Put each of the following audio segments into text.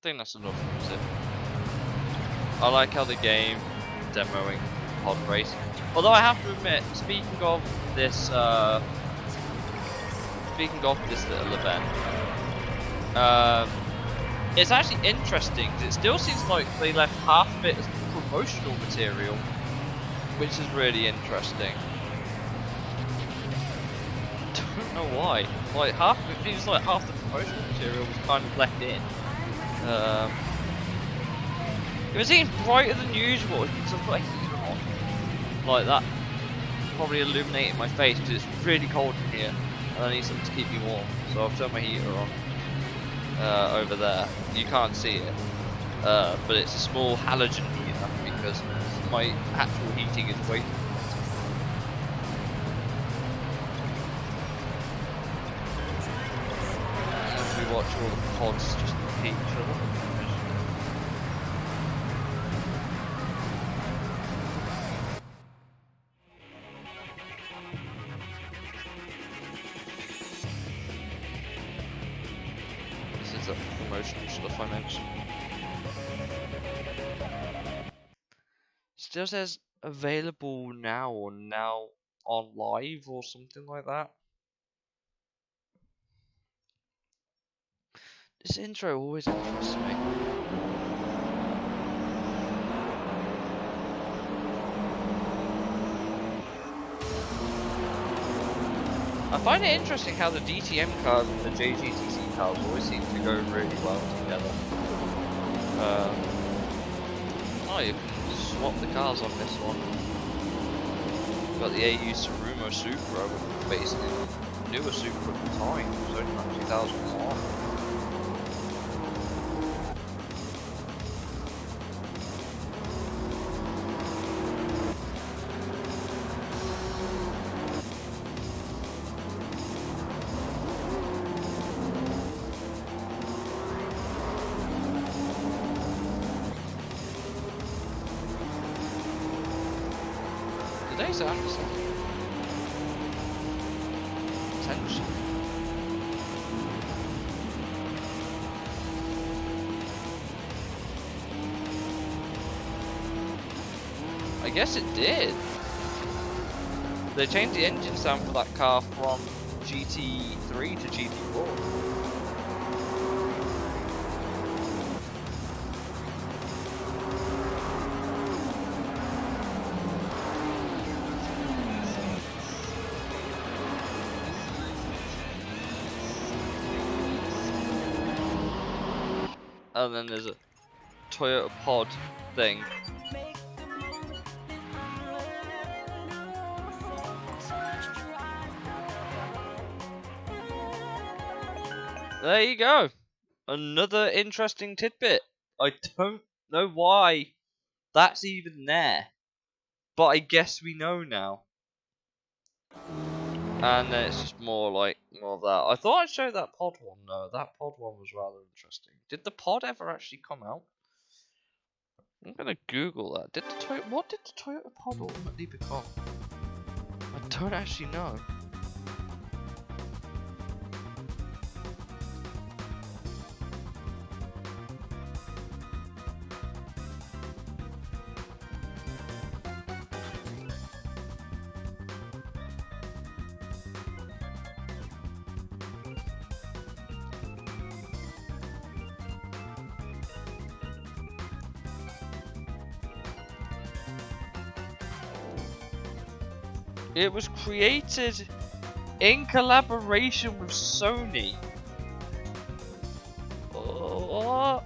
think that's enough music. I like how the game demoing pod racing. Although I have to admit, speaking of this little event, it's actually interesting because it still seems like they left half of it as promotional material, which is really interesting. Don't know why. Like half of it feels like half the promotional material was kind of left in. It was even brighter than usual because I've got a heater on. Like that probably illuminated my face because it's really cold in here and I need something to keep me warm. So I've turned my heater on over there. You can't see it, but it's a small halogen heater because my actual heating is way too hot. As we watch all the pods just hit each other. The promotional stuff I mentioned. Still says available now or now on live or something like that. This intro always interests me. I find it interesting how the DTM cars and the JGTC cars always seem to go really well together. Oh, you can swap the cars on this one. Got the AU Tsurumo Supra, which was basically the newer Supra at the time. It was only like 2001. Today's Anderson. Potentially. I guess it did. They changed the engine sound for that car from GT3 to GT4. And then there's a Toyota pod thing. There you go. Another interesting tidbit. I don't know why that's even there, but I guess we know now. And then it's just more of that. I thought I'd show that pod one though. That pod one was rather interesting. Did the pod ever actually come out? I'm gonna Google that. What did the Toyota pod ultimately become? I don't actually know. It was created in collaboration with Sony. What?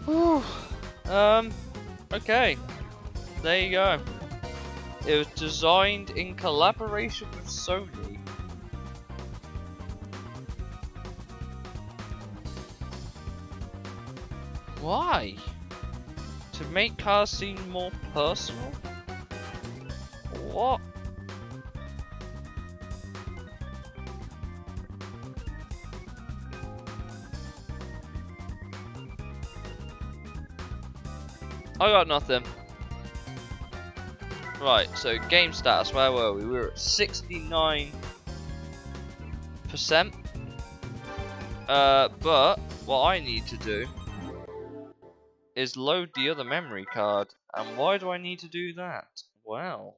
Whew. Okay. There you go. It was designed in collaboration with Sony. Why? To make cars seem more personal? What? I got nothing. Right, so game status, where were we? We were at 69%. But what I need to do is load the other memory card. And why do I need to do that? Well,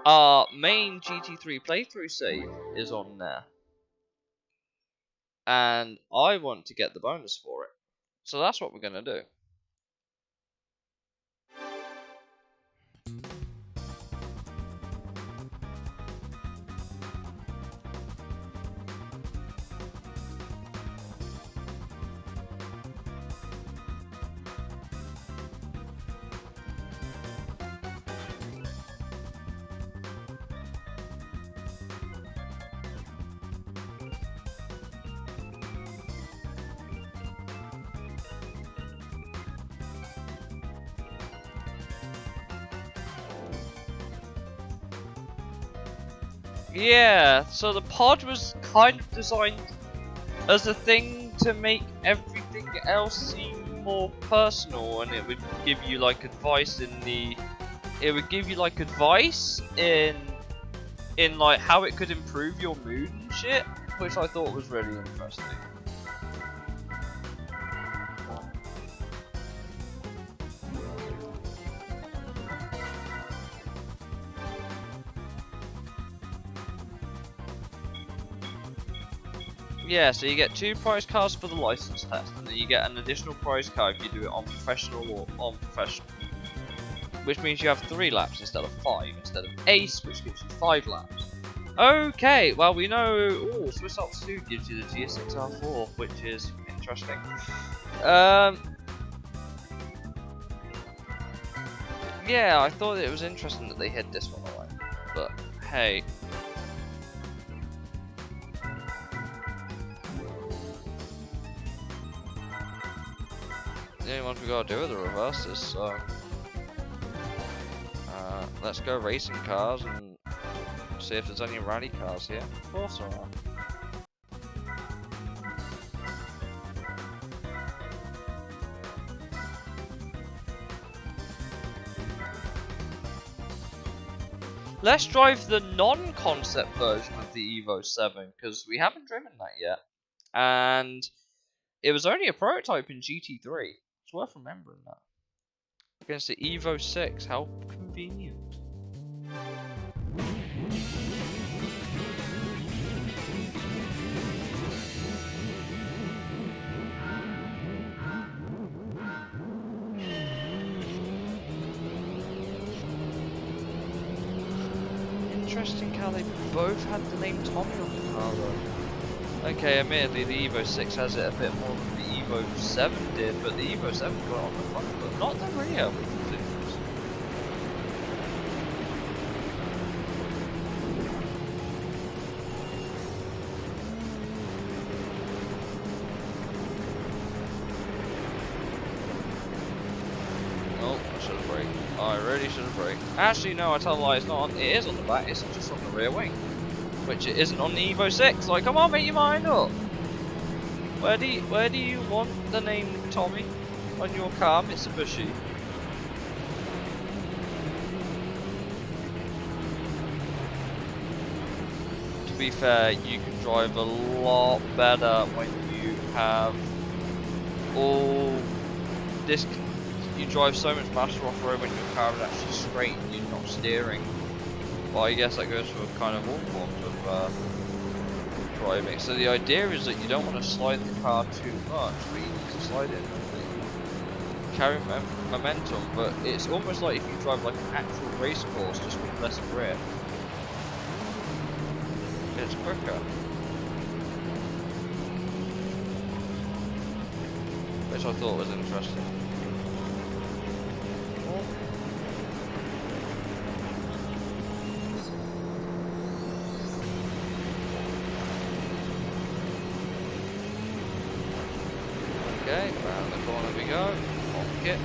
our main GT3 playthrough save is on there. And I want to get the bonus for it. So that's what we're going to do. Yeah, so the pod was kind of designed as a thing to make everything else seem more personal, and it would give you like advice in like how it could improve your mood and shit, which I thought was really interesting. Yeah, so you get 2 prize cards for the license test, and then you get an additional prize card if you do it on professional or unprofessional. Which means you have 3 laps instead of 5, instead of Ace, which gives you 5 laps. Okay, well we know, Swiss Alps 2 gives you the GS6R4, which is interesting. Yeah, I thought it was interesting that they hid this one away, but hey. The only ones we gotta do are the reverses, so let's go racing cars and see if there's any rally cars here. Of course there are. Let's drive the non-concept version of the Evo 7, because we haven't driven that yet. And it was only a prototype in GT3. It's worth remembering that. Against the Evo 6, how convenient. Interesting how they both had the name Tommy on the car though. Okay, admittedly the Evo 6 has it a bit more than the Evo 7 did, but the Evo 7 got it on the front, but not the rear, which was interesting. Oh, I should have braked. I really should have braked. Actually, no, I tell a lie, it's not on, it is on the back, it's just on the rear wing. Which it isn't on the Evo 6, like come on, make your mind up! Where do you want the name Tommy on your car, Mitsubishi? To be fair, you can drive a lot better when you have all this. You drive so much faster off-road when your car is actually straight and you're not steering. Well, I guess that goes for kind of all forms of driving. So the idea is that you don't want to slide the car too much, but you need to slide it carry momentum. But it's almost like if you drive like an actual race course, just with less grip. It's quicker. Which I thought was interesting. Okay, round the corner we go. Honk it.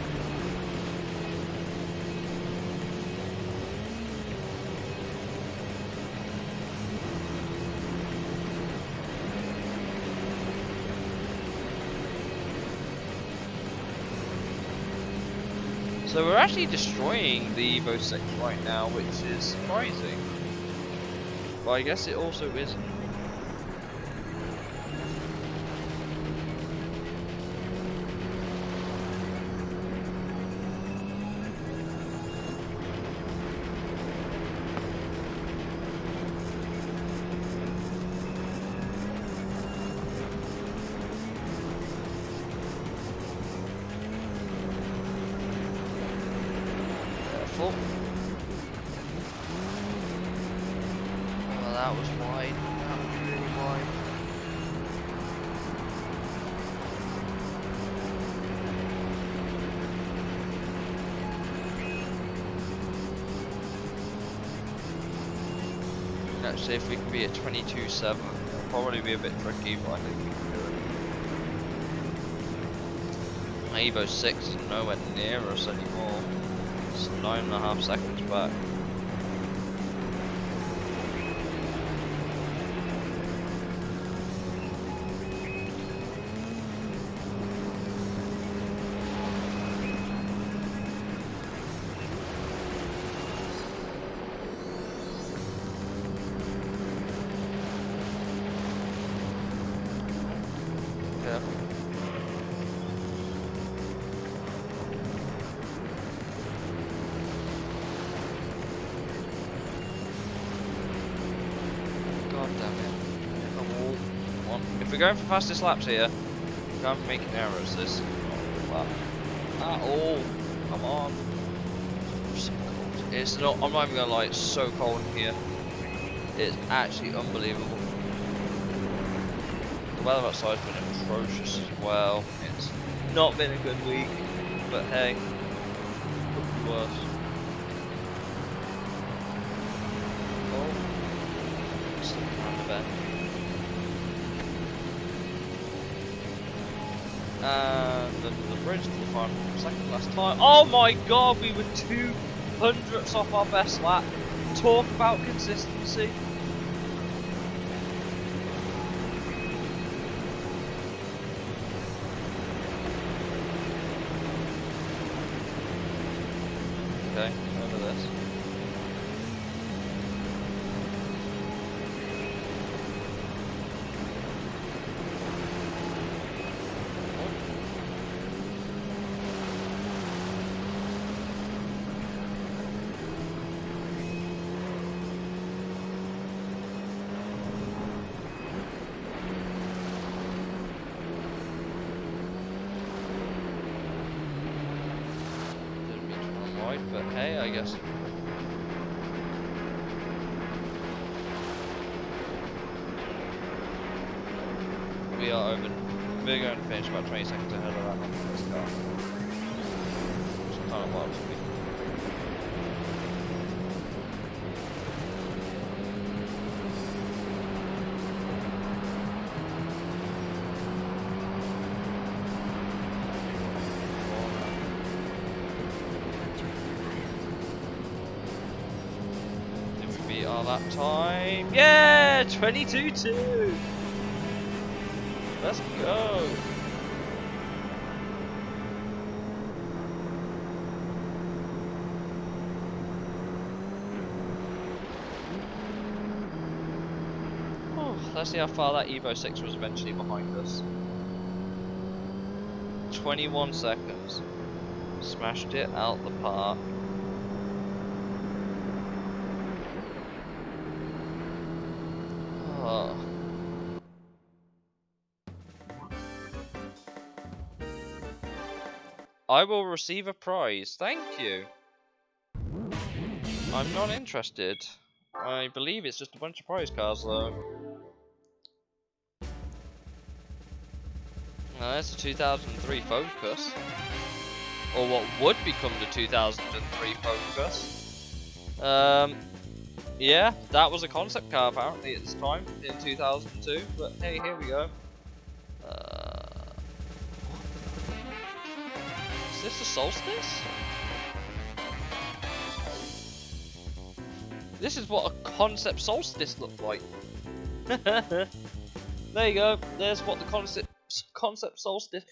So we're actually destroying the Evo 6 right now, which is surprising. But I guess it also isn't. Careful. Oh, that was wide. That was really wide. Actually, if we can be a 22.7, it'll probably be a bit tricky, but I think we can do it. My Evo 6 is nowhere near us anymore. It's 9.5 seconds back. If we're going for fastest laps here, we're going to be making errors. This is not a good lap at all. Come on. It's so cold. It's not. I'm not even gonna lie. It's so cold in here. It's actually unbelievable. The weather outside's been atrocious as well. It's not been a good week, but hey, could be worse. Oh, slipping around the bend. And the bridge to the front, second last time. Oh my god, we were 200ths off our best lap. Talk about consistency. Okay, over this. But hey, I guess. We are over. We're going to finish about 20 seconds ahead of that first car. Which is kind of wild to me. All that time. Yeah, 22.2. Let's go. Oh, let's see how far that Evo 6 was eventually behind us. 21 seconds. Smashed it out the park. Oh. I will receive a prize. Thank you. I'm not interested. I believe it's just a bunch of prize cards though. Now that's a 2003 Focus. Or what would become the 2003 Focus. Yeah, that was a concept car apparently at this time in 2002. But hey, here we go. Is this a Solstice? This is what a concept Solstice looked like. There you go. There's what the concept Solstice.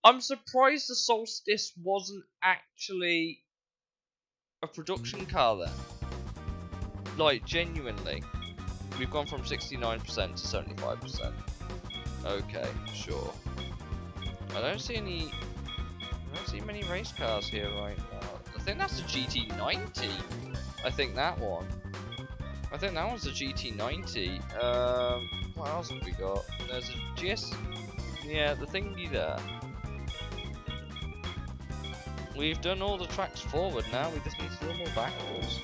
I'm surprised the Solstice wasn't actually a production car then? Like, genuinely. We've gone from 69% to 75%. Okay, sure. I don't see many race cars here right now. I think that's a GT90. I think that one. I think that one's a GT90. What else have we got? There's a GS. Yeah, the thingy there. We've done all the tracks forward now. We just need to do more backwards.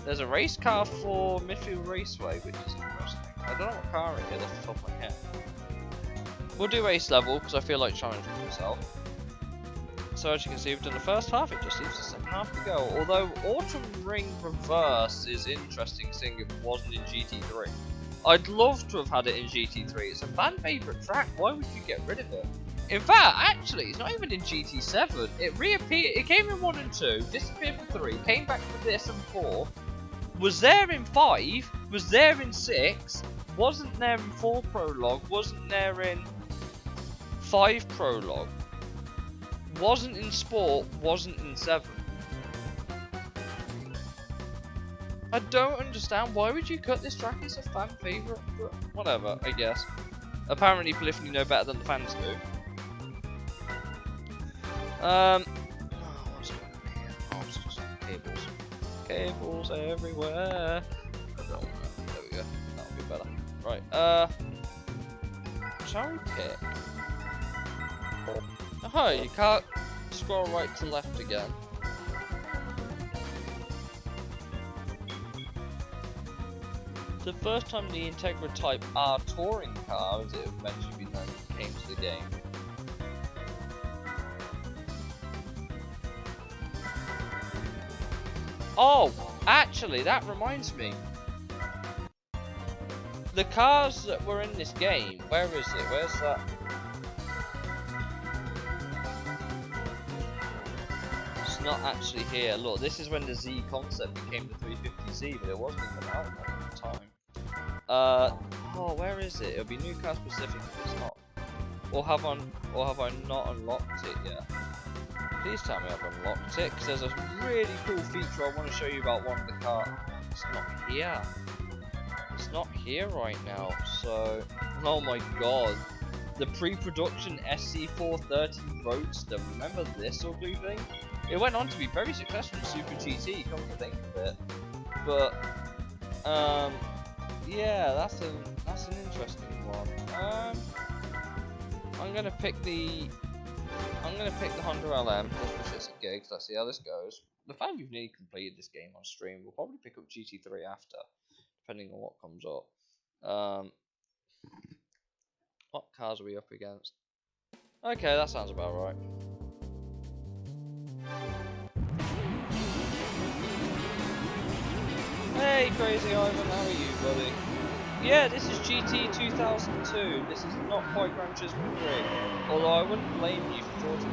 There's a race car for Midfield Raceway, which is interesting. I don't know what car it is off the top of my head. We'll do race level because I feel like challenging myself. So as you can see, we've done the first half. It just leaves the second half to go. Although Autumn Ring Reverse is interesting, seeing it wasn't in GT3. I'd love to have had it in GT3. It's a fan favourite track. Why would you get rid of it? In fact, actually, it's not even in GT7. It reappeared. It came in 1 and 2, disappeared for 3, came back for this and 4, was there in 5, was there in 6, wasn't there in 4 prologue, wasn't there in 5 prologue, wasn't in sport, wasn't in 7. I don't understand. Why would you cut this track? It's a fan favourite, but whatever, I guess. Apparently, Polyphony know better than the fans do. What's going on here? Oh, it's just cables. Cables everywhere. I don't know. There we go. That'll be better. Right, shall we pick? Oh, you can't scroll right to left again. The first time the Integra Type R touring car, as it would eventually be known, came to the game. Oh, actually, that reminds me. The cars that were in this game, where is it? Where's that? It's not actually here. Look, this is when the Z concept became the 350Z, but it wasn't even out at the time. Oh, where is it? It'll be new car specific if it's not. Or have I not unlocked it yet? Please tell me I've unlocked it, because there's a really cool feature I want to show you about one of the cars. It's not here. It's not here right now, so... Oh my god. The pre-production SC430 Roadster. Remember this ugly thing? It went on to be very successful in Super GT, come to think of it. But, yeah, that's an interesting one. I'm gonna pick the Honda LM just for shits and gigs. Let's see how this goes. The fact we've nearly completed this game on stream, we'll probably pick up GT3 after, depending on what comes up. What cars are we up against? Okay, that sounds about right. Hey, Crazy Ivan, how are you, buddy? Yeah, this is GT 2002. This is not quite Gran Turismo 3. Although I wouldn't blame you for thought of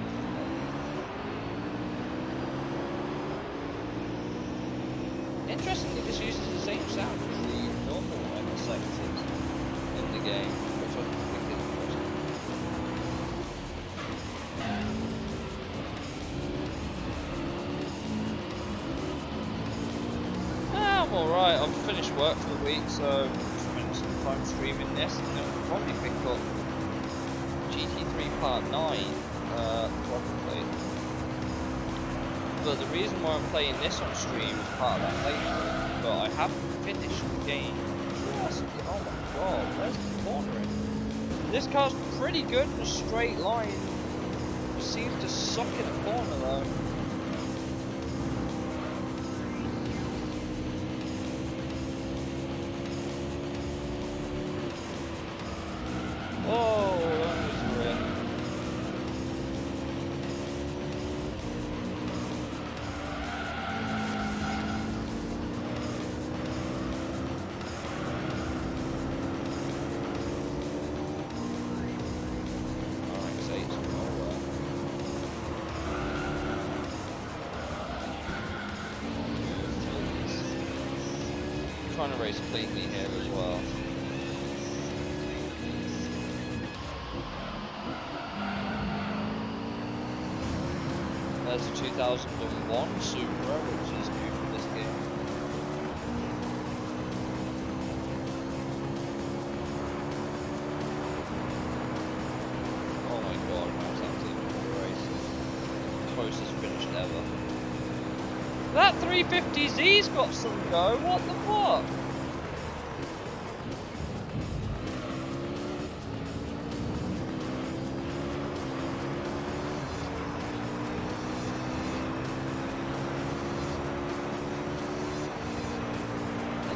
it. Interestingly, this uses the same sound as the normal one selected in the game, which I think is interesting. I'm alright. I've finished work for the week, so some time streaming this, and then we'll probably pick up GT3 Part 9, probably. But the reason why I'm playing this on stream is part of that playthrough, but I haven't finished the game. Oh my god, where's the cornering? This car's pretty good in a straight line. Seems to suck in a corner though. Oh, that was great. Trying to race cleanly here as well. There's a 2001 Supra, which is new 350Z's got some go. What the fuck?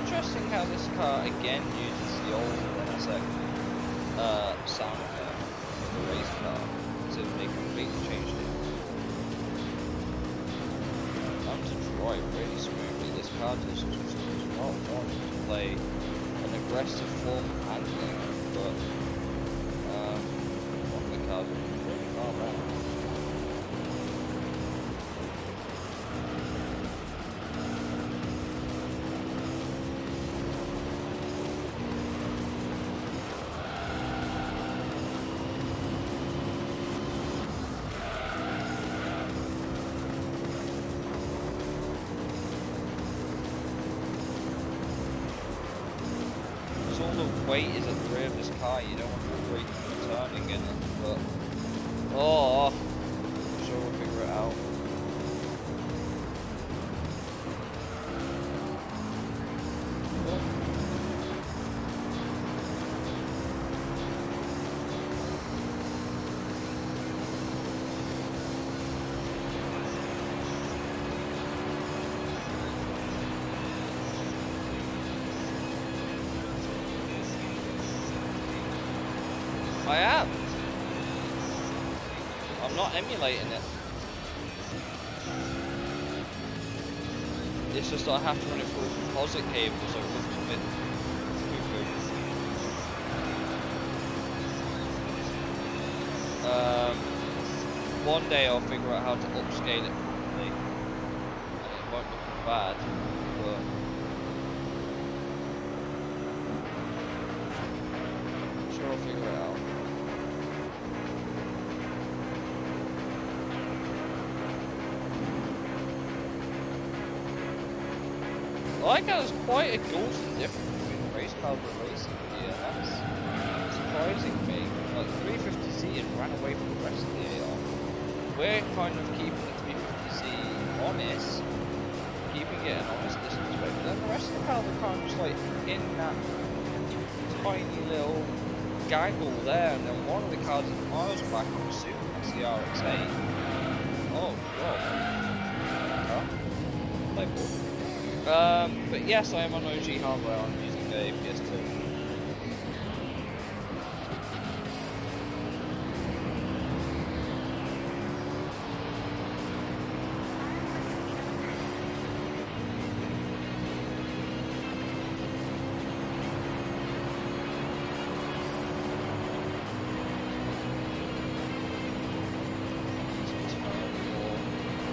Interesting how this car again uses the old NSX sound effect for the race car, so they completely changed it. And to drive really smoothly, this car just does not want to play an aggressive form of handling, but one of the cars is really far back. All the weight is at the rear of this car, you don't want to brake turning in it, but oh, I'm sure we'll figure it out. I am. I'm not emulating it. It's just I have to run it through a composite cable, so it looks a bit cuckoo. One day I'll figure out how to upscale it properly. It won't look bad, but I'm sure I'll figure it out. I like how there's quite a gauzy difference between the race cars and racing here. That's surprising me. Like 350Z has ran away from the rest of the AR. We're kind of keeping the 350Z honest, keeping it an honest distance away, but then the rest of the cars are kind of just like in that tiny little gaggle there, and then one of the cars is miles back. I'm assuming that's the RX-8. Oh god. Play ball. But yes, I am on OG hardware. I'm using the PS2.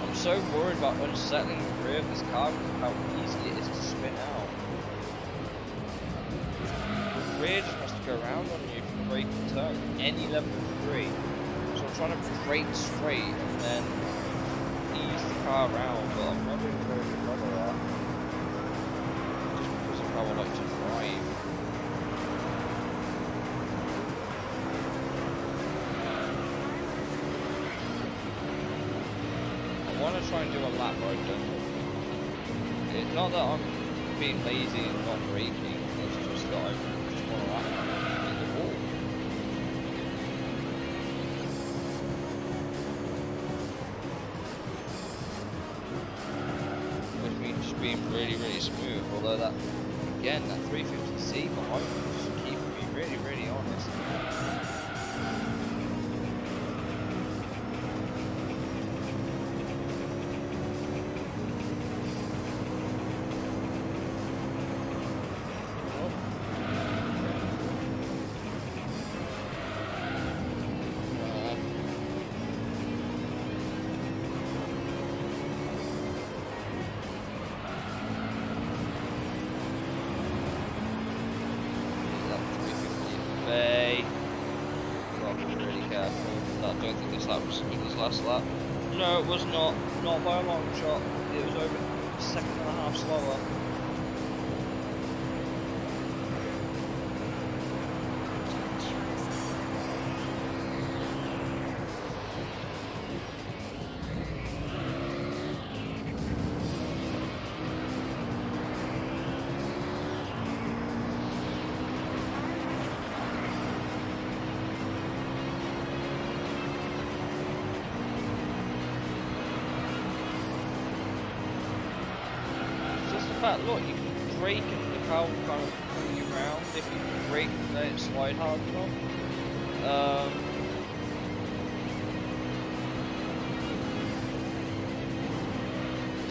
I'm so worried about unsettling the rear of this car because of how easy it is to spin out. The rear just has to go around on you for brake and turn, any level of degree. So I'm trying to brake straight and then ease the car around, but I'm not doing a very good job of that. Just because of how I like to drive. I want to try and do a lap where I don't. It's not that I'm being lazy and not braking, it's just that I just want to lap in the wall. Which means just being really, really smooth, although that, again, that 350Z behind me is keeping me really, really honest. I don't think this lap was as good as last lap. No, it was not. Not by a long shot. It was over a second and a half slower. fact, look, you can brake and the car will kind of pull you around if you brake and let it slide hard enough.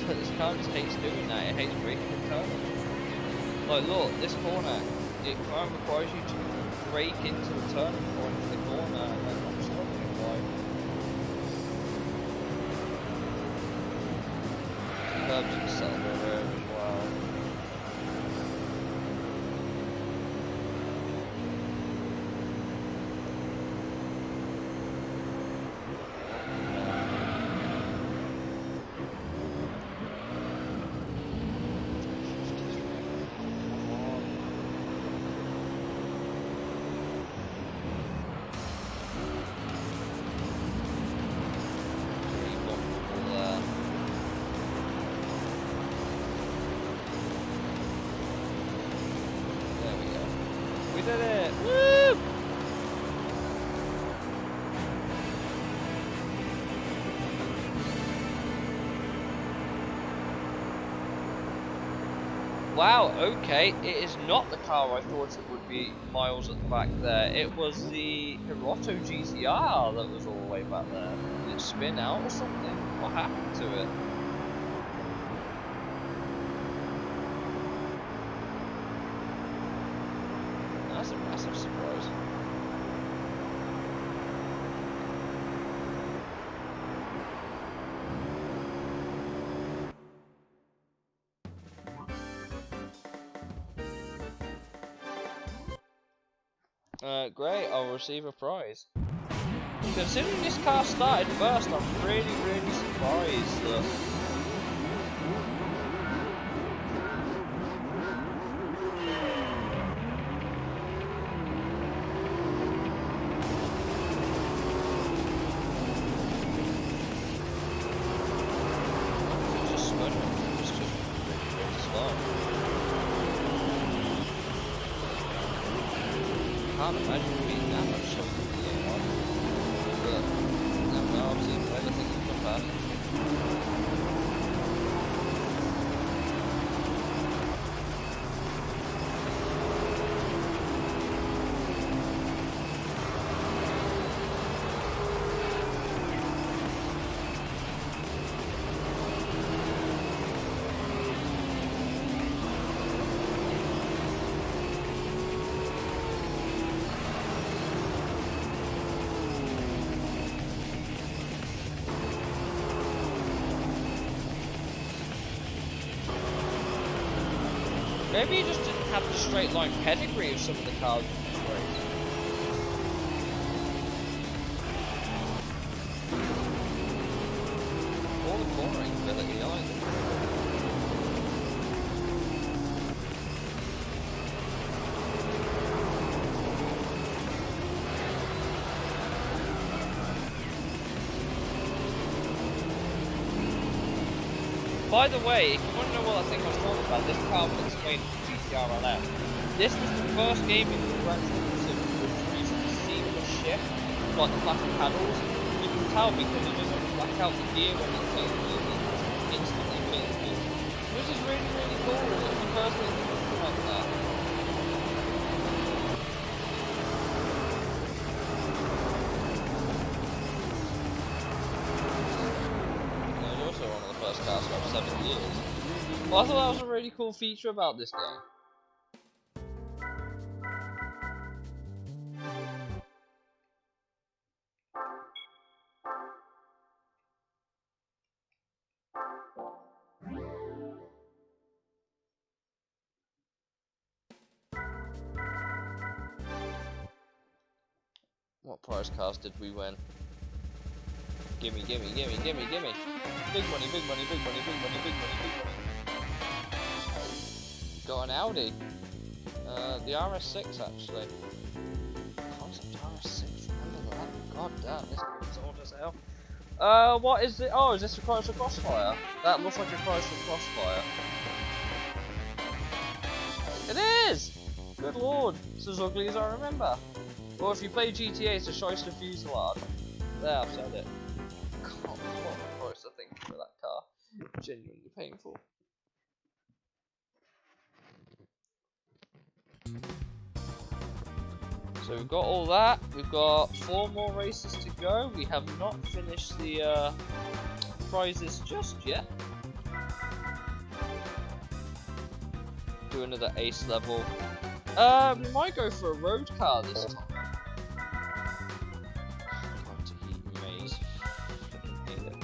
This car just hates doing that, it hates braking and turning. Like look, this corner, it kind of requires you to brake into the turning point of the corner and then I'm stopping like. Curbs and settle there as well. We did it! Woo! Wow, okay, it is not the car I thought it would be miles at the back there. It was the Hiroto GTR that was all the way back there. Did it spin out or something? What happened to it? That's a massive surprise. Great, I'll receive a prize. Considering this car started first, I'm really surprised. I can't imagine being that much slower than the A1. But now I've seen everything in comparison. Maybe he just didn't have the straight line pedigree of some of the cars in this race. All the cornering ability, I like it. By the way, if you want to know what I think I was talking about, this car will explain GTR LM. This was the first game in the Gran Turismo which used the seamless shift, like the plastic paddles. You can tell because it doesn't black out the gear when it changes, it instantly changes. Which is really cool. It's the first thing to think about that. One of the first cars for 7 years. Well, I thought that was a really cool feature about this game. What prize cars did we win? Gimme. Big money. Got an Audi. The RS6 actually. Concept RS6, remember that? God damn, this game's old as hell. What is it? Oh, is this a Chrysler Crossfire? That looks like a Chrysler Crossfire. It is! Good lord, it's as ugly as I remember. Well, if you play GTA, it's a Chrysler Fuselage. There, I've said it. God, what a price I think for that car. Genuinely painful. So we've got all that. We've got 4 more races to go. We have not finished the prizes just yet. Do another ace level. We might go for a road car this time. Time to heat maze. Hate it.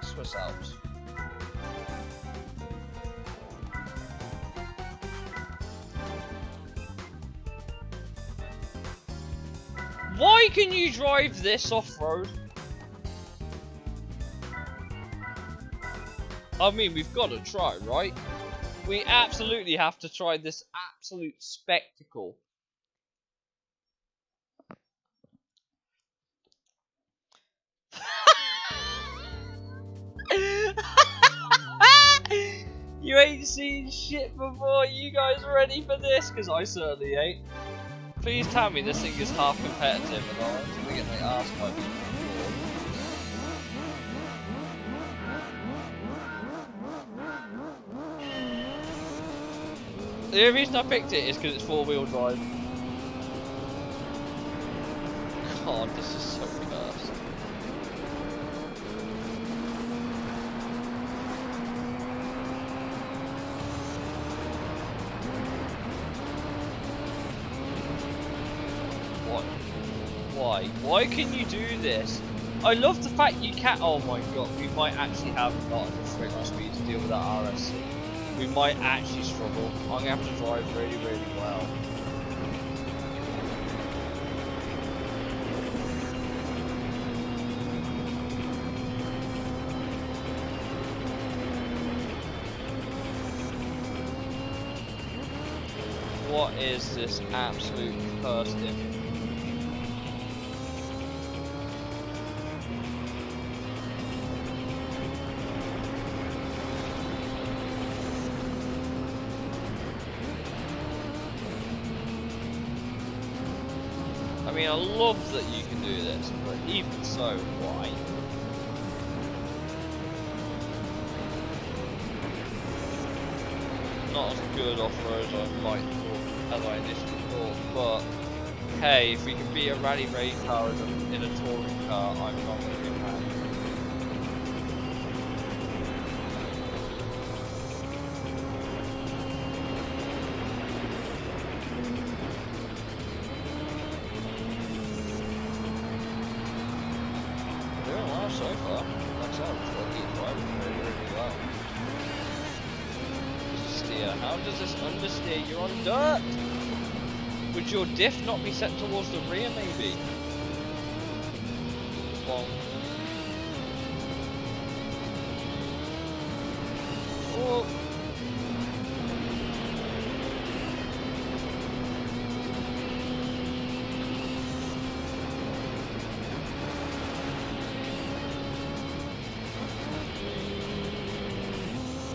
Swiss Alps. Why can you drive this off-road? I mean, we've got to try, right? We absolutely have to try this absolute spectacle. You ain't seen shit before. You guys ready for this? Because I certainly ain't. Please tell me this thing is half competitive and I'm just gonna get my ass wiped. The only reason I picked it is because it's 4-wheel drive. God, this is so cursed. Why? Why can you do this? I love the fact you can't. Oh my god, we might actually have not enough regular speed to deal with that RSC. We might actually struggle. I'm gonna have to drive really, really well. What is this absolute cursed image? I mean, I love that you can do this, but even so, why? Not as good off-road as I initially thought, but hey, if we can beat a rally race car in a touring car, I'm not going to be mad. So far, that's how it's lucky driving really, really well. Steer. How does this understeer? You're on dirt! Would your diff not be set towards the rear, maybe? Bonk. Oh.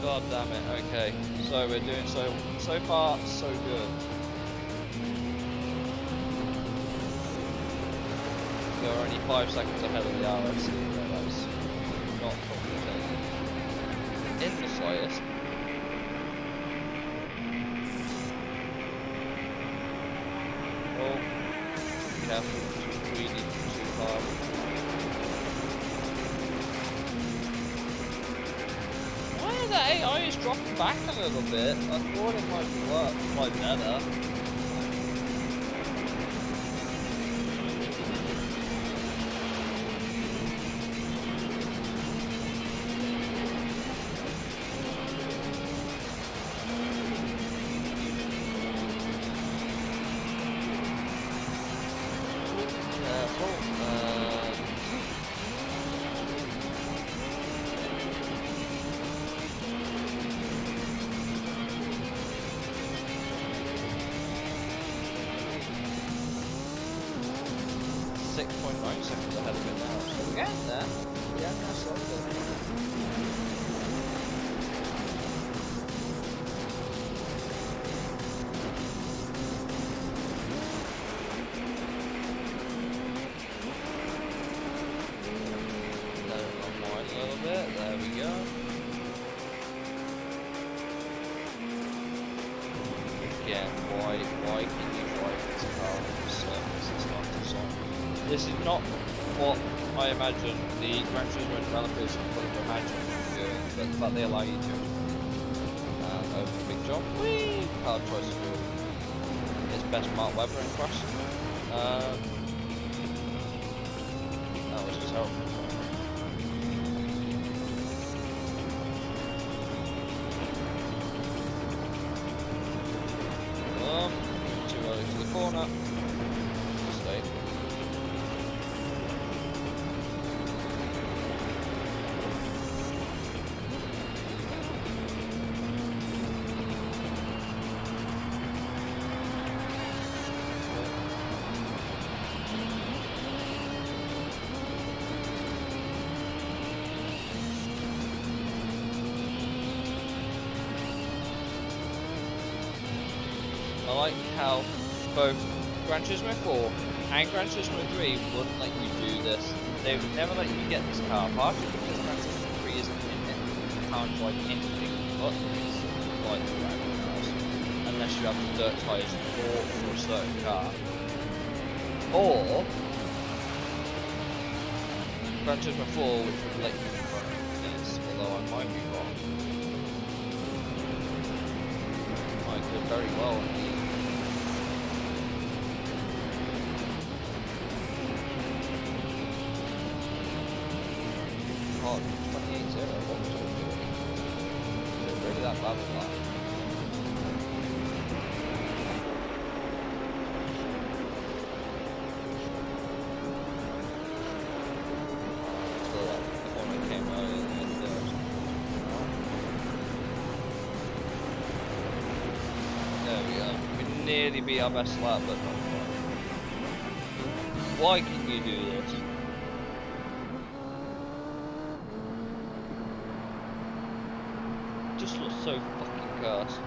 God damn it, okay. So we're doing so far so good. We're only 5 seconds ahead of the RSC, that's not complicated. In the slightest. Oh, careful, too greedy, too hard. The AI is dropping back a little bit. I thought it might work quite better. Careful. 6.9 seconds ahead of it now, so we're getting there. We're getting there slowly. again, why can you drive this car from surface and start to stop? This is not what I imagine the Gran Turismo developers would have imagined doing, but the fact they allow you to. And over the big jump, whee! Car tries to do its best Mark Webber impression. That was just terrible. Too early to the corner. Mistake. I like how both Gran Turismo 4 and Gran Turismo 3 wouldn't let you do this. They would never let you get this car, partly because Gran Turismo 3 isn't in it. You can't drive anything but these like the rally cars, unless you have the dirt tyres for a certain car. Or Gran Turismo 4, which would let you run this, although I might be wrong. I could very well indeed. Oh, 28-0, what was I doing? Is it really that bad with that? So that corner came early in the third. There we go. We nearly beat our best lap, but not quite. Why can you do this? Just looks so fucking cursed.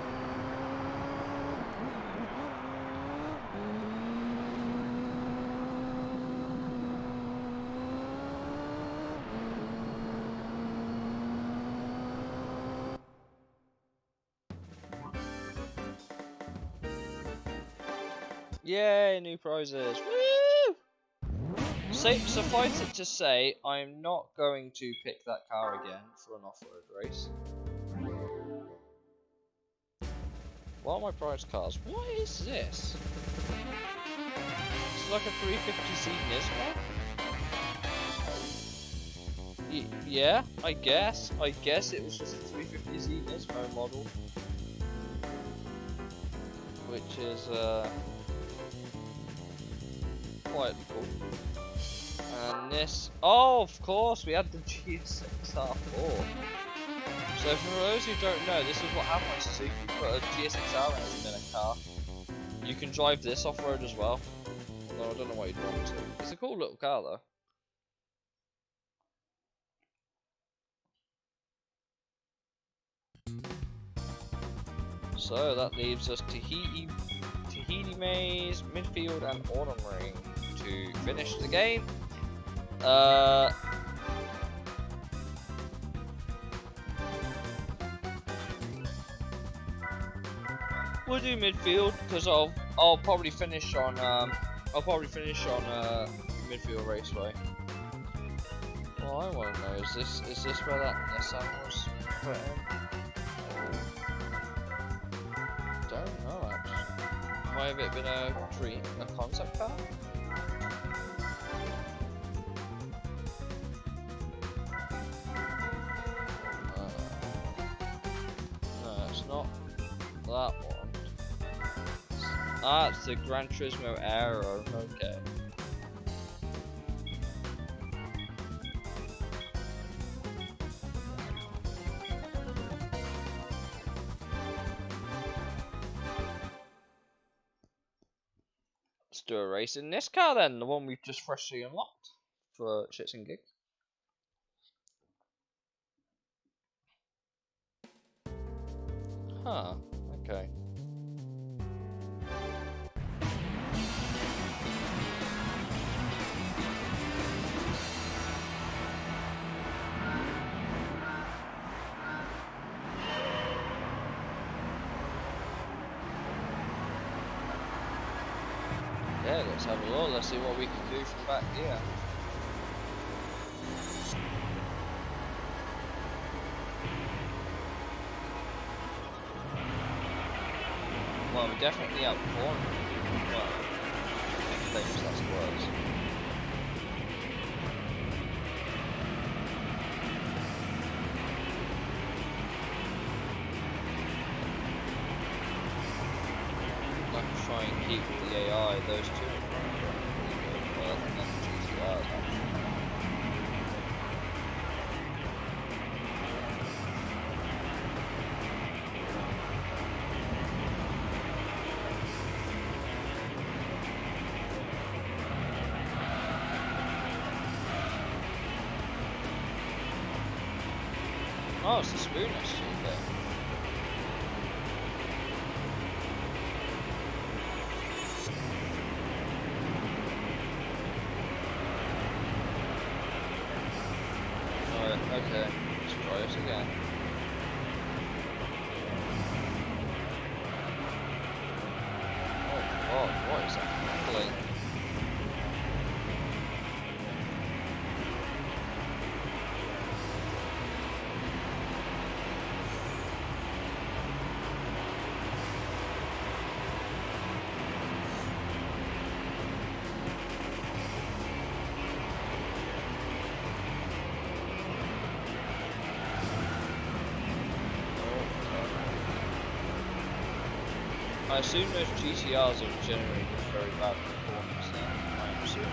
Yay, new prizes! Woo! Suffice it to say, I'm not going to pick that car again for an off-road race. What are my prize cars? What is this? It's like a 350Z Nismo? Yeah, I guess. I guess it was just a 350Z Nismo model. Which is, quite cool. And this... Oh, of course, we had the GSX-R4. So for those who don't know, this is what happens if you put a GSX-R engine in a car. You can drive this off-road as well. Although I don't know why you'd want to. It's a cool little car though. So that leaves us Tahiti Maze, Midfield and Autumn Ring to finish the game. We'll do midfield because I'll probably finish on midfield raceway. Well, I want to know, is this where that Nissan was put in? Don't know actually. Might have it been a concept car? No, it's not that one. Ah, it's the Gran Turismo Aero, okay. Let's do a race in this car then, the one we've just freshly unlocked for shits and gigs. Huh, okay. Okay, let's have a look. Let's see what we can do from back here. Well, we definitely outperformed. Well, claims that's worse. Let's try and keep the AI, those two. Well, I think that's GTRs actually. Oh, it's the spoon actually there. Alright, okay. Let's try this again. Oh god, what is that crackling? I assume those GTRs are generating very bad performance now, I'm assuming.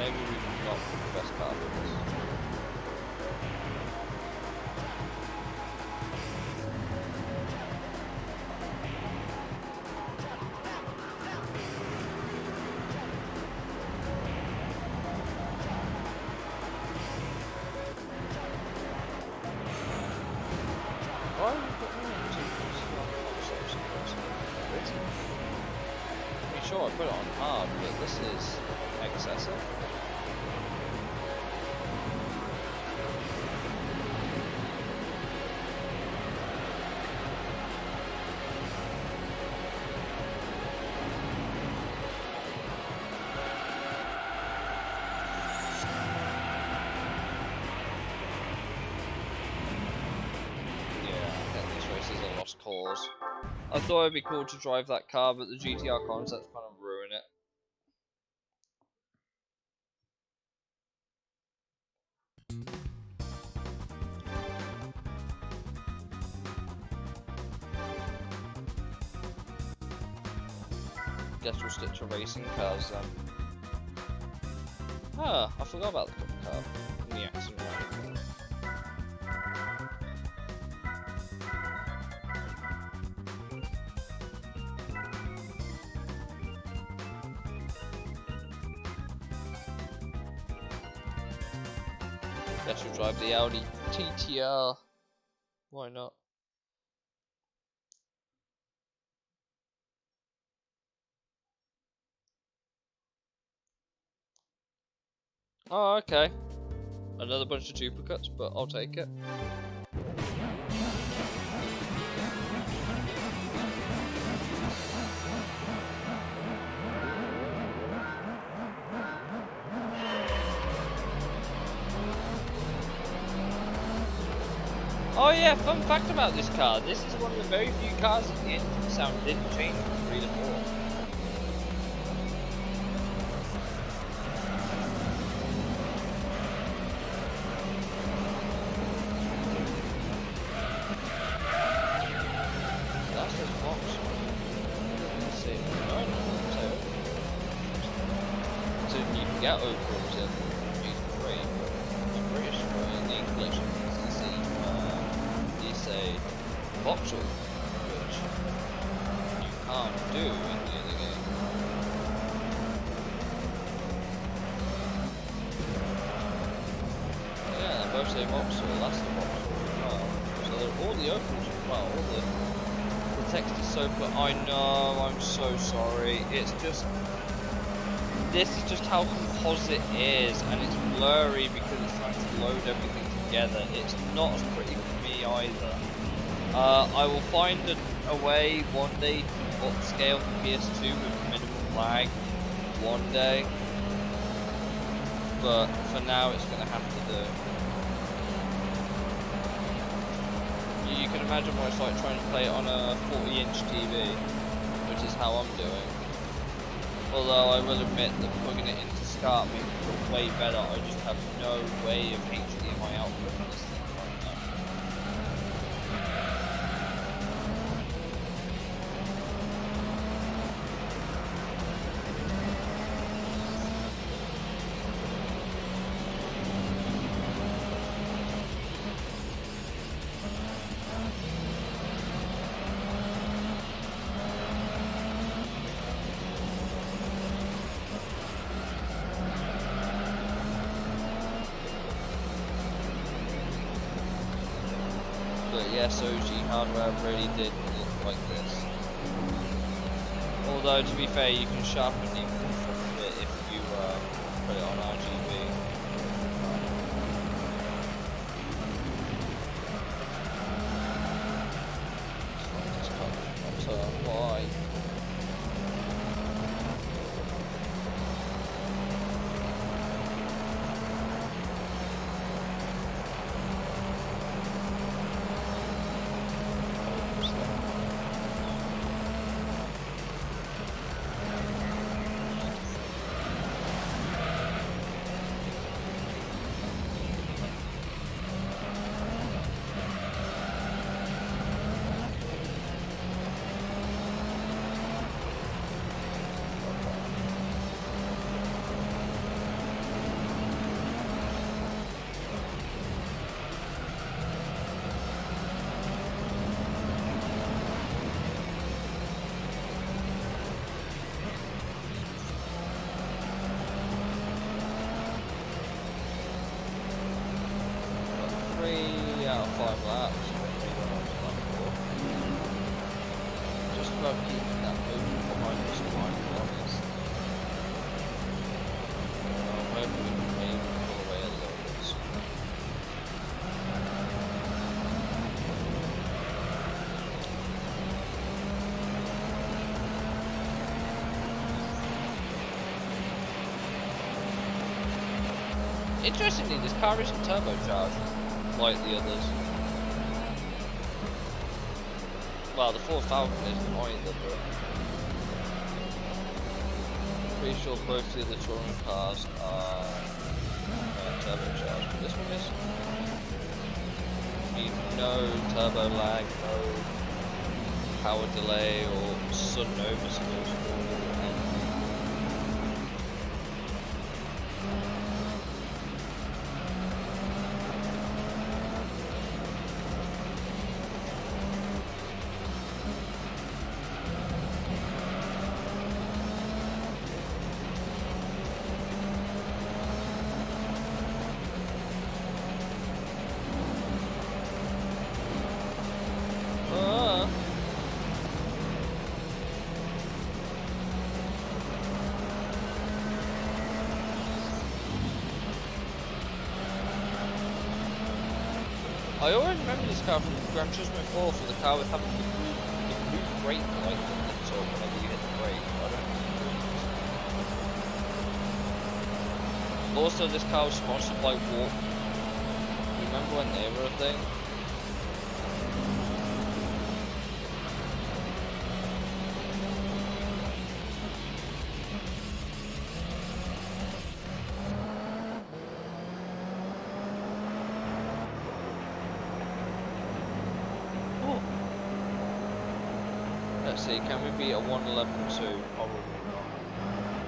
Maybe we've not the best car for this. Why have you put me into I mean, sure, I put it on hard, but this is excessive. Cause I thought it'd be cool to drive that car, but the GTR concept's kind of ruin it. Guess we'll stick to racing cars then. Ah, I forgot about the car in the accident. Guess we'll drive the Audi TTR. Why not? Oh, okay. Another bunch of duplicates, but I'll take it. Oh yeah, fun fact about this car. This is one of the very few cars that the engine sound didn't change from 3 to 4. That's just box. Let's see. No, so you can get overalls in GT3. In British, in the English, you see. A Vauxhall, which you can't do in the other game. Yeah, they both say Vauxhall, that's the Vauxhall as well. So all the opals as well, all the text is so but I know, I'm so sorry. It's just this is just how composite is, and it's blurry because it's trying to load everything together. It's not as pretty for me either. I will find a way one day to upscale the PS2 with minimum lag one day, but for now it's gonna have to do. You can imagine what it's like trying to play it on a 40-inch TV, which is how I'm doing. Although I will admit that plugging it into SCART makes it look way better, I just have no way of HDMI output for this thing right now. But yes, OG hardware really did look like this. Although to be fair, you can sharpen it a bit if you put it on RGB. Why? Out of 5 laps. Just about keeping that moving behind us, to be honest. I'm hoping we can maybe pull away a little bit sooner. Interestingly, this car isn't turbocharged like the others. Well, the 4 Falcon isn't either, but pretty sure both the other touring cars are turbocharged. But this one is no turbo lag, no power delay or sudden oversteers. I always remember this car from Gran Turismo 4 for the car with having the blue brake light that lights up whenever you hit the brake. I don't Also, this car was sponsored by Warp. Remember when they were a thing? Let's see, can we beat a 1:11.2? Probably not.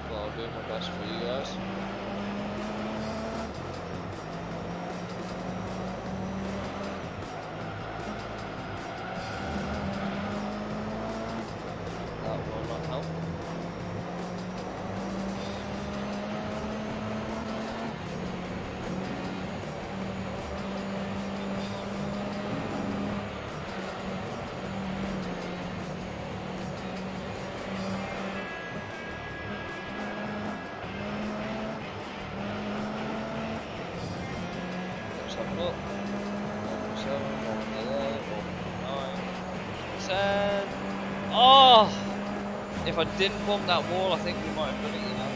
But I'll do my best for you guys. That will not help. Let's have a look. 1.7, 1.8, 1.9. 10. Oh! If I didn't bump that wall, I think we might have done it, you know.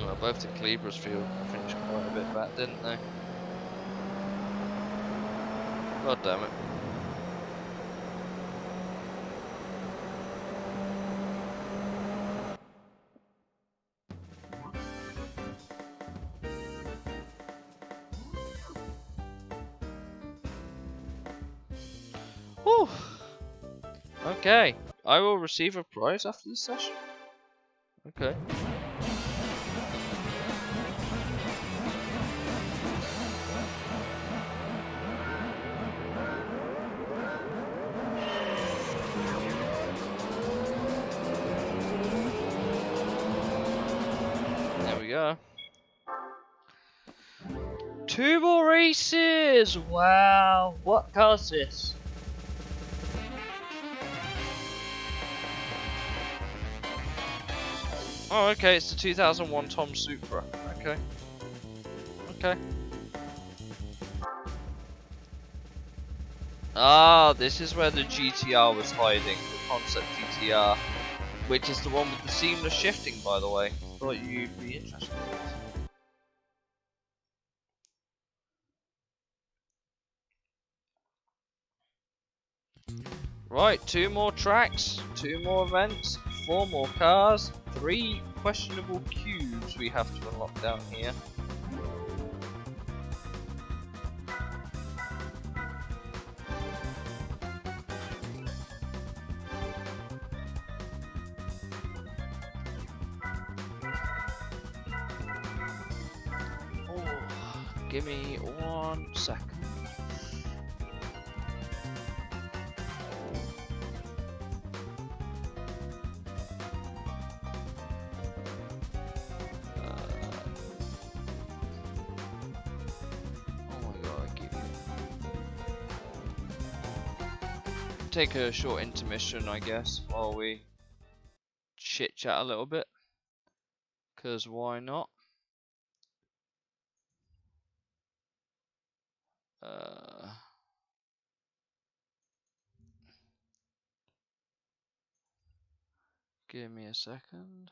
Well, both the Calibras finished quite a bit back, didn't they? God damn it. Whew. Okay. I will receive a prize after this session. Okay. There we go. 2 more races! Wow. What car is this? Oh, okay. It's the 2001 Tom Supra. Okay. Okay. Ah, this is where the GTR was hiding. The concept GTR. Which is the one with the seamless shifting, by the way. Thought you'd be interested in this. Right, 2 more tracks, 2 more events, 4 more cars, 3 questionable cubes we have to unlock down here. Oh, give me 1 second. Oh my god, I keep take a short intermission, I guess, while we chit chat a little bit. Cause why not? Give me a second.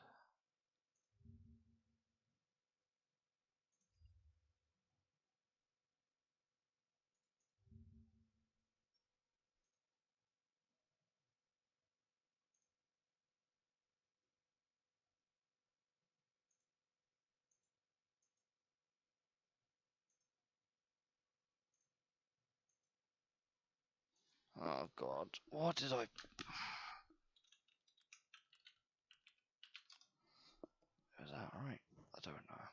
Oh god, what did I... Is that right? I don't know.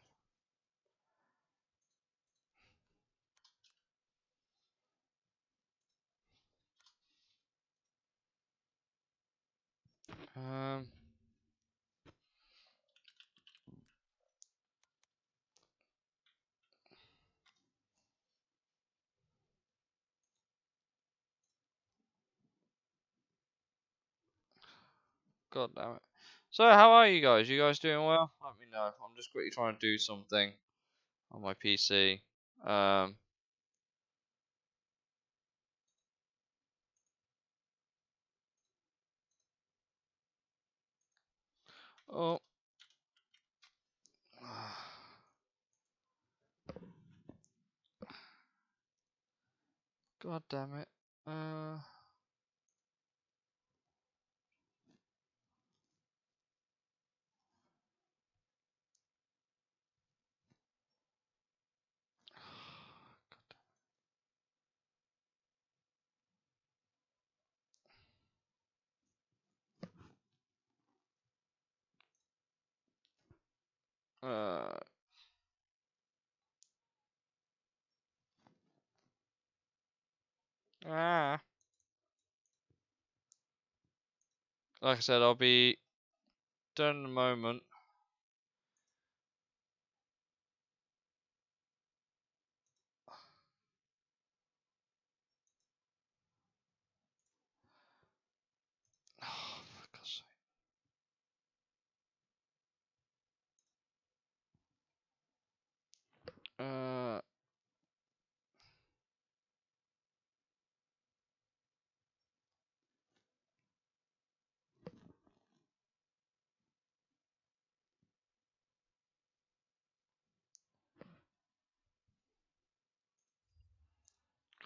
God damn it. So, how are you guys? You guys doing well? Let me know. I'm just quickly trying to do something on my PC. Oh. God damn it. Uh, ah. Like I said, I'll be done in a moment.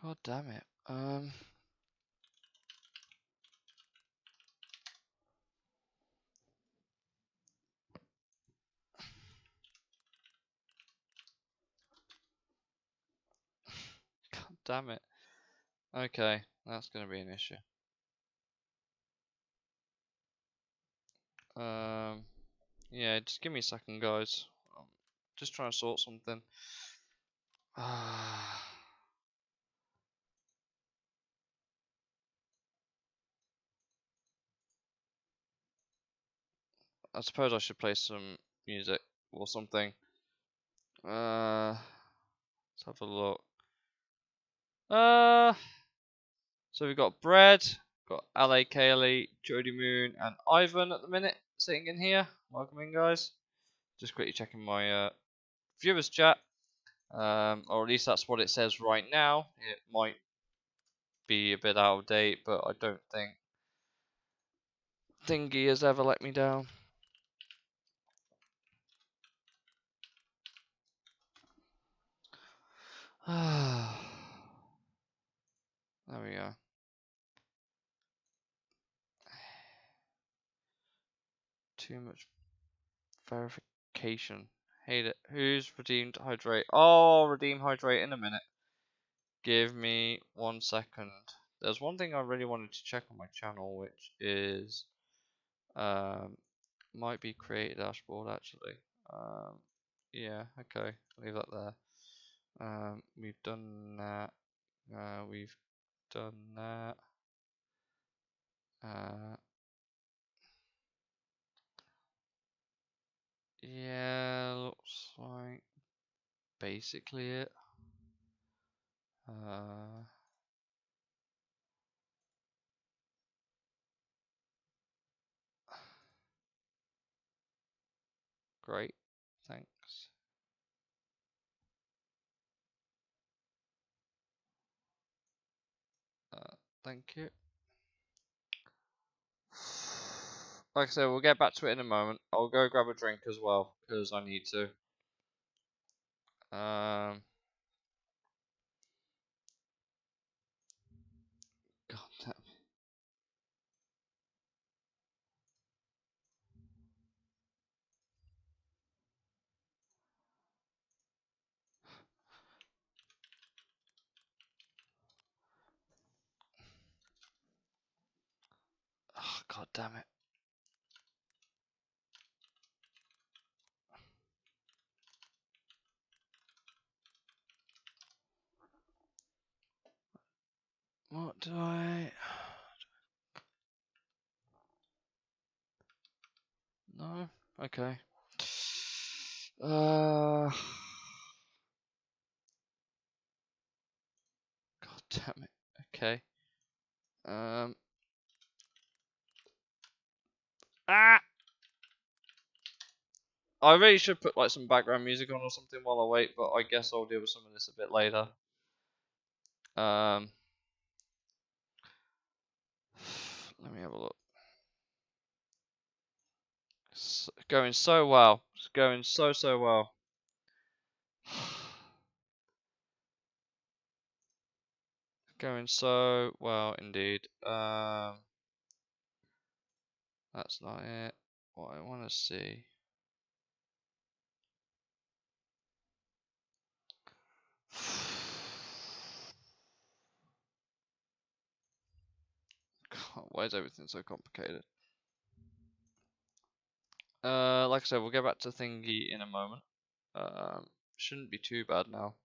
God damn it. God damn it. Okay, that's gonna be an issue. Yeah, just give me a second, guys. Just trying to sort something. I suppose I should play some music or something. Let's have a look. So we've got Bread, got LA Kaylee, Jody Moon, and Ivan at the minute sitting in here. Welcome in, guys. Just quickly checking my viewers chat. Or at least that's what it says right now. It might be a bit out of date, but I don't think Thingy has ever let me down. There we go. Too much verification. Hate it. Who's redeemed hydrate? Oh, redeem hydrate in a minute. Give me 1 second. There's one thing I really wanted to check on my channel, which is might be create a dashboard actually. Yeah, okay, leave that there. We've done that. We've done that. Yeah, looks like basically it. Great, thanks. Thank you. Like I said, we'll get back to it in a moment. I'll go grab a drink as well, because I need to. God damn. Oh, God damn it. What do I... No? Okay. God damn it. Okay. Ah! I really should put like some background music on or something while I wait, but I guess I'll deal with some of this a bit later. Let me have a look. It's going so well. It's going so well. Going so well indeed. That's not it. What I want to see. God, why is everything so complicated? Like I said, we'll get back to thingy in a moment. Shouldn't be too bad now.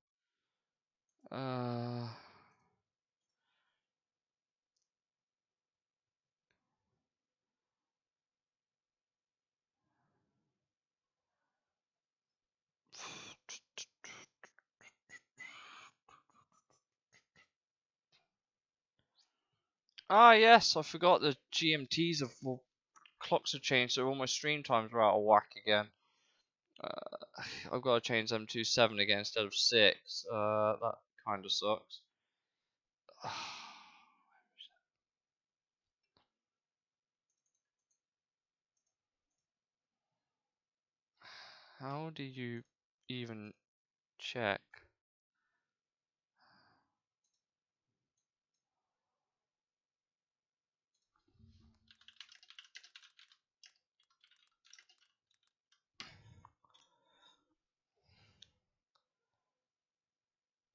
Ah yes, I forgot the GMTs of clocks have changed, so all my stream times are out of whack again. I've got to change them to 7 again instead of 6. That kind of sucks. How do you even check?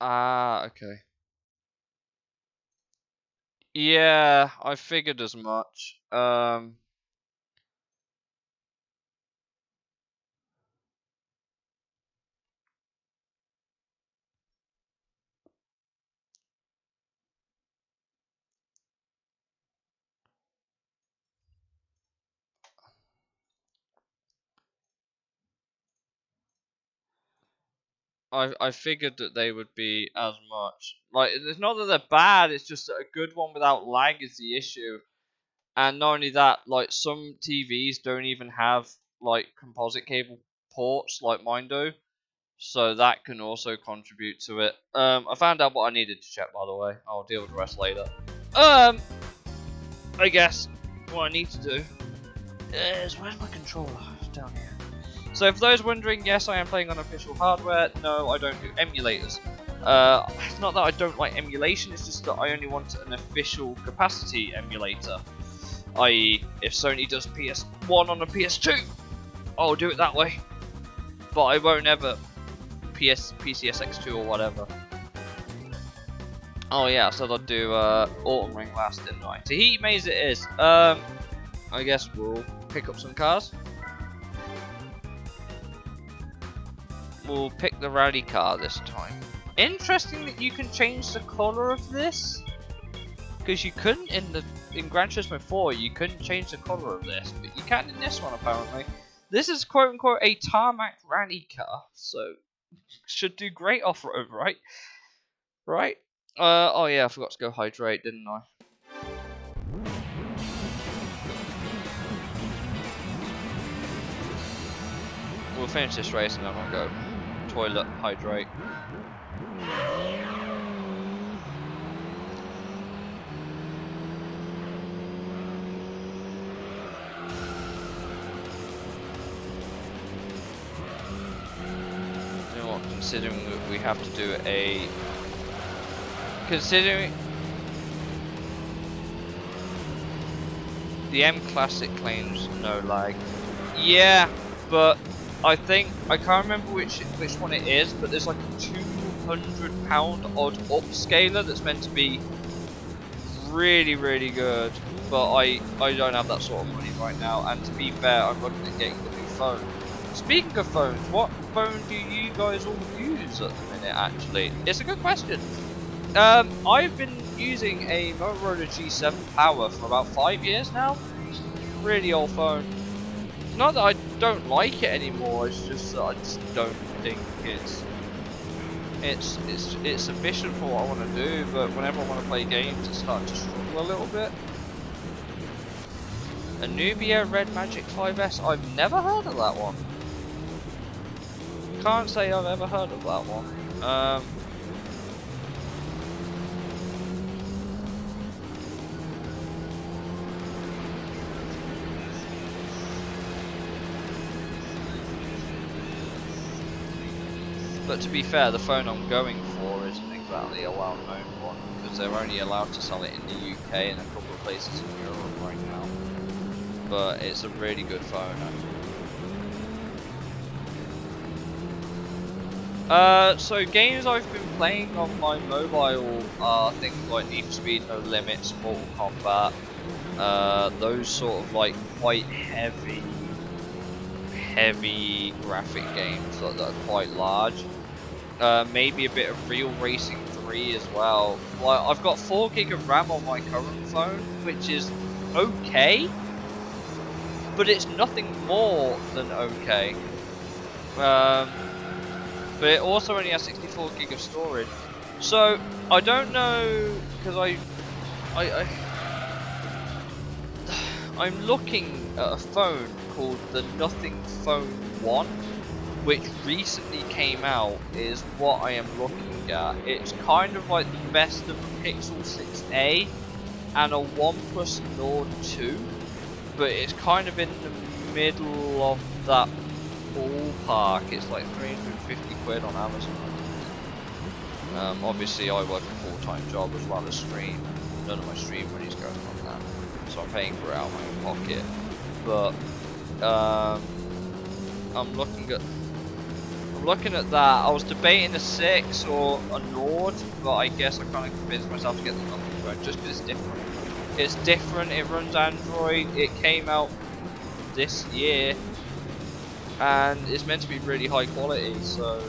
Ah, okay. Yeah, I figured as much. I figured that they would be as much. Like, it's not that they're bad, it's just that a good one without lag is the issue. And not only that, like, some TVs don't even have, like, composite cable ports like mine do. So that can also contribute to it. I found out what I needed to check, by the way. I'll deal with the rest later. I guess what I need to do is, where's my controller? It's down here. So for those wondering, yes, I am playing on official hardware. No, I don't do emulators. It's not that I don't like emulation, it's just that I only want an official capacity emulator. I.e., if Sony does PS1 on a PS2, I'll do it that way. But I won't ever PCSX2 or whatever. Oh yeah, so I'll do Autumn Ring last, didn't I? Tahiti Maze it is. I guess we'll pick up some cars. We'll pick the rally car this time. Interesting that you can change the colour of this, because you couldn't in Gran Turismo 4. You couldn't change the colour of this, but you can in this one apparently. This is quote unquote a tarmac rally car, so should do great off road, right? Right? Oh yeah, I forgot to go hydrate, didn't I? We'll finish this race and then I'll go toilet, hydrate. You know what, considering that we have to do considering the M Classic claims no lag. Yeah, but I think I can't remember which one it is, but there's like a £200 odd upscaler that's meant to be really good. But I don't have that sort of money right now, and to be fair, I'm looking at getting the new phone. Speaking of phones, what phone do you guys all use at the minute? Actually, it's a good question. I've been using a Motorola G7 Power for about 5 years now. Really old phone. Not that I don't like it anymore. It's just that I just don't think it's sufficient for what I want to do. But whenever I want to play games, it's starting to struggle a little bit. A Nubia Red Magic 5S. I've never heard of that one. Can't say I've ever heard of that one. But to be fair, the phone I'm going for isn't exactly a well-known one, because they're only allowed to sell it in the UK and a couple of places in Europe right now. But it's a really good phone, so games I've been playing on my mobile are things like Need for Speed No Limits, Mortal Kombat, those sort of like quite heavy graphic games that are quite large. Maybe a bit of Real Racing 3 as well. Well, I've got 4 gig of RAM on my current phone, which is okay, but it's nothing more than okay. But it also only has 64 gig of storage. So I don't know, because I'm looking at a phone called the Nothing Phone 1, which recently came out, is what I am looking at. It's kind of like the best of a Pixel 6a and a OnePlus Nord 2, but it's kind of in the middle of that ballpark. It's like 350 quid on Amazon. Obviously I work a full-time job as well as stream. None of my stream money's going on that, so I'm paying for it out of my own pocket. But I'm looking I'm looking at that. I was debating a 6 or a Nord, but I guess I kind of convinced myself to get the nothing phone just because it's different. It's different, it runs Android, it came out this year, and it's meant to be really high quality, so...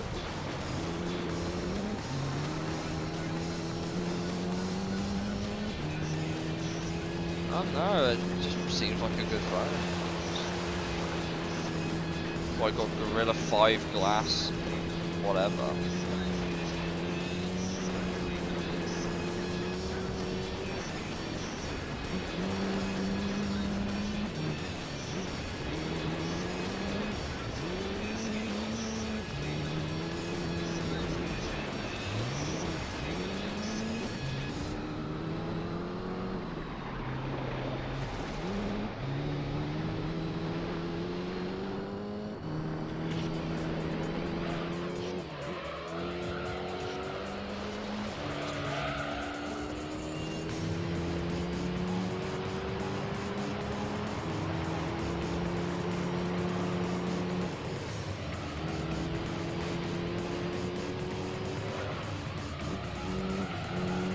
I don't know, it just seems like a good phone. I got Gorilla 5 glass, whatever.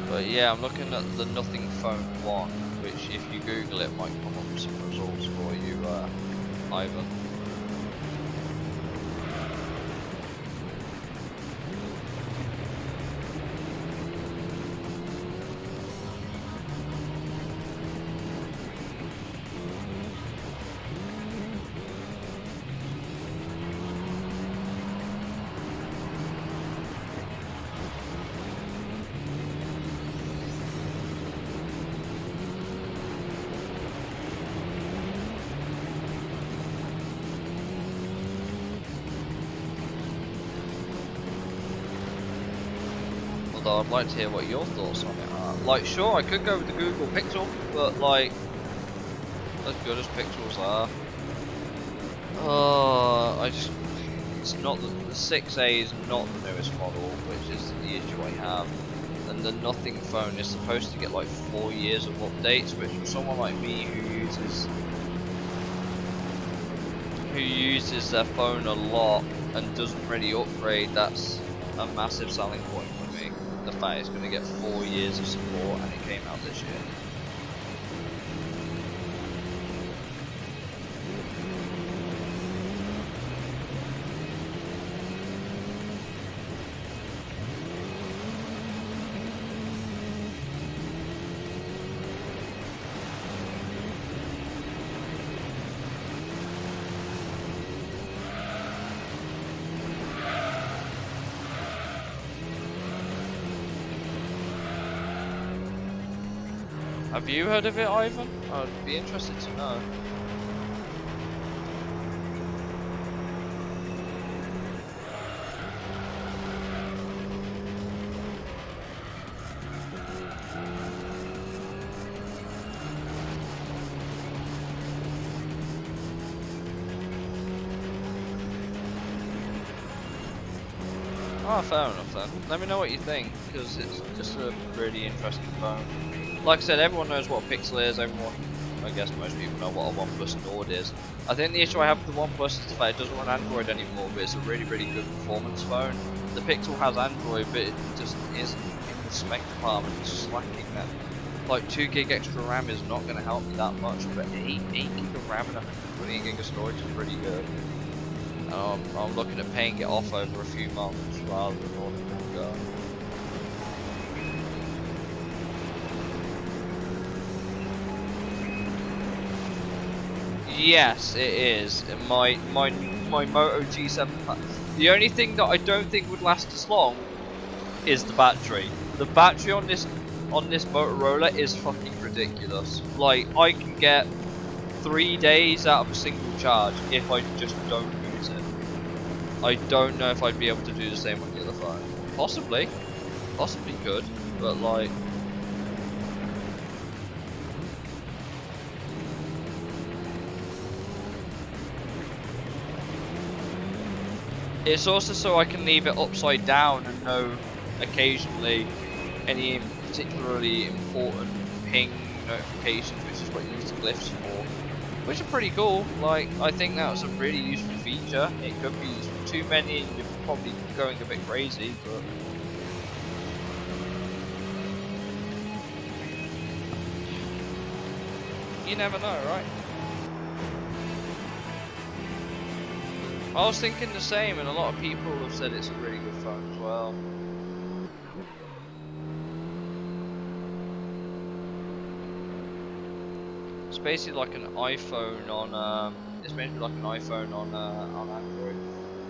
But yeah, I'm looking at the Nothing Phone 1, which if you Google it might come up with some results for you, Ivan. Although I'd like to hear what your thoughts on it are. Like, sure, I could go with the Google Pixel, but like, as good as Pixels are, it's not the 6A is not the newest model, which is the issue I have. And the Nothing Phone is supposed to get like 4 years of updates, which for someone like me who uses their phone a lot and doesn't really upgrade, that's a massive selling point for me. The fact it's going to get 4 years of support and it came out this year. Have you heard of it, Ivan? I'd be interested to know. Oh, fair enough then. Let me know what you think, because it's just a really interesting phone. Like I said, everyone knows what a Pixel is, I guess most people know what a OnePlus Nord is. I think the issue I have with the OnePlus is the fact it doesn't run Android anymore, but it's a really, really good performance phone. The Pixel has Android, but it just isn't in the spec department, it's slacking that. Like 2 gig extra RAM is not going to help me that much, but 8 gig of RAM and 120 gig of storage is pretty good. I'm looking at paying it off over a few months rather than all in one go. Yes, it is. My Moto G7. The only thing that I don't think would last as long is the battery. The battery on this Motorola is fucking ridiculous. Like, I can get 3 days out of a single charge if I just don't use it. I don't know if I'd be able to do the same on the other phone. Possibly could, but like. It's also so I can leave it upside down and know occasionally any particularly important ping notifications, which is what you use the glyphs for. which are pretty cool. Like, I think that's a really useful feature. It could be used for too many, and you're probably going a bit crazy, but you never know, right? I was thinking the same, and a lot of people have said it's a really good phone as well. It's basically like an iPhone on it's meant to be like an iPhone on Android.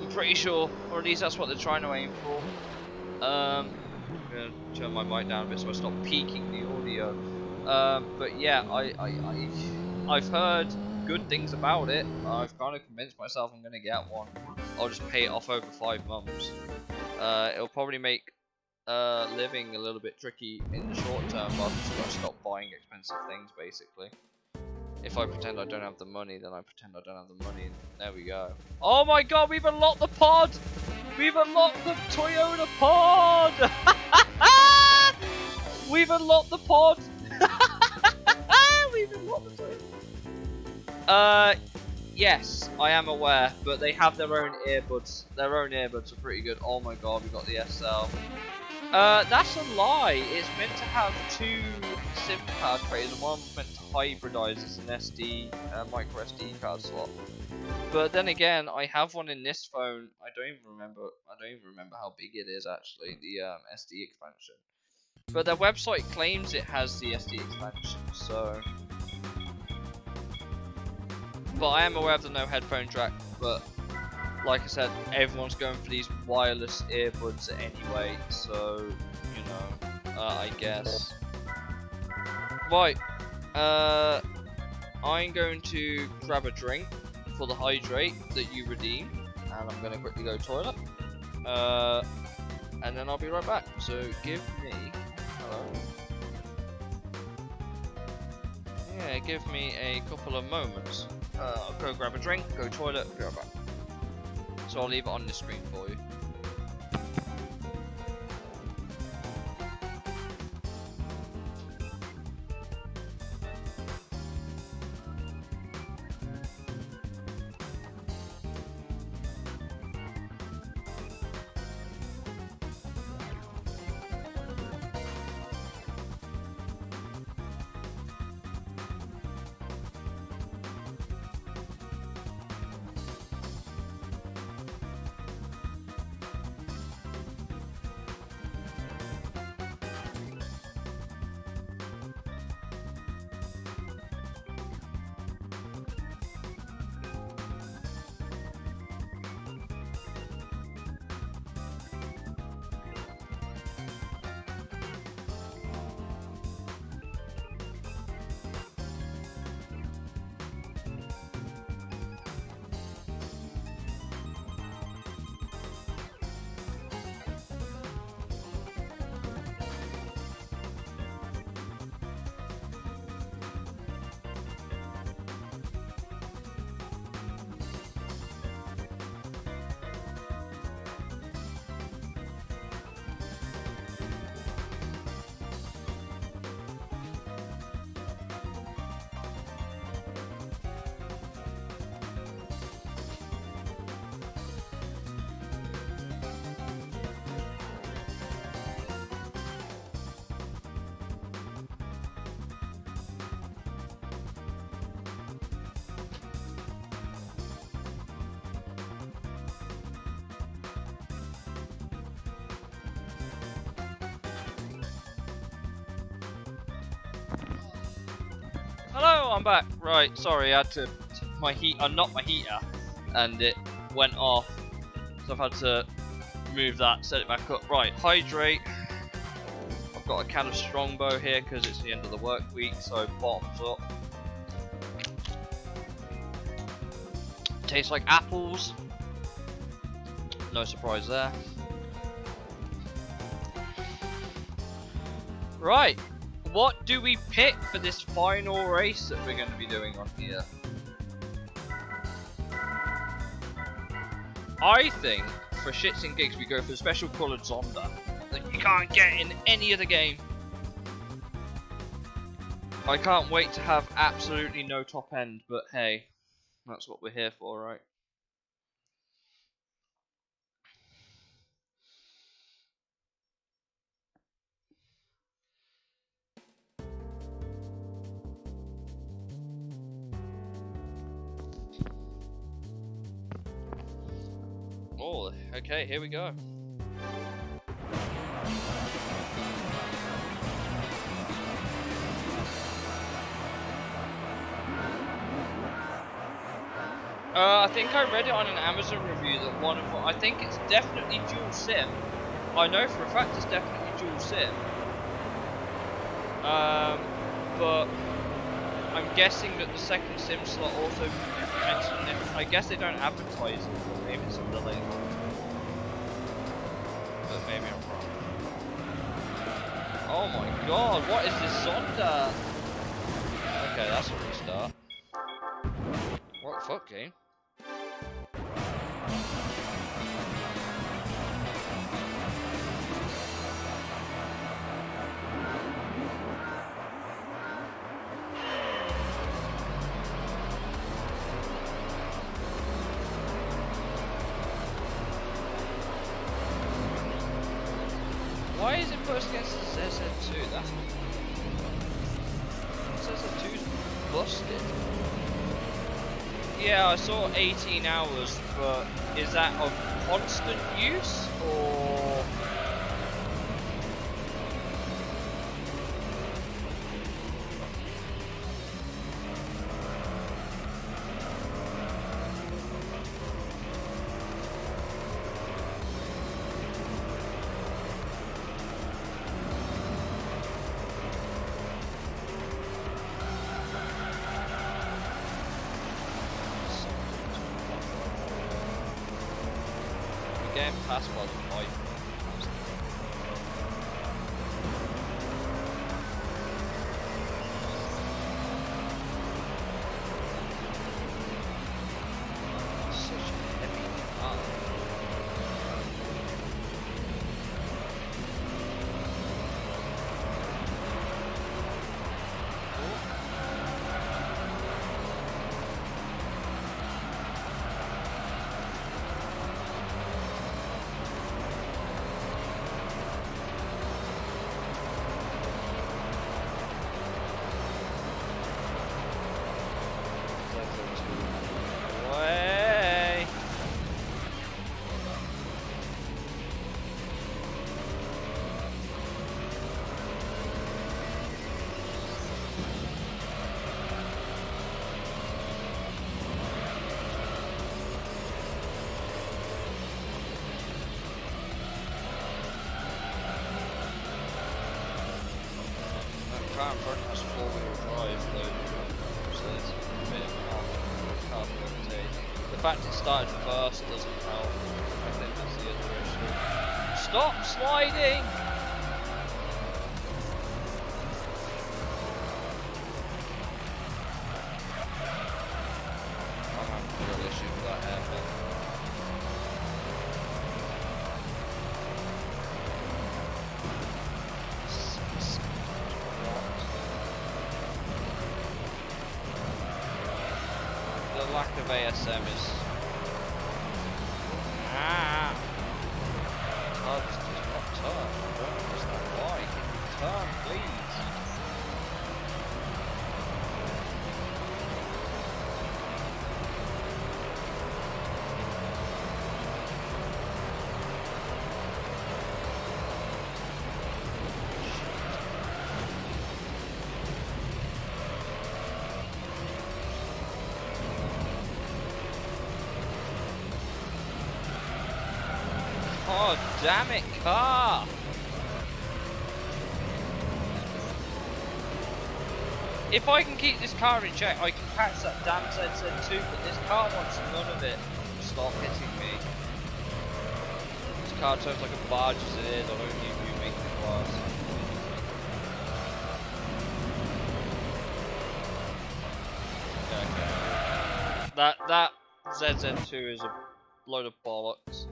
I'm pretty sure, or at least that's what they're trying to aim for. I'm gonna turn my mic down a bit so I stop peaking the audio. But yeah, I've heard good things about it. I've kind of convinced myself I'm gonna get one. I'll just pay it off over 5 months. It'll probably make living a little bit tricky in the short term, but I've just got to stop buying expensive things basically. If I pretend I don't have the money, then I pretend I don't have the money, and there we go. Oh my god, we've unlocked the pod! We've unlocked the Toyota pod! We've unlocked the pod! We've unlocked the Toyota. Yes, I am aware, but they have their own earbuds. Their own earbuds are pretty good. Oh my god, we got the SL. That's a lie. It's meant to have 2 SIM card trays, and one's meant to hybridize as an SD, micro SD card slot. But then again, I have one in this phone. I don't even remember how big it is actually. The SD expansion. But their website claims it has the SD expansion. So, but I am aware of the no headphone jack. But like I said, everyone's going for these wireless earbuds anyway. So you know, I guess. Right. I'm going to grab a drink for the hydrate that you redeemed, and I'm going to quickly go toilet, and then I'll be right back. So give me, hello, yeah, give me a couple of moments. I'll go grab a drink, go toilet, be right back. So I'll leave it on the screen for you. Hello, I'm back. Right, sorry, I had to knocked my heater, and it went off, so I've had to move that, set it back up. Right, hydrate. I've got a can of Strongbow here because it's the end of the work week, so bottoms up. Tastes like apples. No surprise there. Right. What do we pick for this final race that we're going to be doing on here? I think, for shits and gigs, we go for the special coloured Zonda that you can't get in any other game. I can't wait to have absolutely no top end, but hey, that's what we're here for, right? Oh, okay, here we go. I think I read it on an Amazon review that one of I think it's definitely dual SIM. I know for a fact it's definitely dual SIM. But I'm guessing that the second SIM slot also mentioned it. I guess they don't advertise it, but maybe it's in the label. But maybe I'm wrong. Oh my god, what is this Zonda? Okay, that's a restart. What the fuck, game? Why is it pushed against the ZZ2? That's ZZ2's busted. Yeah, I saw 18 hours, but is that of constant use or? Getting passed by the bike. Such a heavy car. Way. That car in front has four-wheel drive though, so it's a bit of an car to overtake. The fact it started first doesn't help. I think that's the other issue. Stop sliding! I'm having a real issue with that hairpin. The lack of ASM is... Oh, this does not turn. I don't understand why. Can you turn, please? Oh, damn it, car! If I can keep this car in check, I can catch that damn ZZ2, but this car wants none of it. Stop hitting me. This car turns like a barge as it is, I don't need you making it worse. Okay. That ZZ2 is a load of bollocks.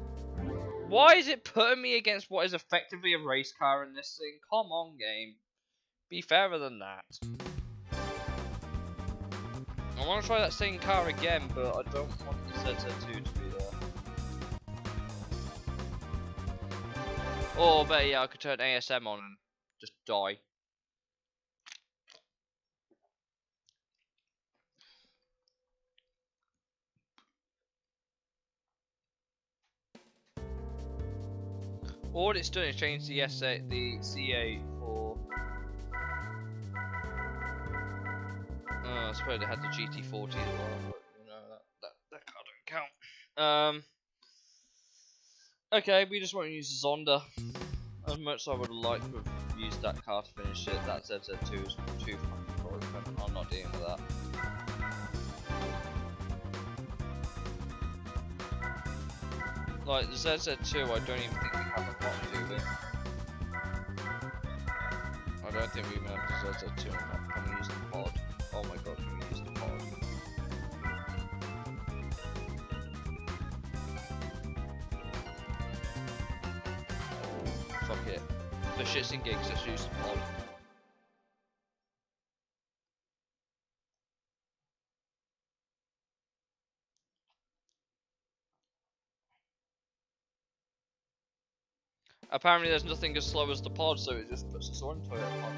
Why is it putting me against what is effectively a race car in this thing? Come on, game. Be fairer than that. I want to try that same car again, but I don't want the ZZ2 to be there. Or better yet, I could turn ASM on and just die. All it's done is change the CA for. I suppose it had the GT40 as well, but you know that car don't count. Okay, we just won't use the Zonda. As much as I would have liked to have used that car to finish it, that ZZ2 is too fucking broken. I'm not dealing with that. Like the ZZ2, I don't even think we have a mod, do we? I don't think we even have the ZZ2 on that. Can we use the pod? Oh my god, can we use the pod? Fuck it. For shits and gigs, let's use the pod. Apparently there's nothing as slow as the pod, so it just puts us on Toyota pod.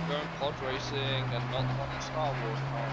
Going pod racing and not on a Star Wars car.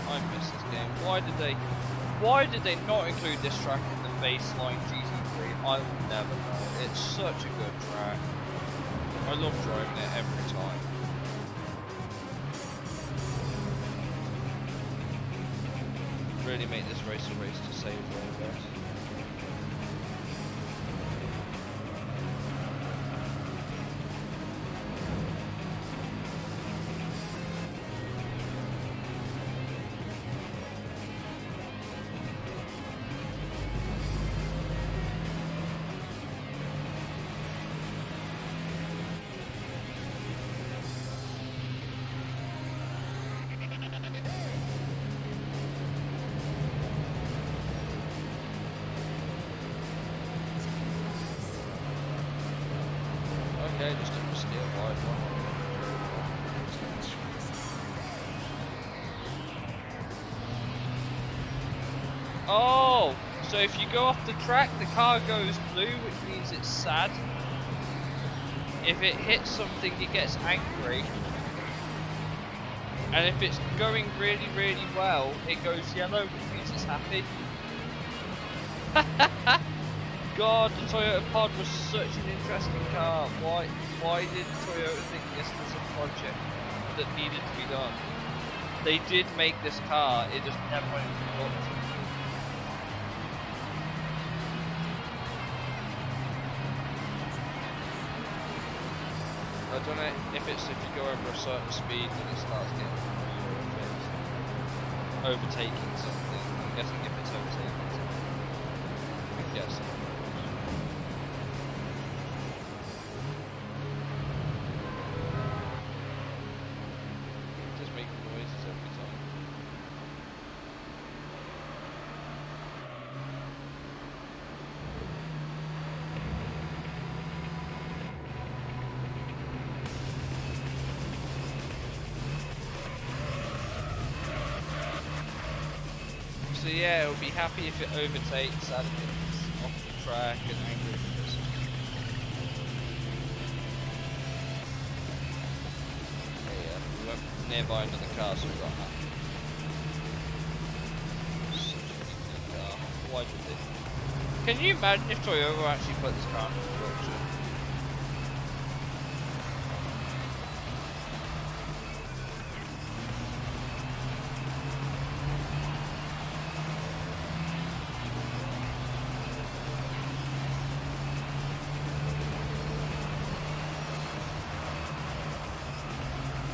I miss this game. Why did they not include this track in the baseline GT3? I will never know. It's such a good track. I love driving it every time. Really make this race a race to save progress. Okay, just a steer wide one. Oh, so if you go off the track, the car goes blue, which means it's sad. If it hits something, it gets angry. And if it's going really, really well, it goes yellow, which means it's happy. God, the Toyota Pod was such an interesting car. Why did Toyota think this was a project that needed to be done? They did make this car, it just never went into production. I don't know if it's if you go over a certain speed then it starts getting through, or if it's overtaking something. I'm guessing if it's overtaking something, I'm guessing. It does make noises every time. So yeah, it would be happy if it overtakes and it's off the track and angry if it doesn't. Oh yeah, we went nearby another car, so we got that. Such a stupid car. Why did they? Can you imagine if Toyota actually put this car into production?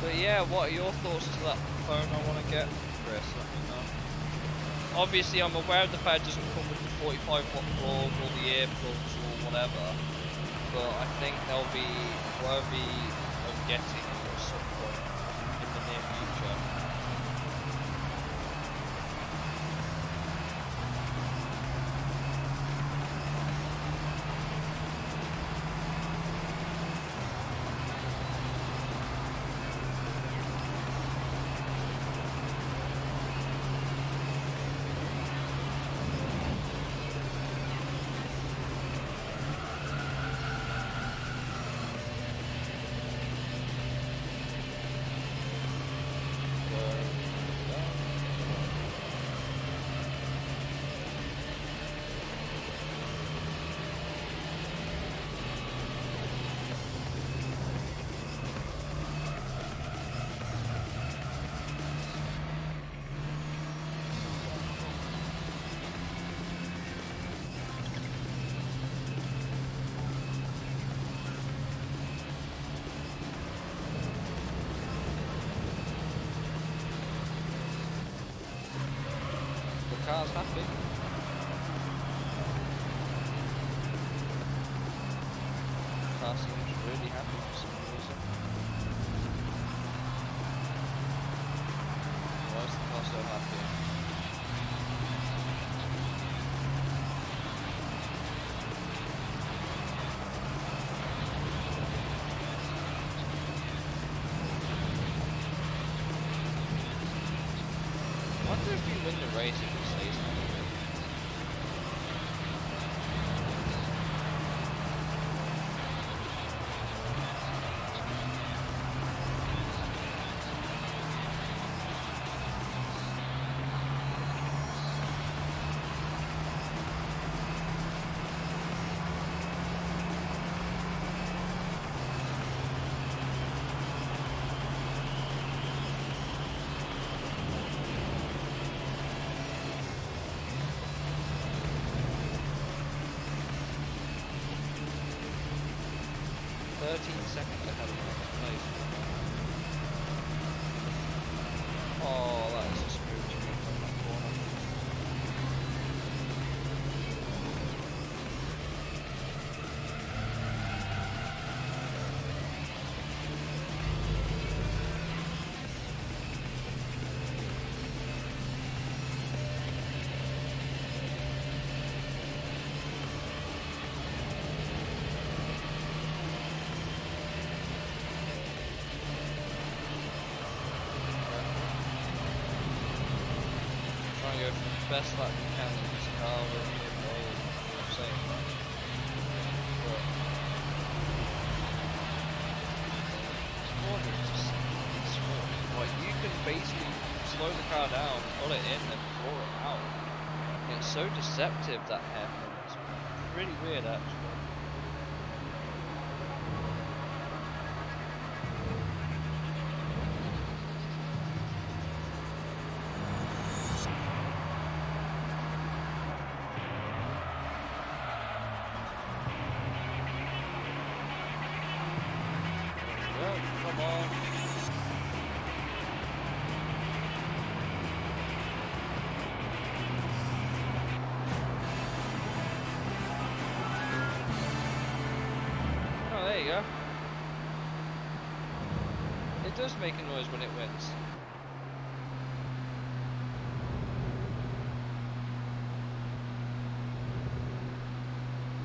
But yeah, what are your thoughts to that phone I want to get, Chris? Let me know. Obviously, I'm aware the pad doesn't come with the 45 watt plug or the earplugs or whatever, but I think they'll be worthy of getting at some point in the near future. The car's happy. The car seems really happy for some reason. Why is the car so happy? I wonder if you win the race if it stays on the race. Seconds ahead of the next place. Oh, that is a smooth jump from that corner. Trying to go for the best lap you can with this car with the road, I'm saying that. But this corner is just small. Like, you can basically slow the car down, pull it in, and draw it out. It's so deceptive, that hairpin. It's pretty weird, actually. you go. It does make a noise when it wins.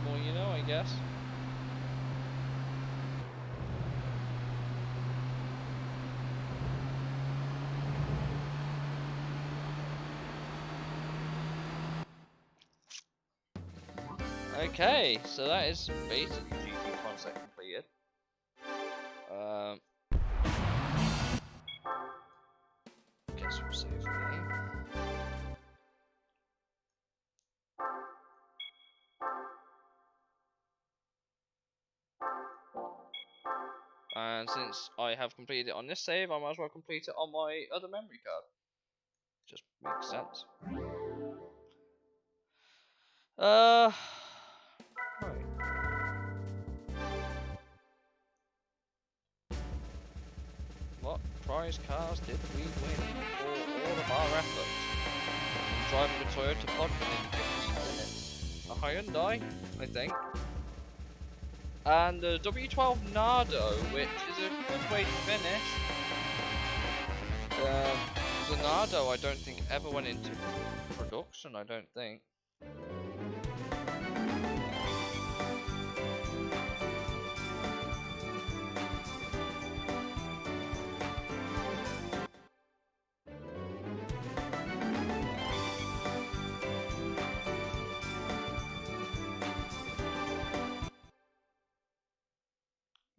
More you know, I guess. Okay, so that is basically GT concept completed. Guess we'll save the game. And since I have completed it on this save, I might as well complete it on my other memory card. Just makes sense. Right. What prize cars did we win for all of our efforts? Driving a Toyota Podman in 15 minutes. A Hyundai, I think. And the W12 Nardo, which is a good way to finish. The Nardo I don't think ever went into production, I don't think.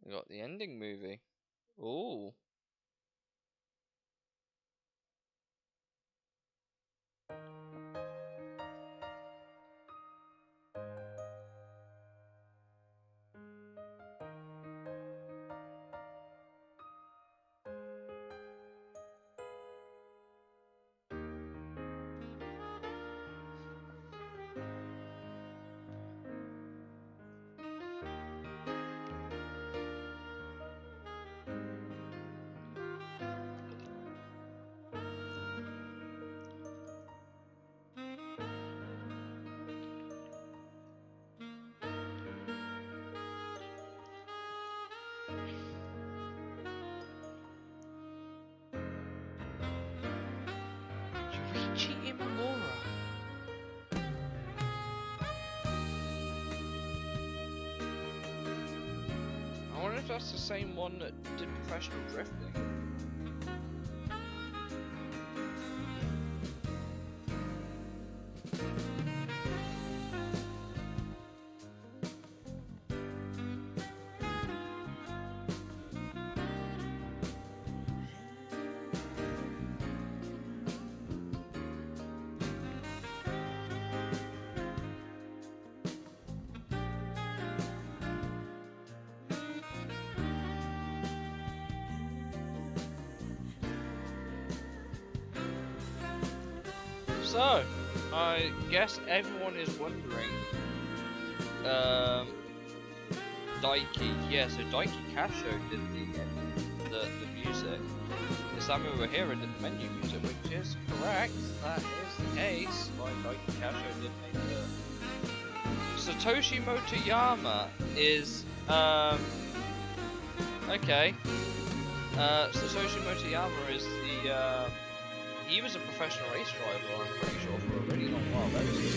We got the ending movie. Ooh. Cheating Laura. I wonder if that's the same one that did professional drifting. So, I guess everyone is wondering, Daiki, yeah, so Daiki Casho did the music. Isamu Rahira did the menu music, which is correct, that is the case, like Daiki Casho did make the... Satoshi Motoyama is, okay, Satoshi Motoyama is the, he was a professional race driver, I'm pretty sure, for a really long while. That was his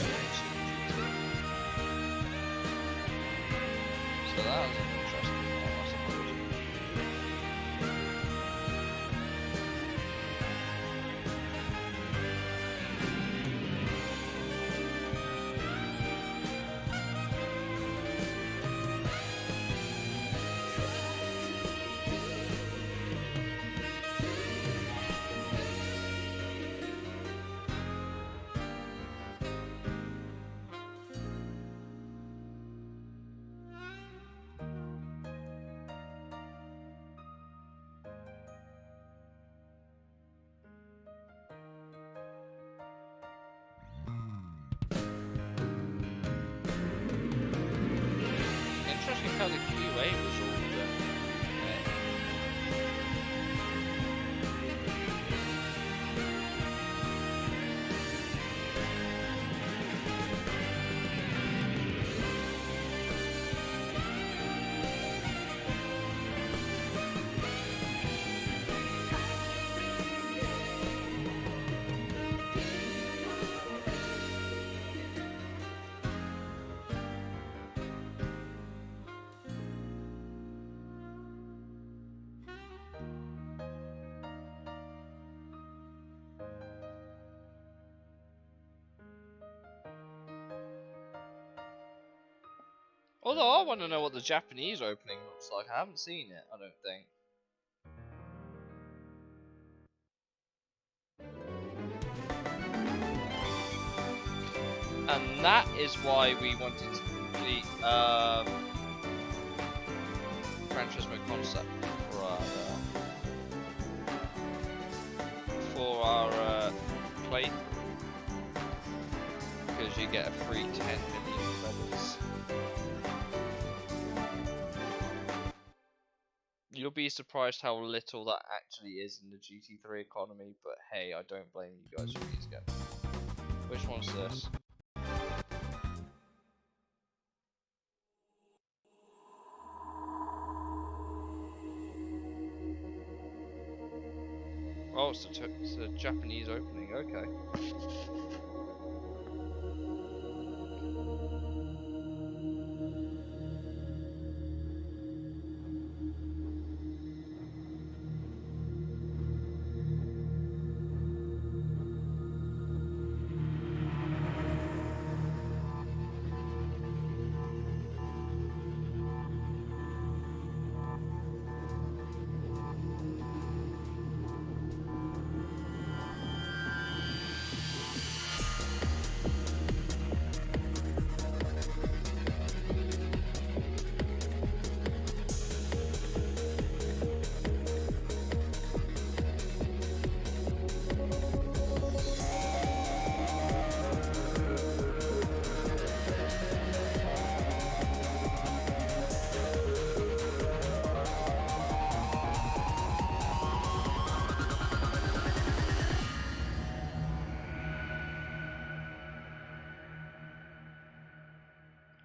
So that was an interesting one, I suppose. Although I want to know what the Japanese opening looks like. I haven't seen it, I don't think. And that is why we wanted to complete Gran Turismo concept for our play, because you get a free 10 million credits. You'll be surprised how little that actually is in the GT3 economy, but hey, I don't blame you guys for these games. Which one's this? Oh, it's a Japanese opening, okay.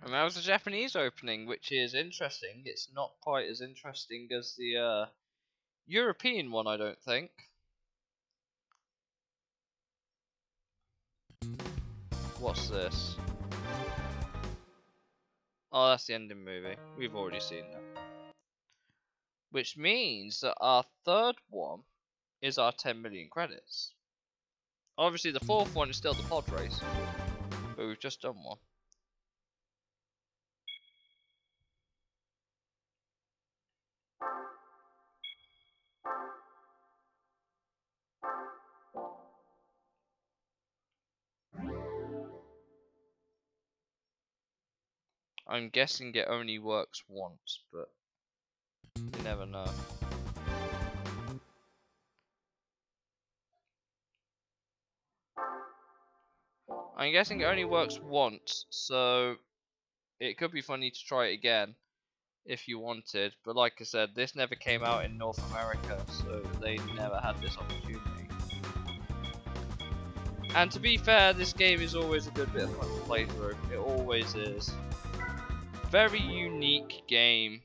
And that was the Japanese opening, which is interesting. It's not quite as interesting as the European one, I don't think. What's this? Oh, that's the ending movie. We've already seen that. Which means that our third one is our 10 million credits. Obviously, the fourth one is still the pod race, but we've just done one. I'm guessing it only works once, but you never know. I'm guessing it only works once, so it could be funny to try it again if you wanted. But like I said, this never came out in North America, so they never had this opportunity. And to be fair, this game is always a good bit of fun to play through. It always is. Very unique game.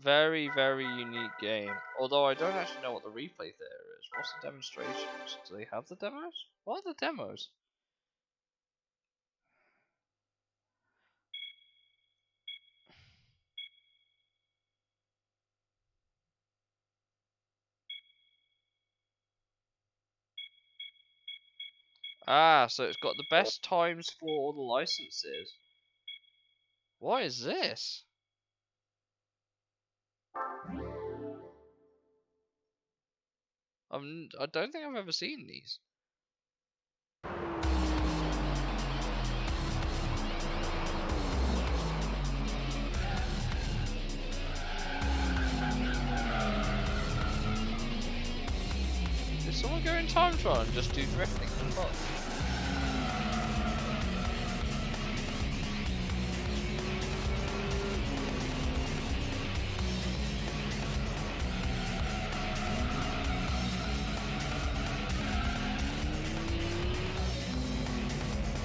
Very, very unique game. Although I don't actually know what the replay theater is. What's the demonstrations? Do they have the demos? What are the demos? Ah, so it's got the best times for all the licenses. What is this? I don't think I've ever seen these. Did someone go in time trial and just do drifting for fun?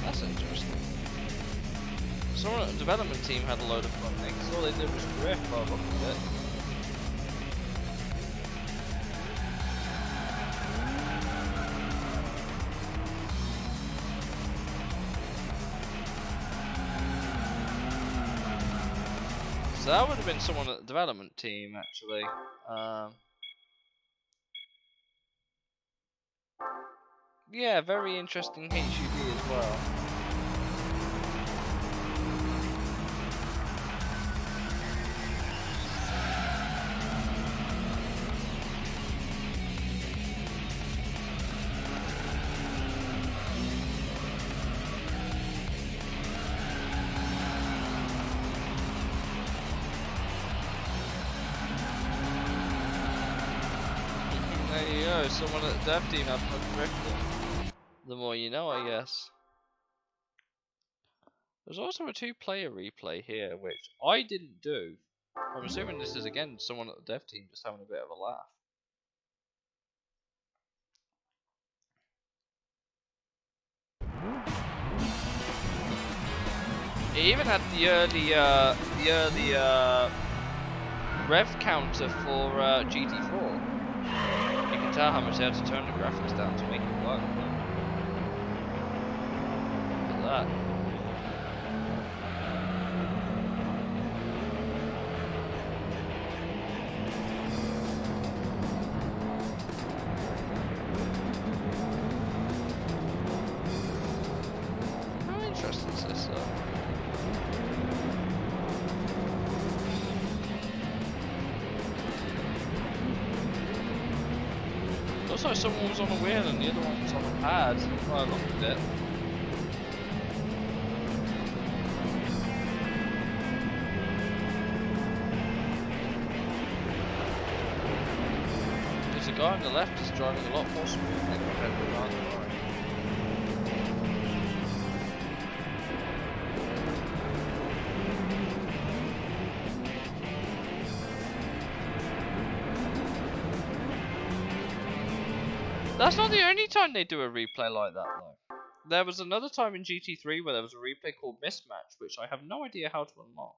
That's interesting. Someone at the development team had a load of fun there, because all they did was drift by the look of it. So that would have been someone at the development team, actually. Yeah, very interesting HUD as well. There you go, someone at the dev team has fun drifting. The more you know, I guess. There's also a 2-player replay here, which I didn't do. I'm assuming this is again someone at the dev team just having a bit of a laugh. It even had the early rev counter for GT4. You can tell how much they had to turn the graphics down to make it work. Look at that. How interesting is this though? Looks like someone was on a wheel and the other one was on a pad. By the look at it. Because the guy on the left is driving a lot more smoothly compared to the guy on the right. That's not the only time they do a replay like that though. There was another time in GT3 where there was a replay called Mismatch, which I have no idea how to unlock.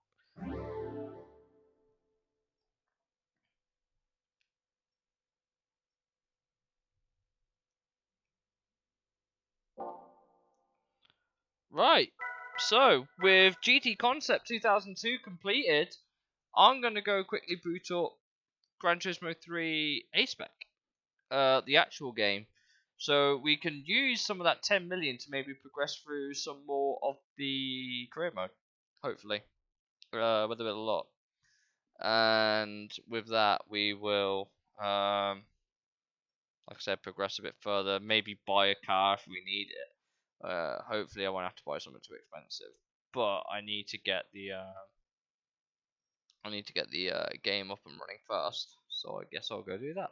Right, so with GT Concept 2002 completed, I'm going to go quickly boot up Gran Turismo 3 A-Spec, the actual game. So we can use some of that 10 million to maybe progress through some more of the career mode, hopefully, with a bit of luck. And with that, we will, like I said, progress a bit further. Maybe buy a car if we need it. Hopefully, I won't have to buy something too expensive. But I need to get the game up and running first. So I guess I'll go do that.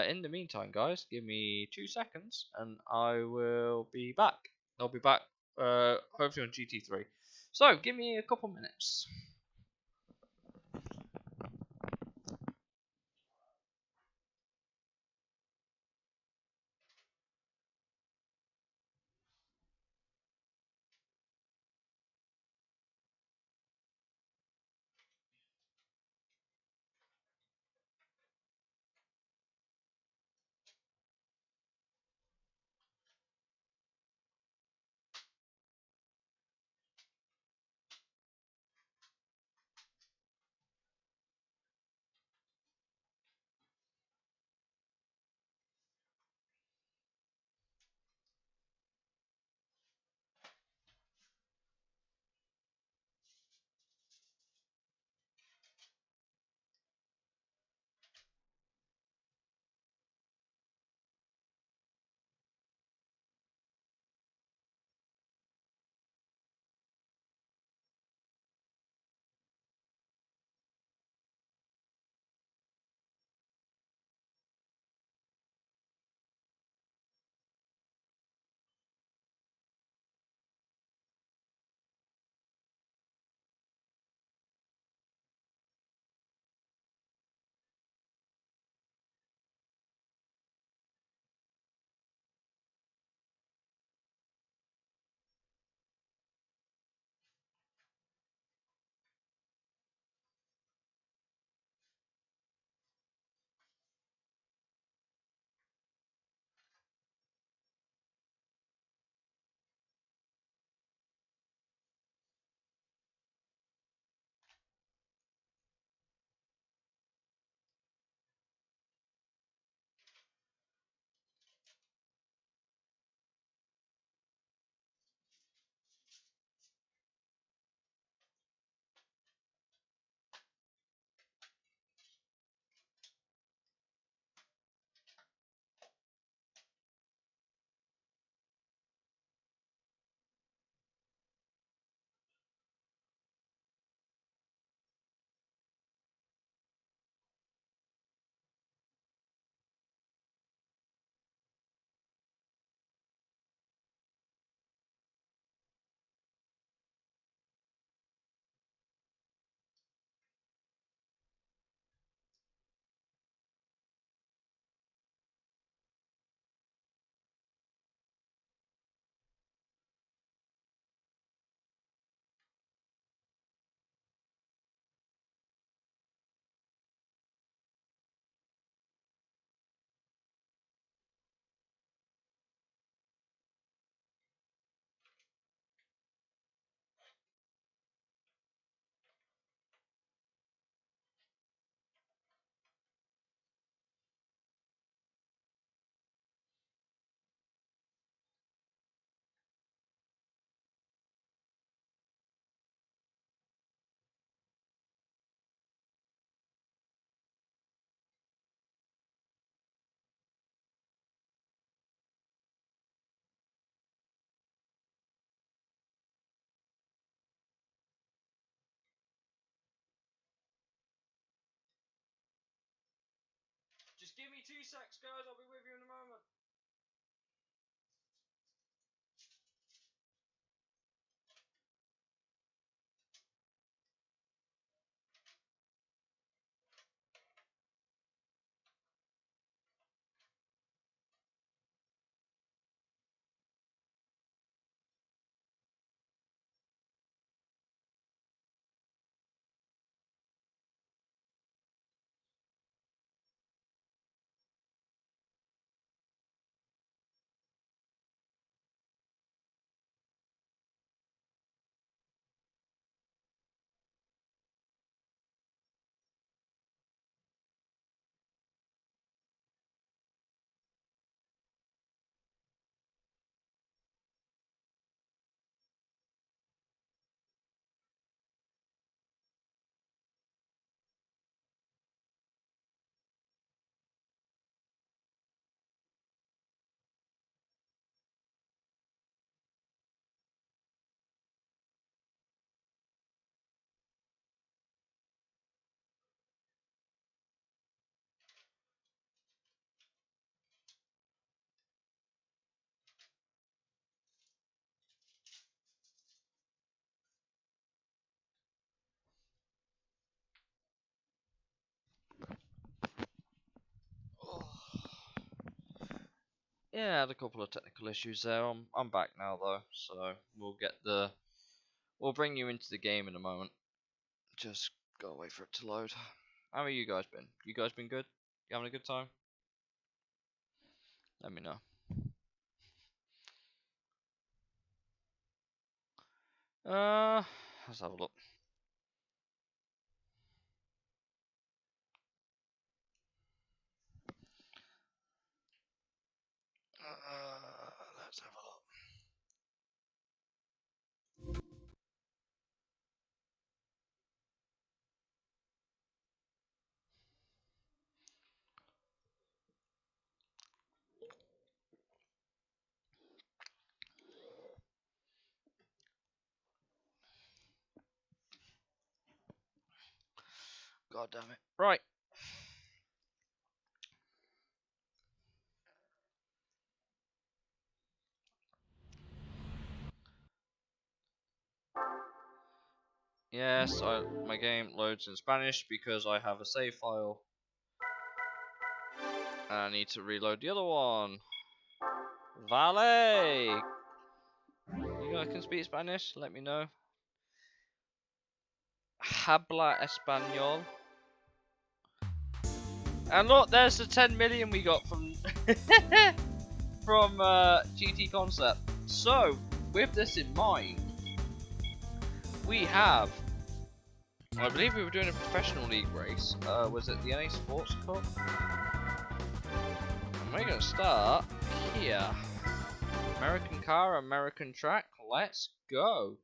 In the meantime, guys, give me 2 seconds and I will be back. I'll be back hopefully on GT3. So give me a couple minutes. give me 2 secs, guys. I'll be with you in a moment. Yeah, I had a couple of technical issues there. I'm back now though, so we'll bring you into the game in a moment. Just gotta wait for it to load. How have you guys been? You guys been good? You having a good time? Let me know. Let's have a look. Let's have a look. God damn it. Right. Yes, my game loads in Spanish because I have a save file. And I need to reload the other one. Vale! You guys can speak Spanish? Let me know. Habla Español. And look, there's the 10 million we got from from GT Concept. So, with this in mind, we have, I believe we were doing a professional league race. Was it the NA Sports Cup? And we're gonna start here. American car, American track. Let's go.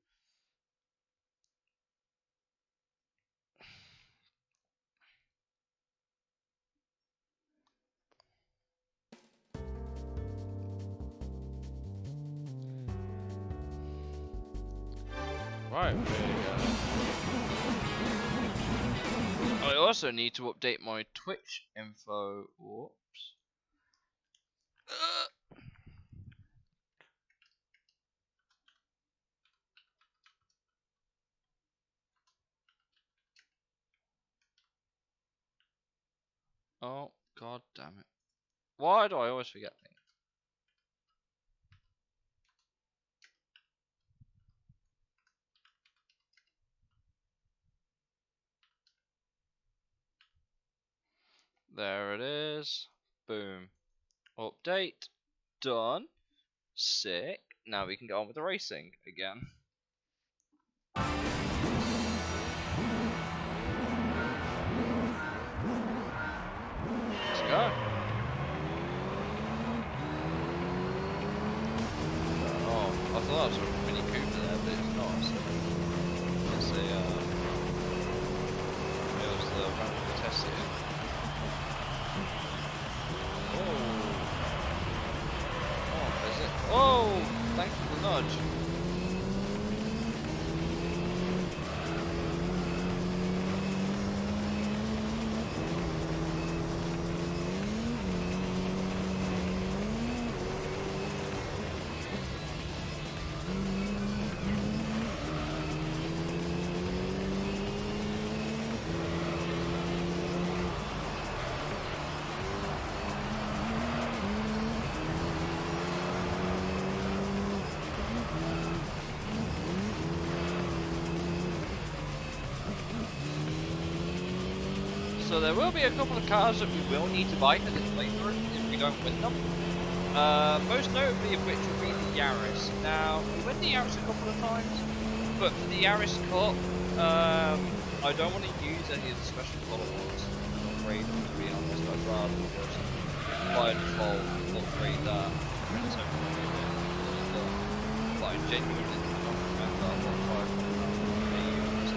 Right. I also need to update my Twitch info. Whoops. Oh, god damn it. Why do I always forget things? There it is. Boom. Update. Done. Sick. Now we can go on with the racing again. Let's go. Oh, I thought that was a Mini Cooper there, but it's not. So it's a, it was the random test here. Oh, is it? Oh, thanks for the nudge. So there will be a couple of cars that we will need to buy for this playthrough if we don't win them. Most notably of which will be the Yaris. Now, we win the Yaris a couple of times, but for the Yaris Cup, I don't want to use any of the special colour ones. I'm afraid, to be honest. I'd rather just by default upgrade that. But I genuinely don't remember what car they used.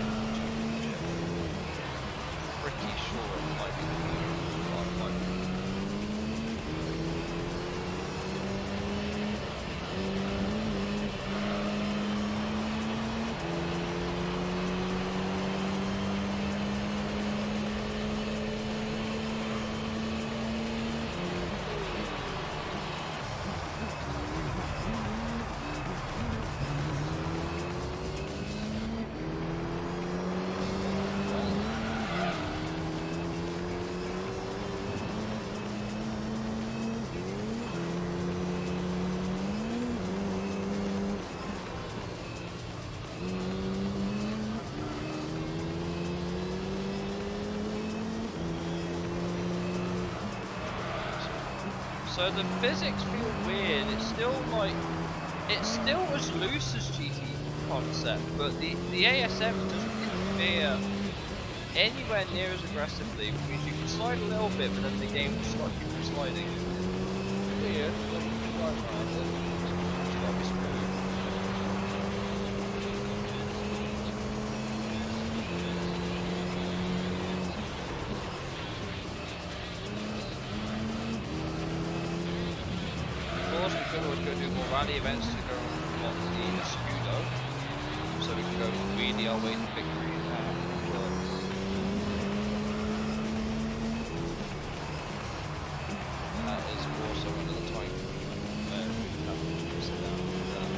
Pretty sure it might be the So the physics feel weird. It's still as loose as GT concept, but the ASM doesn't interfere anywhere near as aggressively, which means you can slide a little bit, but then the game will stop you from sliding. Weird. It's gotta be screwed. We could always go do more rally events to go on the Scudo, so we can go really our way to victory now. That is also another time where we have to sit down with that.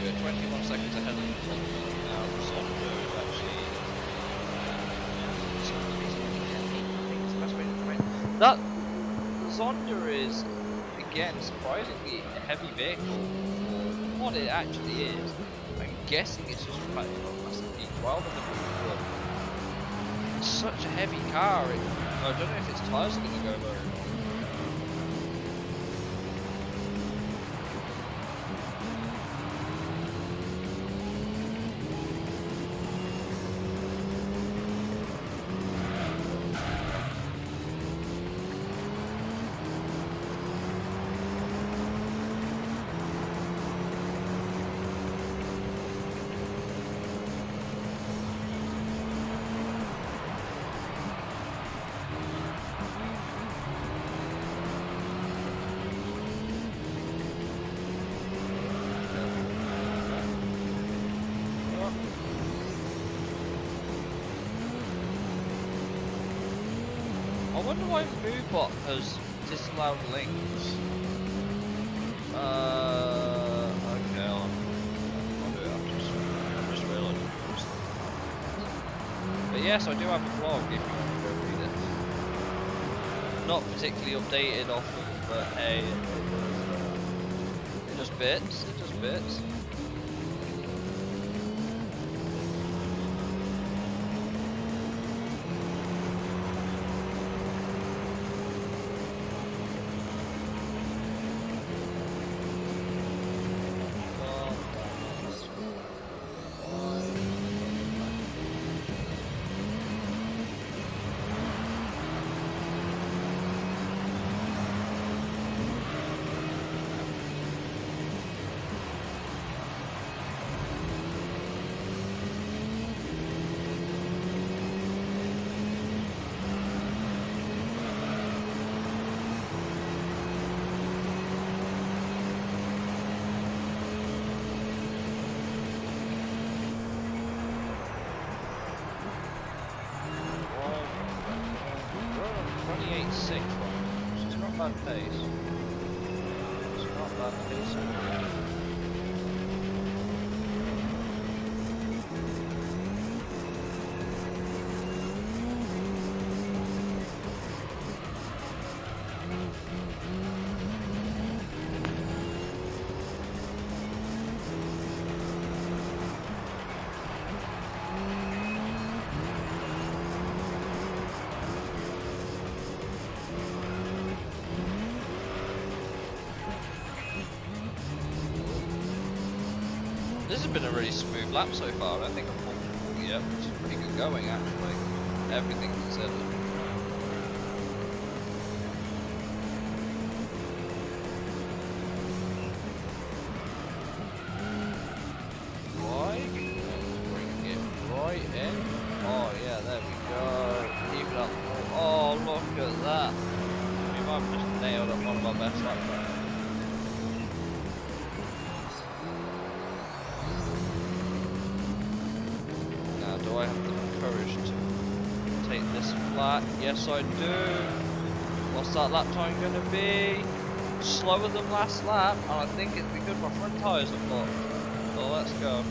We're 21 seconds ahead of the now. The Zonda is actually that Zonda is again surprisingly a heavy vehicle for what it actually is. I'm guessing it's just practical massive rather than a wood. It's such a heavy car. I don't know if its tyres are going to go very long. I wonder why MoveBot has disallowed links. Okay, I'll do it. I've just realised. But yes, I do have a blog if you want to go read it. Not particularly updated often, but hey, it does bits. It does bits. 6th one. So it's not bad pace. It's not bad pace at all. This has been a really smooth lap so far. I don't think I'm 40 yet, which is pretty good going actually. Everything considered. Right, bring it right in. Oh yeah, there we go. Keep it up. Oh, look at that. We might have just nailed up one of our best lap times. Do I have the courage to take this flat? Yes, I do. What's that lap time going to be? Slower than last lap, and I think it's because my front tyres are blocked. So let's go.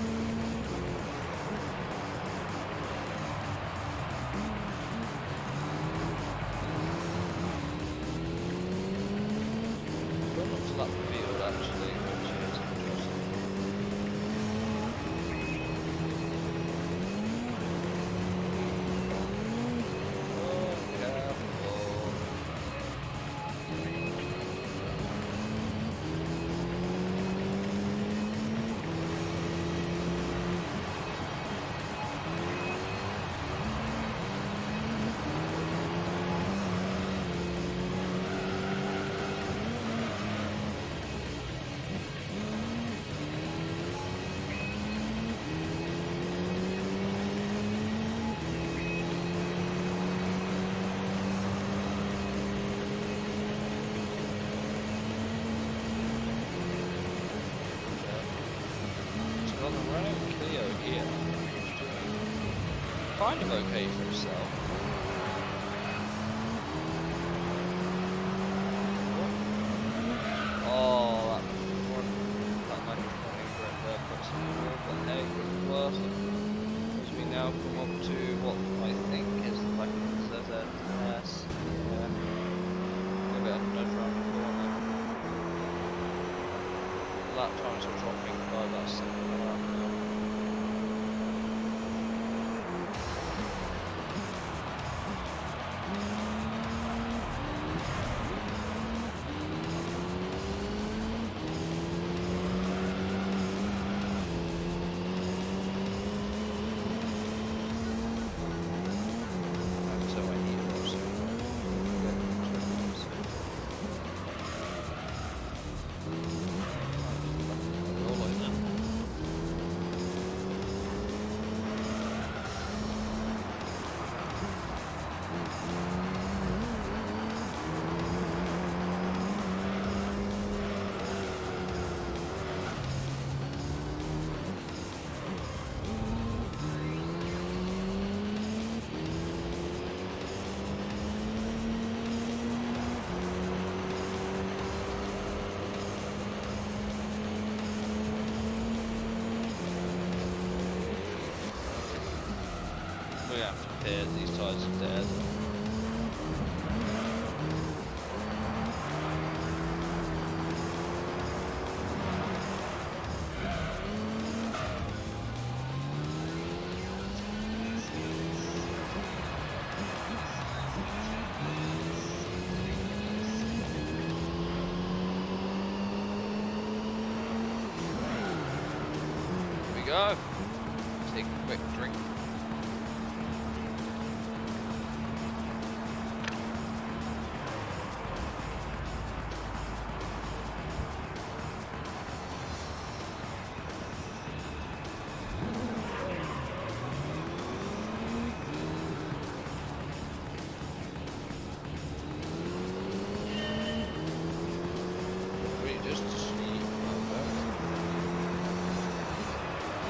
Going up to that field actually, which is interesting. On the Renault Clio here, kind of okay for himself. Oh, that microphone right there puts some more, but hey, it's worth it. As we now come up to what I think is like the ZZS. Yeah. Maybe I can nudge around the corner. Lap times are dropping by about 7.5 now. So I need also we have to pair these tyres are dead. Here we go. Take a quick drink.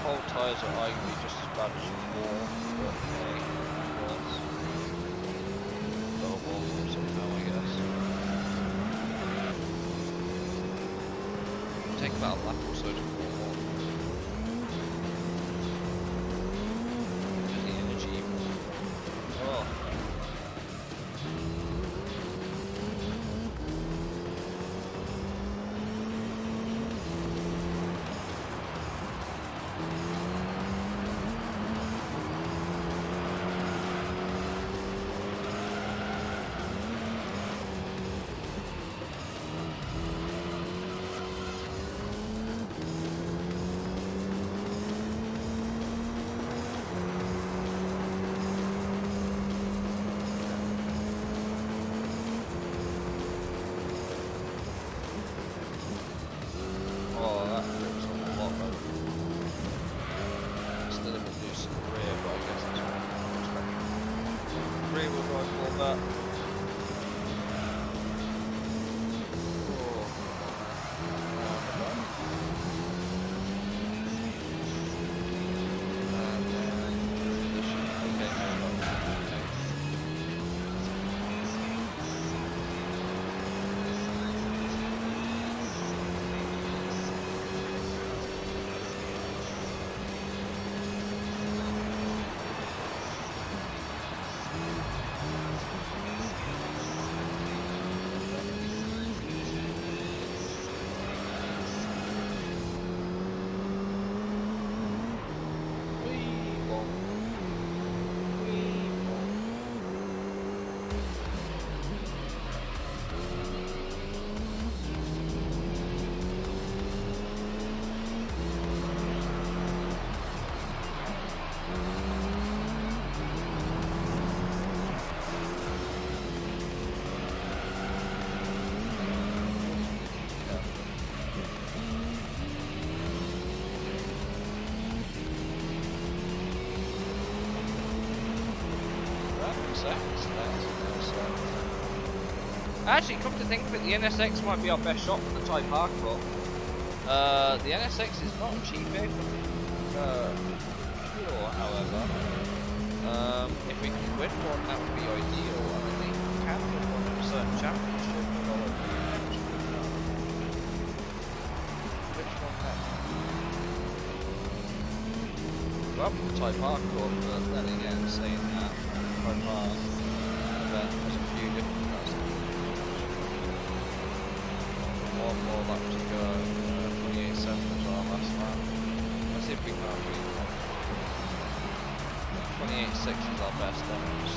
Whole tyres are arguably just as bad as before, but hey, worse. Got a wall somehow, I guess. about a lap or so to warm up. Get the energy. Oh. Oh, that looks a lot better. Still a bit loose in the rear, but I guess that's what I'm expecting. Rear wheel drive for that. Actually, come to think of it, the NSX might be our best shot for the Type R Cup. The NSX is not a cheap vehicle. Pure, however. If we can win one, that would be ideal. I think we can win one in a certain championship. Which one next? Well, the Type R Cup, but then again, saying that, Type R event has a few different cars. One more lap to go. 28.7 as our last lap. Let's see if we can't beat that. 28.6 is our best efforts.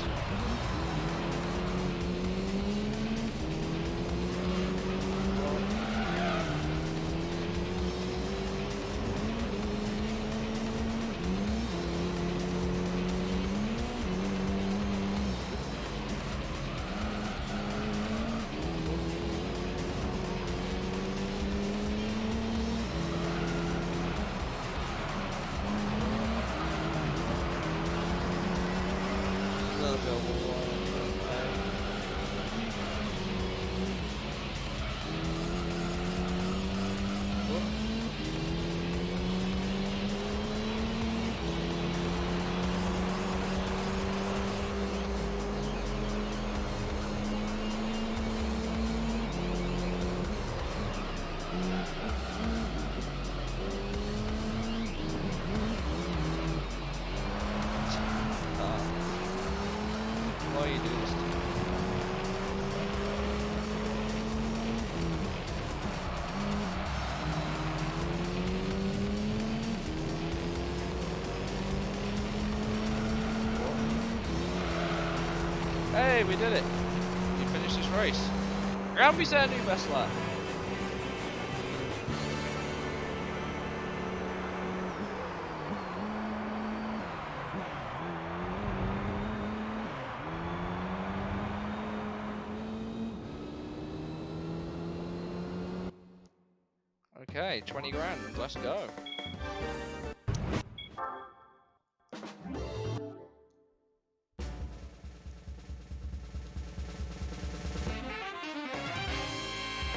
Why you do this to me? Hey, we did it! We finished this race. And we set a new best lap. Okay, 20 grand, let's go.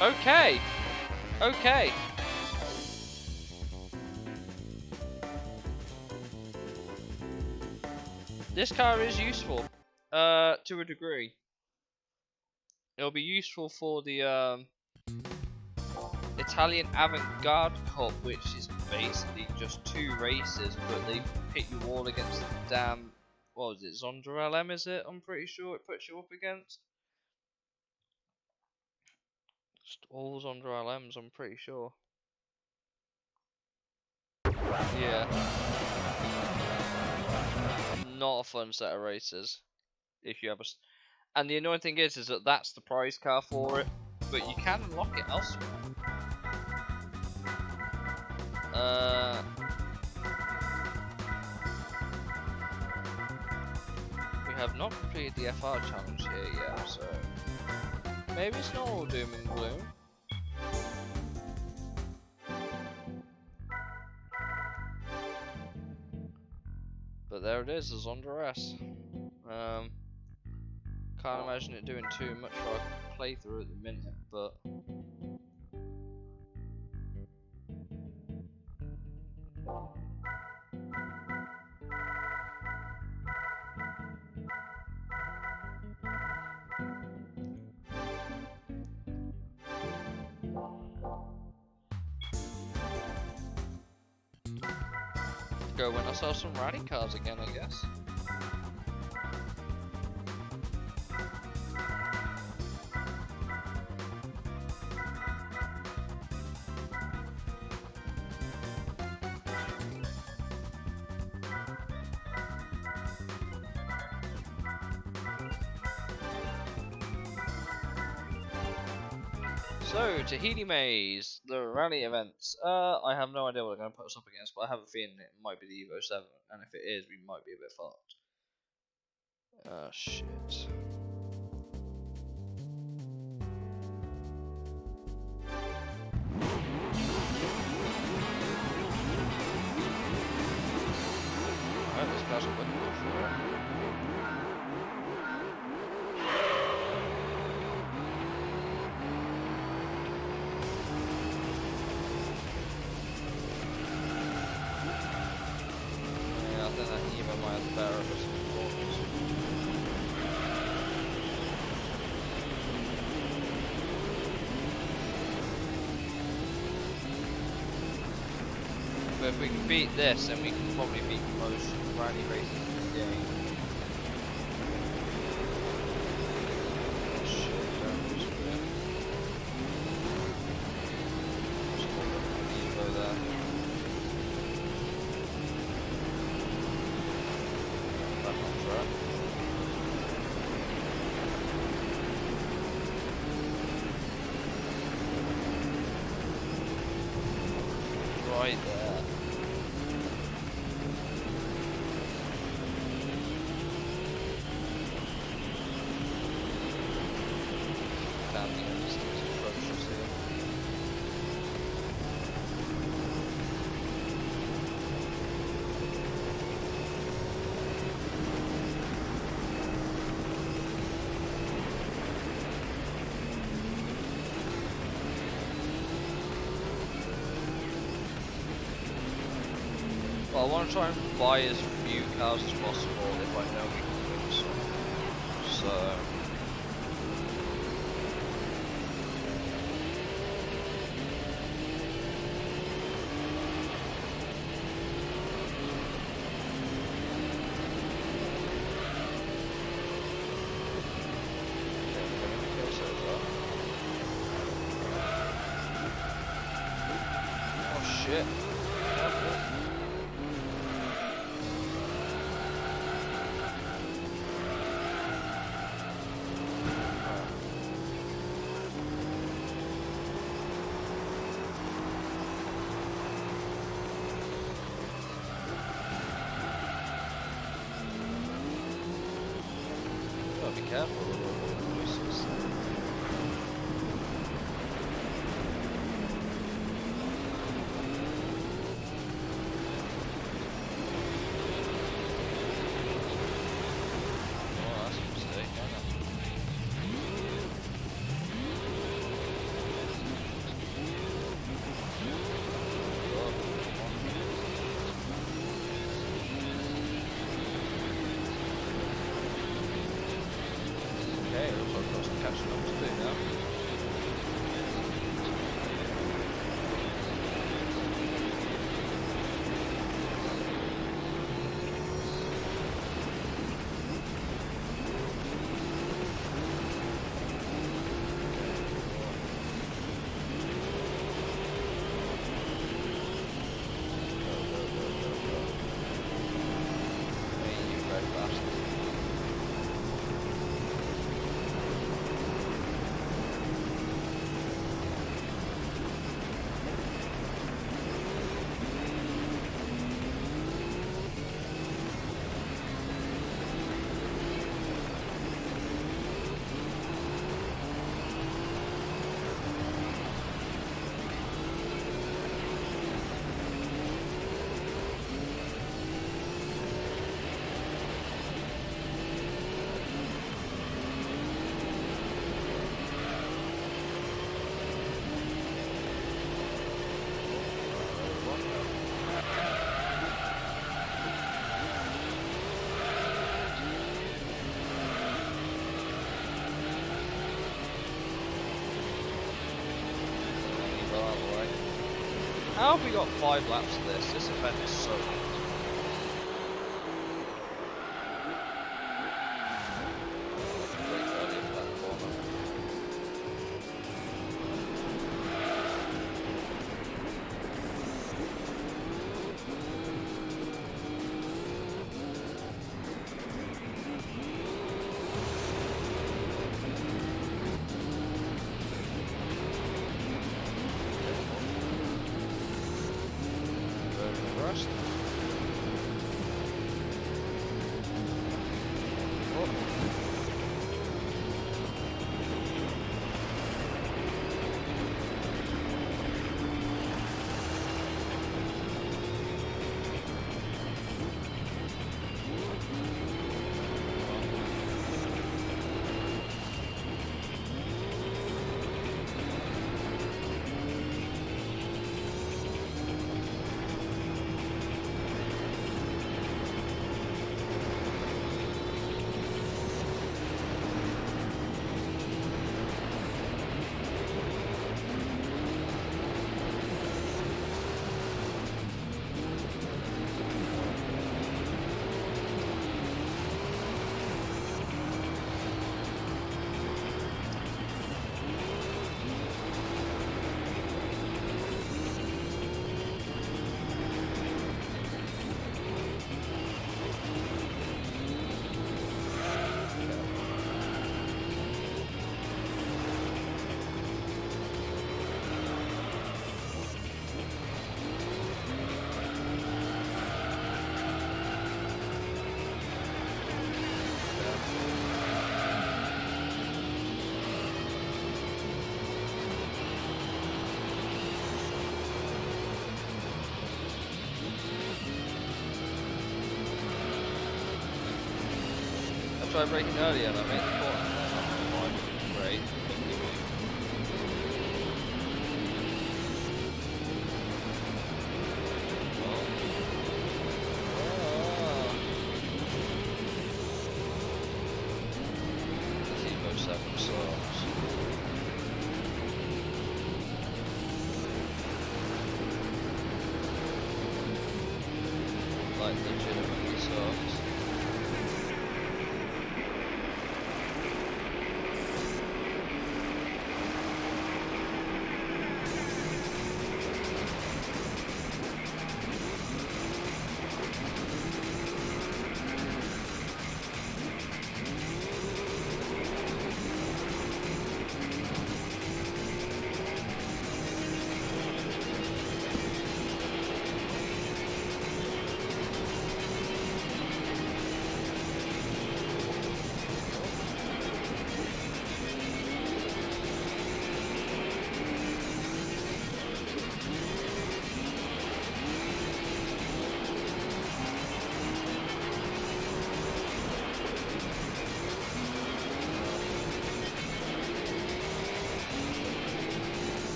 Okay, okay. This car is useful, to a degree. It'll be useful for the Italian Avant-Garde Cup, which is basically just 2 races, but they pit you all against the damn, what was it, Zonder LM is it? I'm pretty sure it puts you up against. Just all Zonder LMs, I'm pretty sure. Yeah. Not a fun set of races. If you ever... And the annoying thing is that that's the prize car for it, but you can unlock it elsewhere. We have not completed the FR challenge here yet, so maybe it's not all doom and gloom. But there it is, the Zonder S. Can't imagine it doing too much for our playthrough at the minute, but go win ourselves some rally cars again, I guess. So, Tahiti Maze, the rally events. I have no idea what they're going to put us up against, but I have a feeling it might be the Evo 7, and if it is, we might be a bit fucked. Shit. Alright, this car's a bit good for it. I think that Evo might have the better of us performance. But if we can beat this, then we can probably beat most rally races in the game. Oh shit, don't lose it. Just hold up the Evo there. Right there. Damn, the distance is atrocious here. Well, I want to try and buy as few cars as possible if I know we can win some. So... Oh shit. Be careful with all the voices. Oh, that's a mistake, isn't it? glad we got 5 laps of this. This event is so good. Brake early for that corner. Rust. I tried braking earlier and I made the corner. Great. Evo 7 sucks. Like legitimately sucks.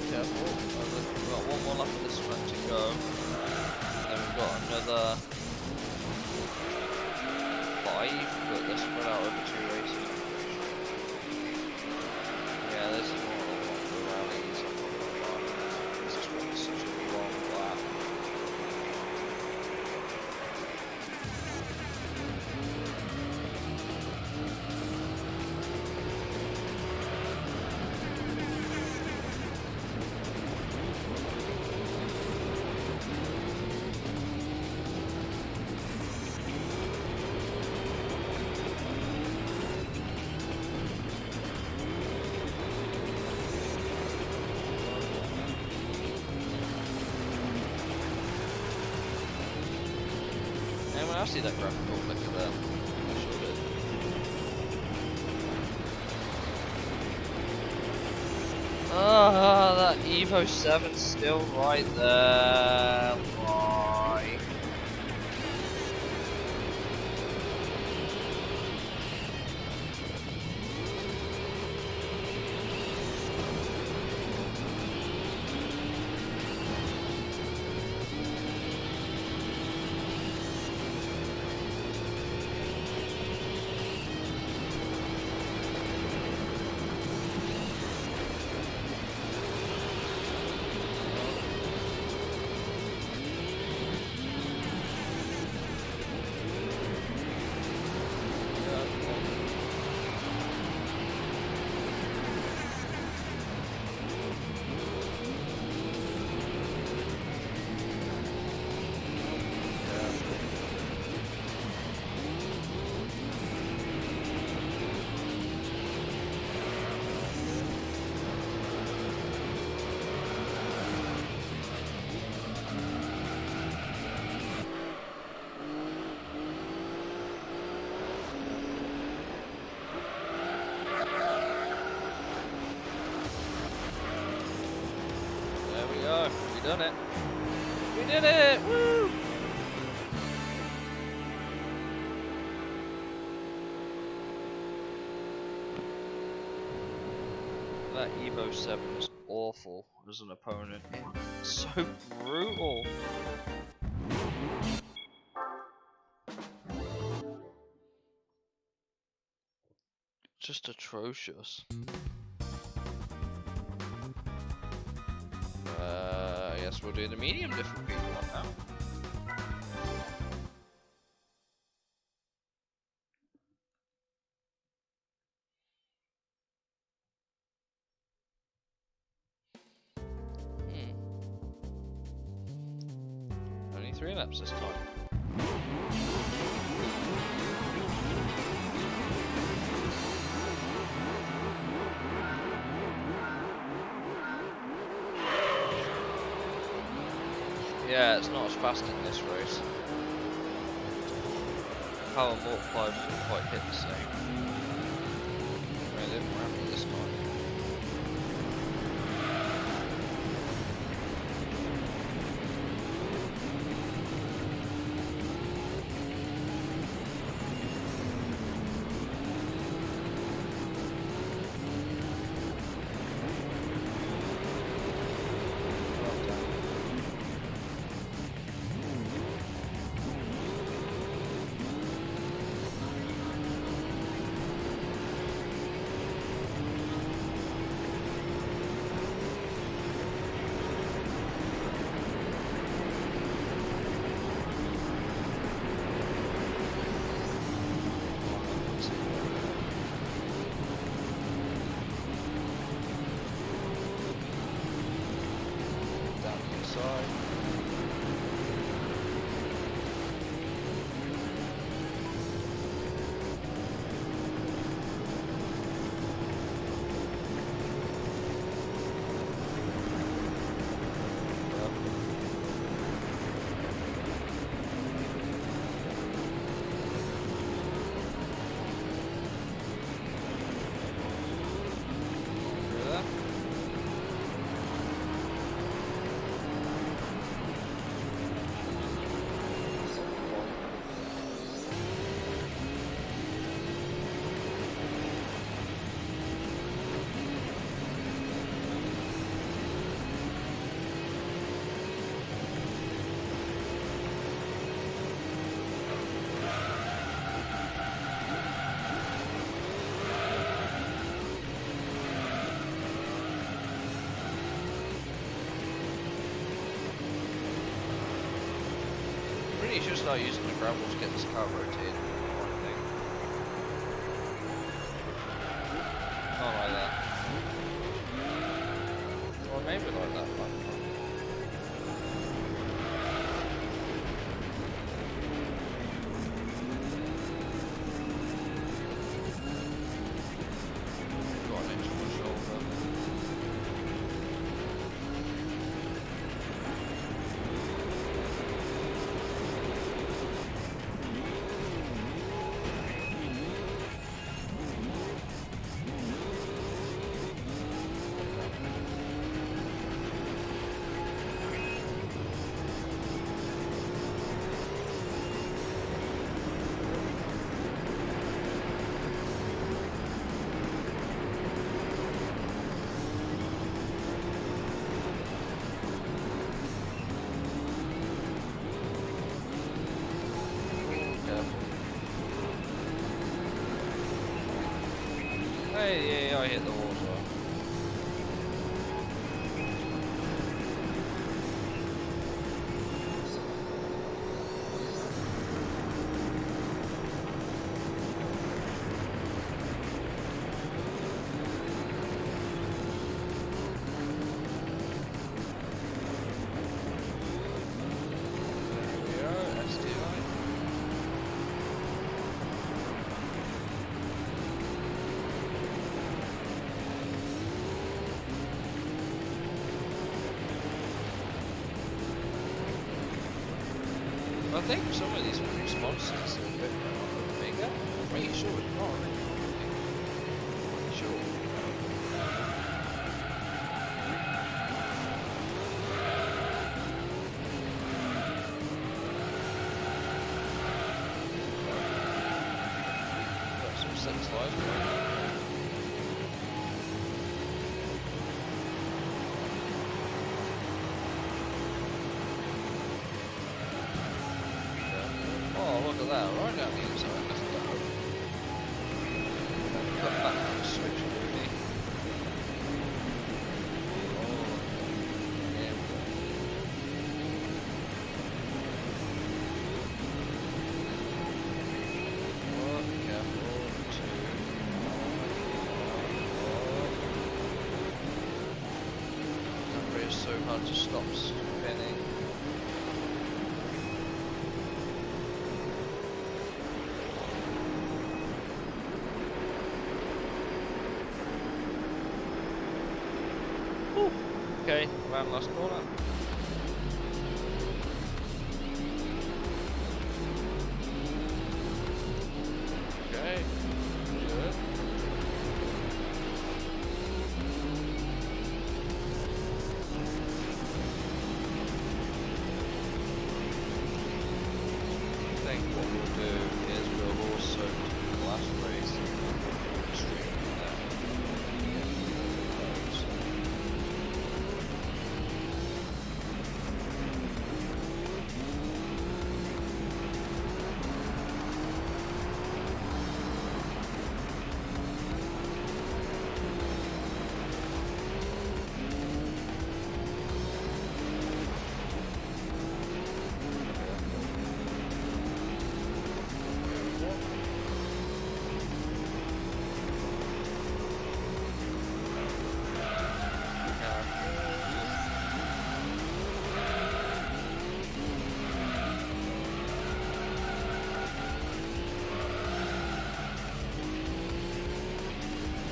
We've got one more lap of this one to go. Then we've got another 5, but they're spread out over 2 races. Yeah, this is one of the longer rallies. This is one such a long lap. Anyone else see that graphical flicker there? I sure did. Ah, that Evo 7's still right there. Why? done it. We did it! Woo! That Evo 7 is awful as an opponent. It's so brutal. Just atrocious. I guess we'll do the medium difficulty one now. Only 3 laps this time. Yeah, it's not as fast in this race. Power multipliers don't quite hit the same. Maybe they're around this time. Really should start using the gravel to get this car rotated. I think. Not like that. Or maybe like that. Got an inch on my shoulder. Hey, yeah, I hit the water. I think some of these responses are a bit bigger. I'm pretty sure it's not. Pretty sure. Oh, look at that, right down the inside. That's dope. Put that on the switch, really. Oh, yeah. Oh, careful. That bridge is so hard to stop spinning. Okay, round last corner. Okay, good. I think what we'll do is we'll also do the last race. Stream that.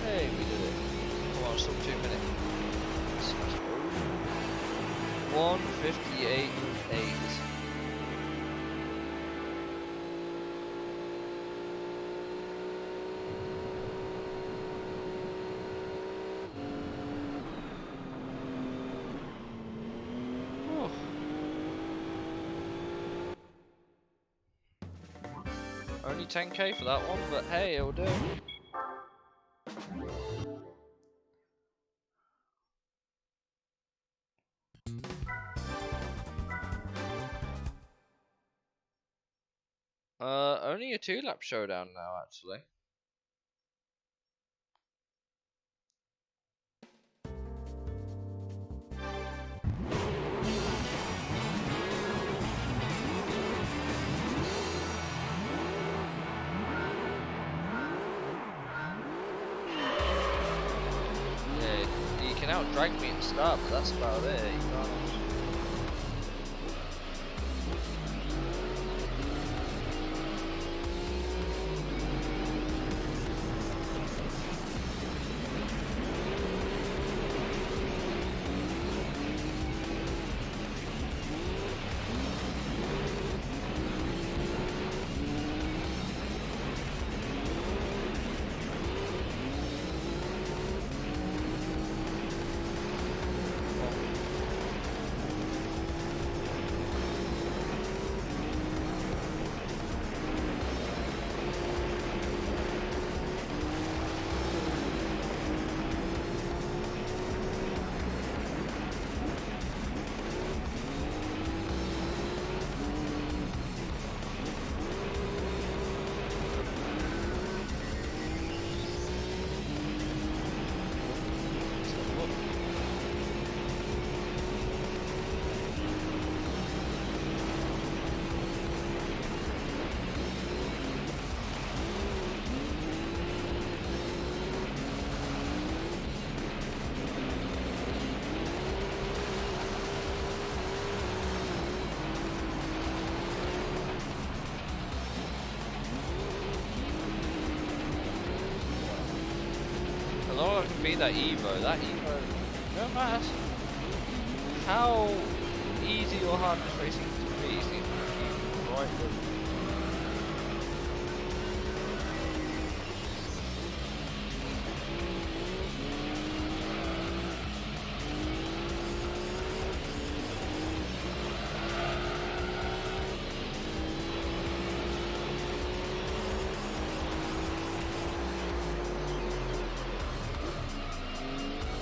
Hey, we did it. Come on, sub 2 minutes. 1:58.8. Whew. Only 10k for that one, but hey, it'll do. Only a 2-lap showdown now, actually. Yeah, you can out-drag me and start, but that's about it. You can't. As long as I can beat that Evo, no matter how easy or hard this racing can be, seems to be right good.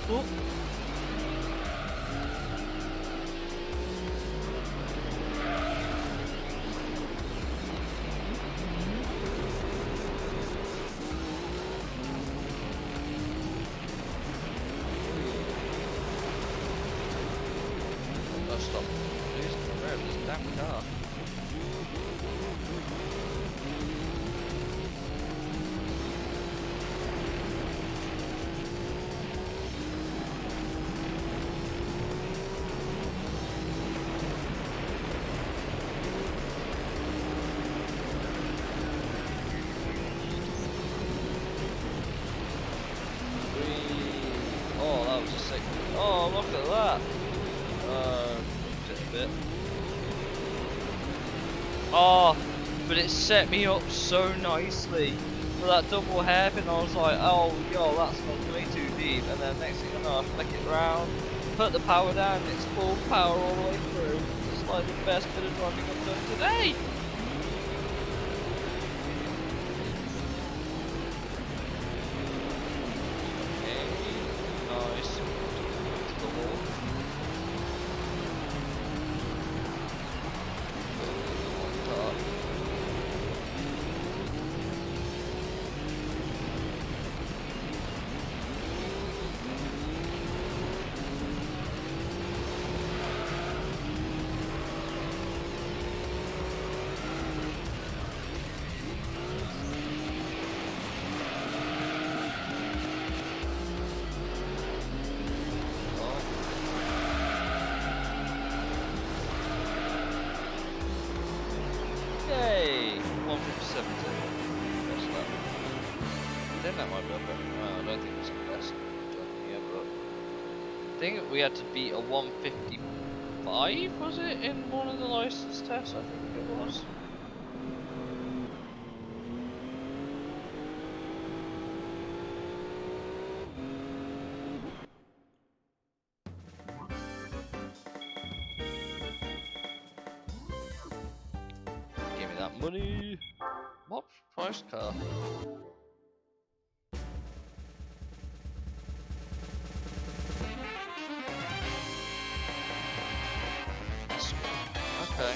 Oh. I'll stop losing the road, this damn car. Oh, that was a sick. Oh, look at that. Just a bit. Oh, but it set me up so nicely for that double hairpin. I was like, oh, yo, that's not way too deep. And then next thing I know, I flick it round, put the power down, and it's full power all the way through. It's like the best bit of driving I've done today. Yay! 157. That's that. I think that might be a better. No, I don't think it's the best done here, but I think we had to beat a 155, was it, in one of the license tests? I think it was. Give me that money. What price car? Okay.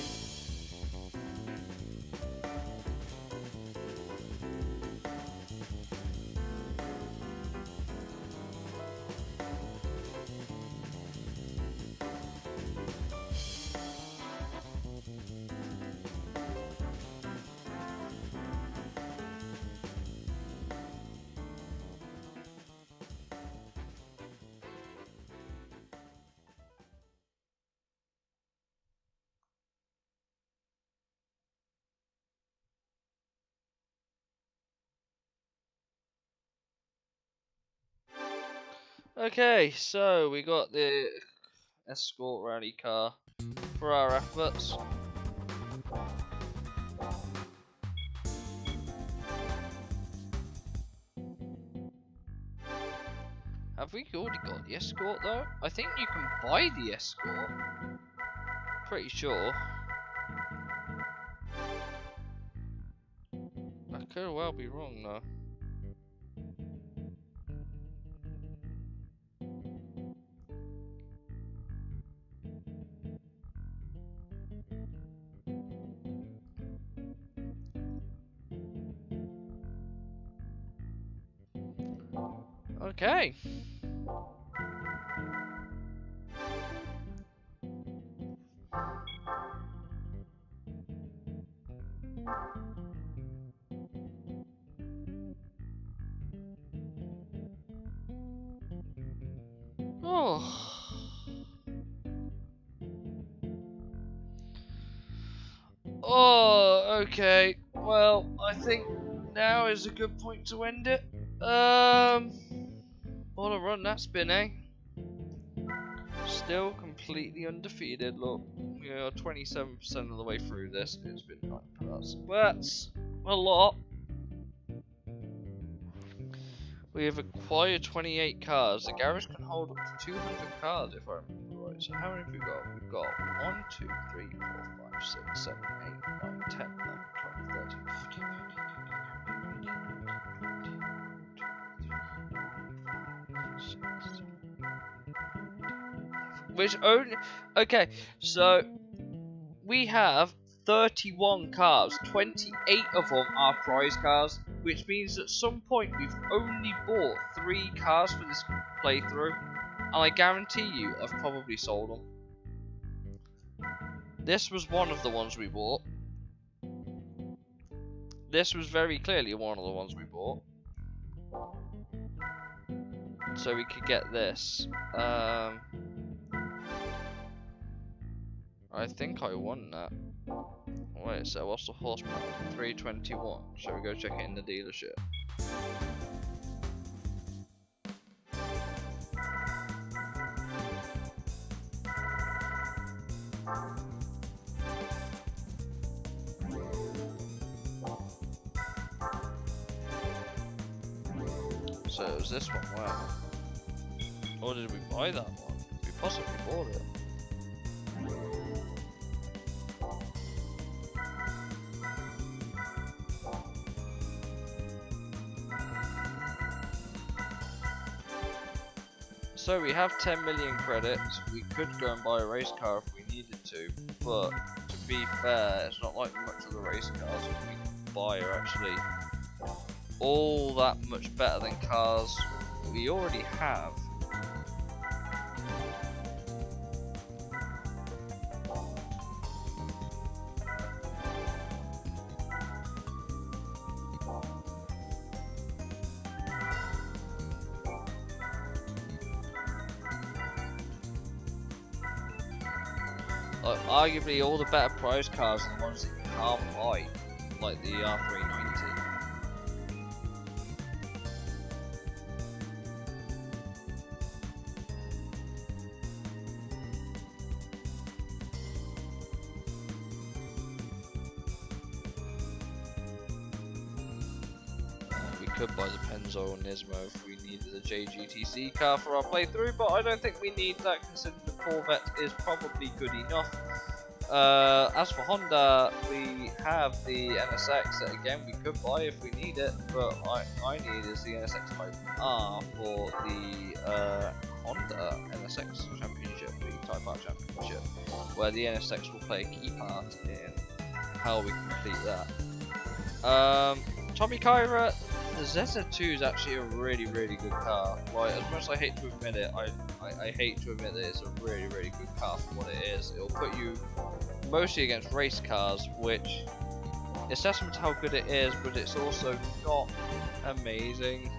Okay, so we got the escort rally car for our efforts. Have we already got the escort though? I think you can buy the escort. Pretty sure. I could well be wrong though. Okay. Oh. Oh, okay. Well, I think now is a good point to end it. What a run that's been, eh? Still completely undefeated. Look, we are 27% of the way through this. It's been 9 plus. That's a lot. We have acquired 28 cars. The garage can hold up to 200 cars if I remember right. So how many have we got? We've got 1, 2, 3, 4, 5, 6, 7, 8, 9, 10, 11, 12, 13, 14, 15, 16, 17, 18, 19, 20, 21, 22, 23, 24, 25, 26, 27, Which only... Okay, so we have 31 cars. 28 of them are prize cars, which means at some point we've only bought 3 cars for this playthrough. And I guarantee you, I've probably sold them. This was one of the ones we bought. This was very clearly one of the ones we bought. So we could get this. I think I won that. Wait, so what's the horsepower? 321. Shall we go check it in the dealership? So it was this one, wow. Or did we buy that one? We possibly bought it. So we have 10 million credits. We could go and buy a race car if we needed to, but to be fair, it's not like much of the race cars we can buy are actually all that much better than cars we already have. Arguably all the better prize cars are the ones that you can't buy, like the R390. We could buy the Penzo or Nismo if we needed a JGTC car for our playthrough, but I don't think we need that considering the Corvette is probably good enough. As for Honda, we have the NSX that again we could buy if we need it, but I need is the NSX Type R for the Honda NSX Championship, the Type R Championship, where the NSX will play a key part in how we complete that. Tommy Kyra, the ZZ2 is actually a really good car. Like, as much as I hate to admit it, I hate to admit that it's a really good car for what it is. It'll put you mostly against race cars, which is testament to how good it is, but it's also not amazing.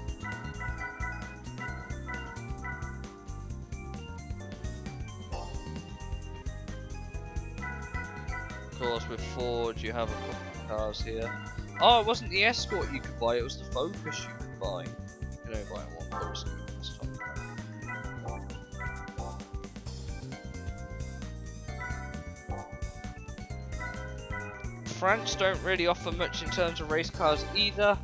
Of course, with Ford, you have a couple of cars here. Oh, it wasn't the Escort you could buy, it was the Focus you could buy. You can only buy one Focus this time. France don't really offer much in terms of race cars either.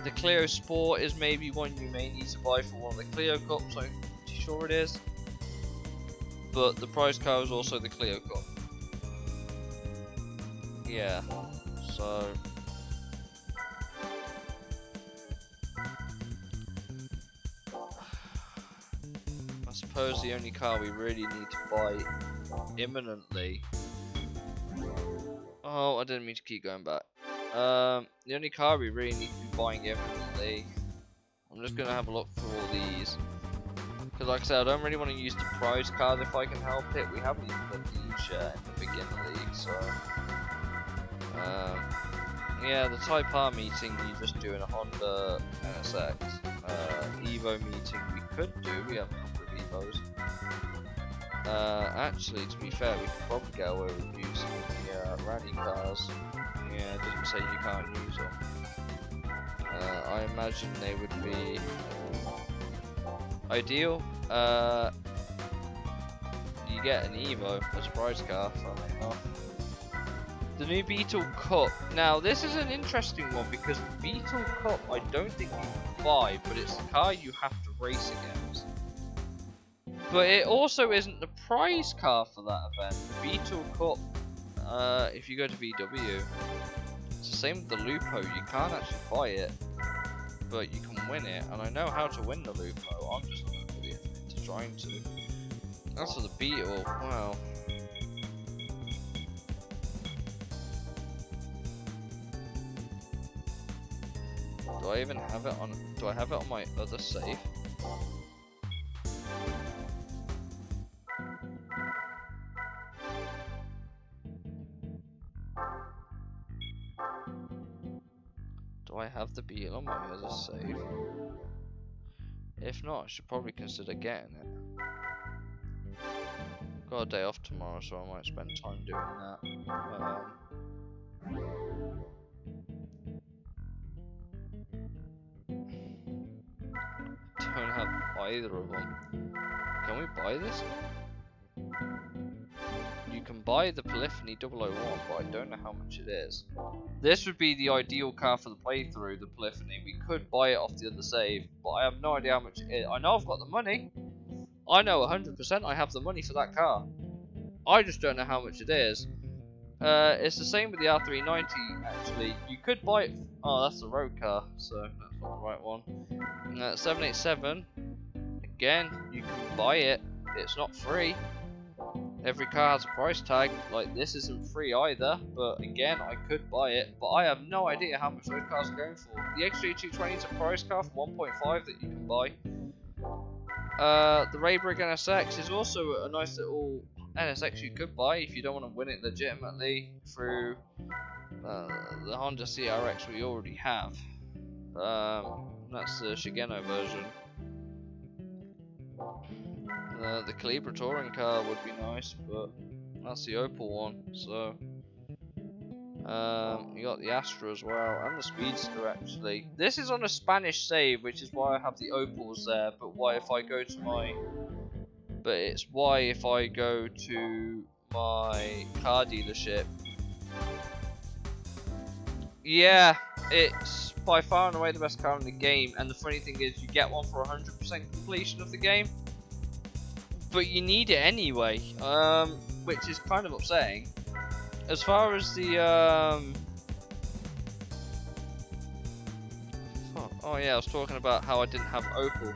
The Clio Sport is maybe one you may need to buy for one of the Clio Cups, I'm pretty sure it is. But the prize car is also the Clio Cup. Yeah, so... I suppose the only car we really need to buy imminently... Oh, I didn't mean to keep going back. The only car we really need to be buying imminently... I'm just going to have a look through all these. Because like I said, I don't really want to use the prize card if I can help it. We haven't even put each in the beginner league, so... yeah, the Type R meeting, you just do in a Honda NSX. Evo meeting we could do, we have a couple of Evos. Actually, to be fair, we could probably get away with using the rally cars. Yeah, it doesn't say you can't use them. I imagine they would be ideal. You get an Evo as a prize car, funnily enough. The new Beetle Cup. Now, this is an interesting one because the Beetle Cup I don't think you can buy, but it's the car you have to race against. But it also isn't the prize car for that event. The Beetle Cup, if you go to VW, it's the same with the Lupo. You can't actually buy it, but you can win it. And I know how to win the Lupo. I'm just not really into trying to. That's for the Beetle. Wow. Do I even have it on? Do I have it on my other save? Do I have the Beetle on my other save? If not, I should probably consider getting it. Got a day off tomorrow, so I might spend time doing that. Don't have either of them. Can we buy this? You can buy the Polyphony 001, but I don't know how much it is. This would be the ideal car for the playthrough, the Polyphony. We could buy it off the other save, but I have no idea how much it is. I know I've got the money. I know 100% I have the money for that car. I just don't know how much it is. It's the same with the R390, actually. You could buy it. Oh, that's the road car, so that's not the right one. 787. Again, you can buy it. It's not free. Every car has a price tag. Like, this isn't free either. But again, I could buy it. But I have no idea how much those cars are going for. The XJ220 is a price car for 1.5 that you can buy. The Raybrigg NSX is also a nice little NSX you could buy if you don't want to win it legitimately through the Honda CRX we already have. That's the Shigeno version. The Calibra touring car would be nice, but that's the Opel one. So you got the Astra as well, and the Speedster actually. This is on a Spanish save, which is why I have the Opels there. But why if I go to my it's why if I go to my car dealership. Yeah, it's by far and away the best car in the game, and the funny thing is you get one for 100% completion of the game, but you need it anyway, which is kind of upsetting. As far as the oh yeah, I was talking about how I didn't have Opel,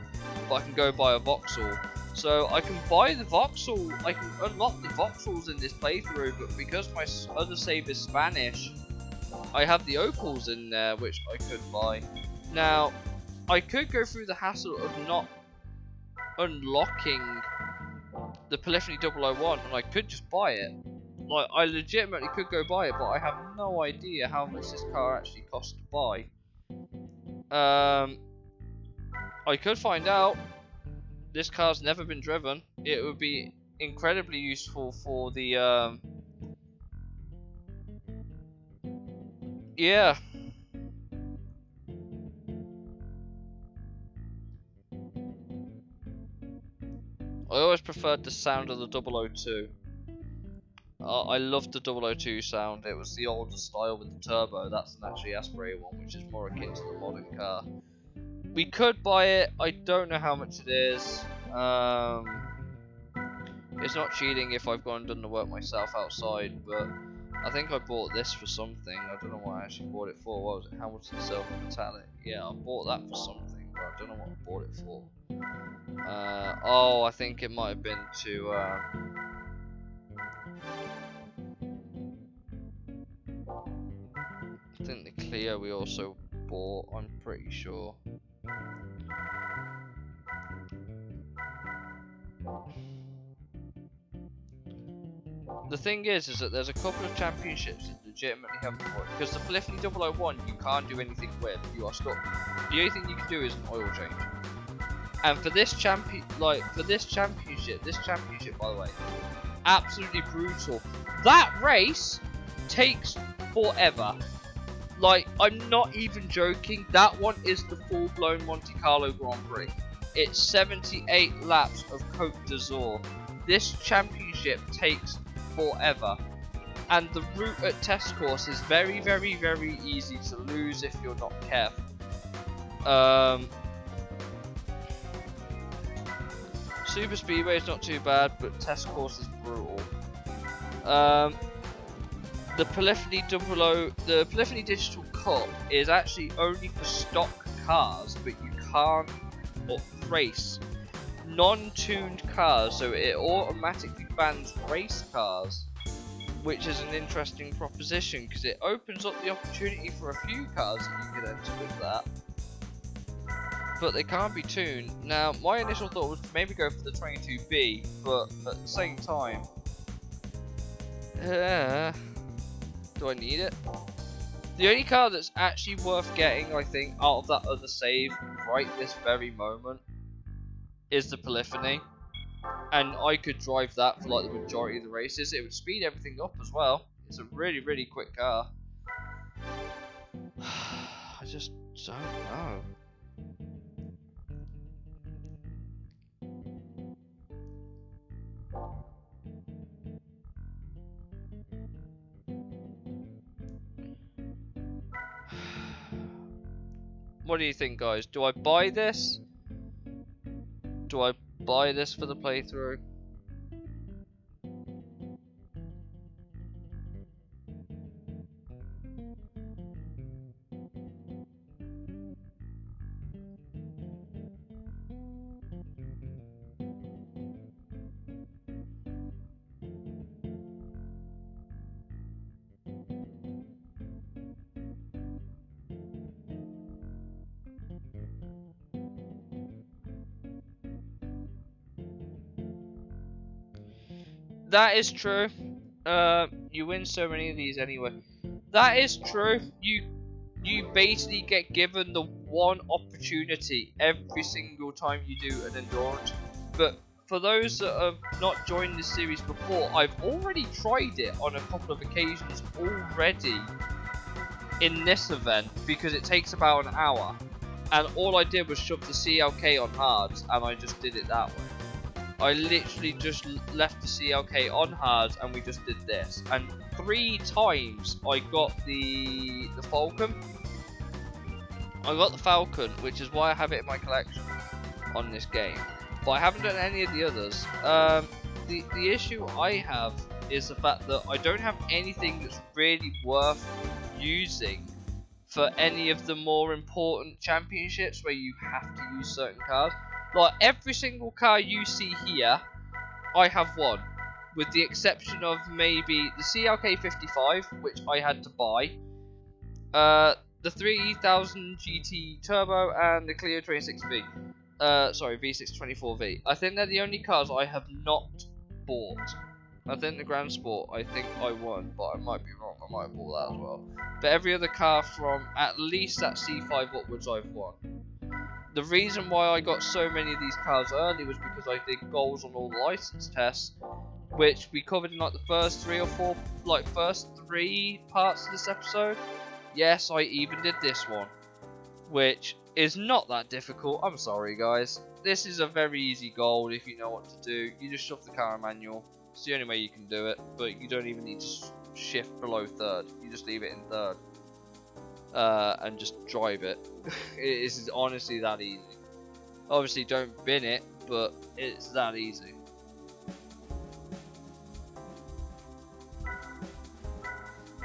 but I can go buy a Vauxhall. So I can buy the Vauxhall, I can unlock the Vauxhalls in this playthrough, but because my other save is Spanish, I have the Opels in there, which I could buy. Now, I could go through the hassle of not unlocking the Polyphony 001, and I could just buy it. Like, I legitimately could go buy it, but I have no idea how much this car actually costs to buy. I could find out. This car's never been driven. It would be incredibly useful for the yeah. I always preferred the sound of the 002. I loved the 002 sound. It was the older style with the turbo. That's an actually aspirated one, which is more akin to the modern car. We could buy it. I don't know how much it is. It's not cheating if I've gone and done the work myself outside, but I think I bought this for something. I don't know what I actually bought it for. What was it? Hamilton Silver Metallic. Yeah, I bought that for something, but I don't know what I bought it for. Oh, I think it might have been to I think the Clio we also bought, I'm pretty sure. The thing is that there's a couple of championships that legitimately have worked, because the Polyphony 001 you can't do anything with, you are stuck. The only thing you can do is an oil change. And for this championship, this championship by the way, absolutely brutal. That race takes forever. Like, I'm not even joking, that one is the full-blown Monte Carlo Grand Prix. It's 78 laps of Côte d'Azur. This championship takes forever. And the route at test course is very, very, very easy to lose if you're not careful. Super Speedway is not too bad, but test course is brutal. The Polyphony the Polyphony Digital Cup is actually only for stock cars, but you can't race non-tuned cars, so it automatically bans race cars, which is an interesting proposition because it opens up the opportunity for a few cars that you could enter with that, but they can't be tuned. Now, my initial thought was to maybe go for the 22B, but at the same time, do I need it? The only car that's actually worth getting, I think, out of that other save right this very moment is the Polyphony. And I could drive that for like the majority of the races. It would speed everything up as well. It's a really, really quick car. I just don't know. What do you think, guys? Do I buy this? Do I buy this for the playthrough? That is true. You win so many of these anyway. That is true. You basically get given the one opportunity every single time you do an endurance. But for those that have not joined this series before, I've already tried it on a couple of occasions already in this event because it takes about an hour. And all I did was shove the CLK on hards and I just did it that way. I literally just left the CLK on hards and we just did this. And 3 times I got the Falcon. I got the Falcon, which is why I have it in my collection on this game. But I haven't done any of the others. The issue I have is the fact that I don't have anything that's really worth using for any of the more important championships where you have to use certain cars. Like, every single car you see here, I have one. With the exception of maybe the CLK 55, which I had to buy. The 3000 GT Turbo and the Clio 26V. Sorry, V624V. I think they're the only cars I have not bought. I think the Grand Sport, I think I won, but I might be wrong. I might have bought that as well. But every other car from at least that C5 upwards, I've won. The reason why I got so many of these cars early was because I did goals on all the license tests, which we covered in like the first 3 or 4, like first 3 parts of this episode. Yes, I even did this one, which is not that difficult. I'm sorry, guys. This is a very easy goal if you know what to do. You just shove the car in manual. It's the only way you can do it, but you don't even need to shift below 3rd. You just leave it in 3rd. And just drive it. It is honestly that easy. Obviously don't bin it, but it's that easy.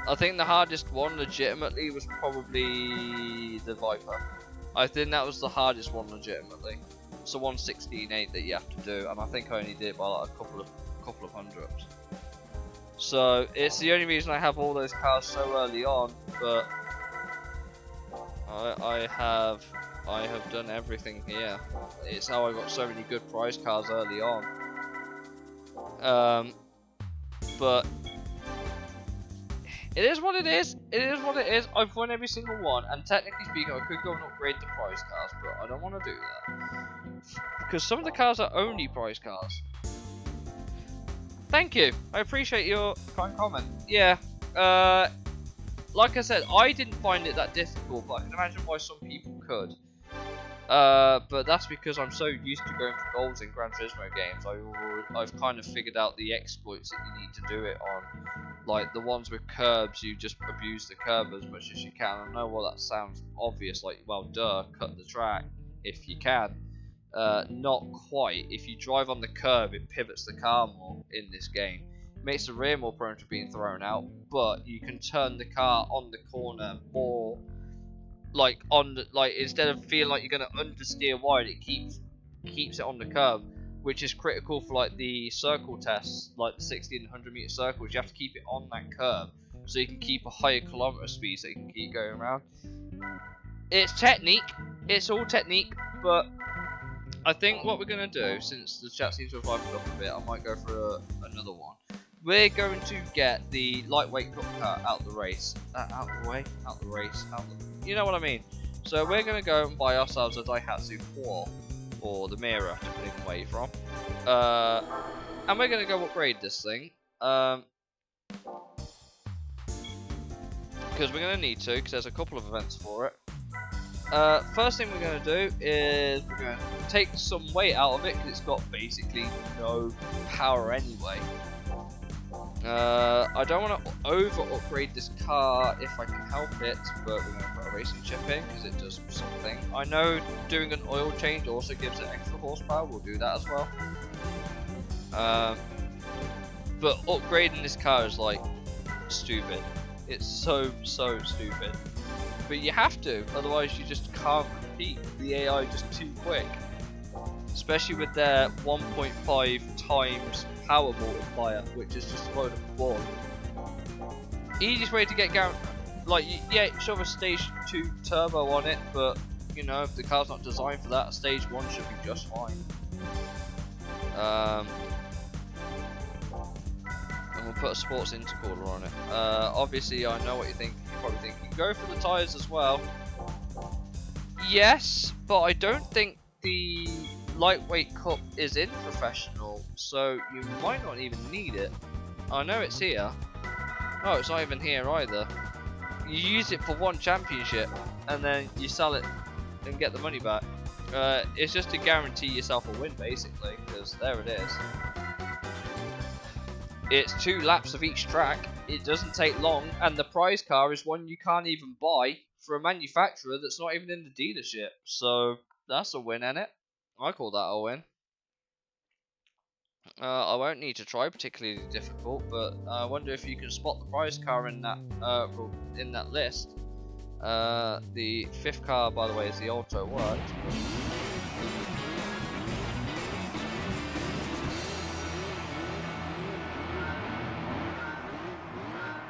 I think the hardest one legitimately was probably the Viper. I think that was the hardest one legitimately. It's the 116.8 that you have to do, and I think I only did it by like a couple of hundredths. So it's the only reason I have all those cars so early on, but I have done everything here. It's how I got so many good prize cars early on. But it is what it is. It is what it is. I've won every single one, and technically speaking, I could go and upgrade the prize cars, but I don't want to do that because some of the cars are only prize cars. Thank you. I appreciate your kind comment. Yeah. Like I said, I didn't find it that difficult, but I can imagine why some people could. But that's because I'm so used to going for goals in Gran Turismo games. I've kind of figured out the exploits that you need to do it on. Like the ones with curbs, you just abuse the curb as much as you can. I know, well, that sounds obvious, like, well, duh, cut the track if you can. Not quite. If you drive on the curb, it pivots the car more in this game. Makes the rear more prone to being thrown out, but you can turn the car on the corner more, like instead of feeling like you're gonna understeer wide, it keeps keeps it on the curb, which is critical for like the circle tests, like the 60 and 100 meter circles. You have to keep it on that curb so you can keep a higher kilometer speed, so you can keep going around. It's technique. It's all technique, but I think what we're gonna do, since the chat seems to have livened up a bit, I might go for another one. We're going to get the lightweight cup car out the race, you know what I mean. So we're gonna go and buy ourselves a Daihatsu 4, or the Mira, depending on where you're from. And we're gonna go upgrade this thing, because we're gonna need to, because there's a couple of events for it. First thing we're going to do is we're going to take some weight out of it, because it's got basically no power anyway. I don't want to over upgrade this car if I can help it, but we're going to put a racing chip in because it does something. I know doing an oil change also gives it extra horsepower, we'll do that as well. But upgrading this car is like stupid. It's so stupid. But you have to, otherwise you just can't compete. The AI is just too quick. Especially with their 1.5 times power multiplier, which is just a load of bull. Easiest way to get like, yeah, shove a stage 2 turbo on it, but you know, if the car's not designed for that, a stage 1 should be just fine. And we'll put a sports intercooler on it. Obviously, I know what you think. You're probably thinking, go for the tyres as well. Yes, but I don't think the lightweight cup is in professional, so you might not even need it. I know it's here. Oh, it's not even here either. You use it for one championship, and then you sell it and get the money back. It's just to guarantee yourself a win, basically, because there it is. It's 2 laps of each track, it doesn't take long, and the prize car is one you can't even buy for a manufacturer that's not even in the dealership. So that's a win, ain't it? I call that a win. I won't need to try particularly difficult, but I wonder if you can spot the prize car in that list. The 5th car, by the way, is the Auto Works.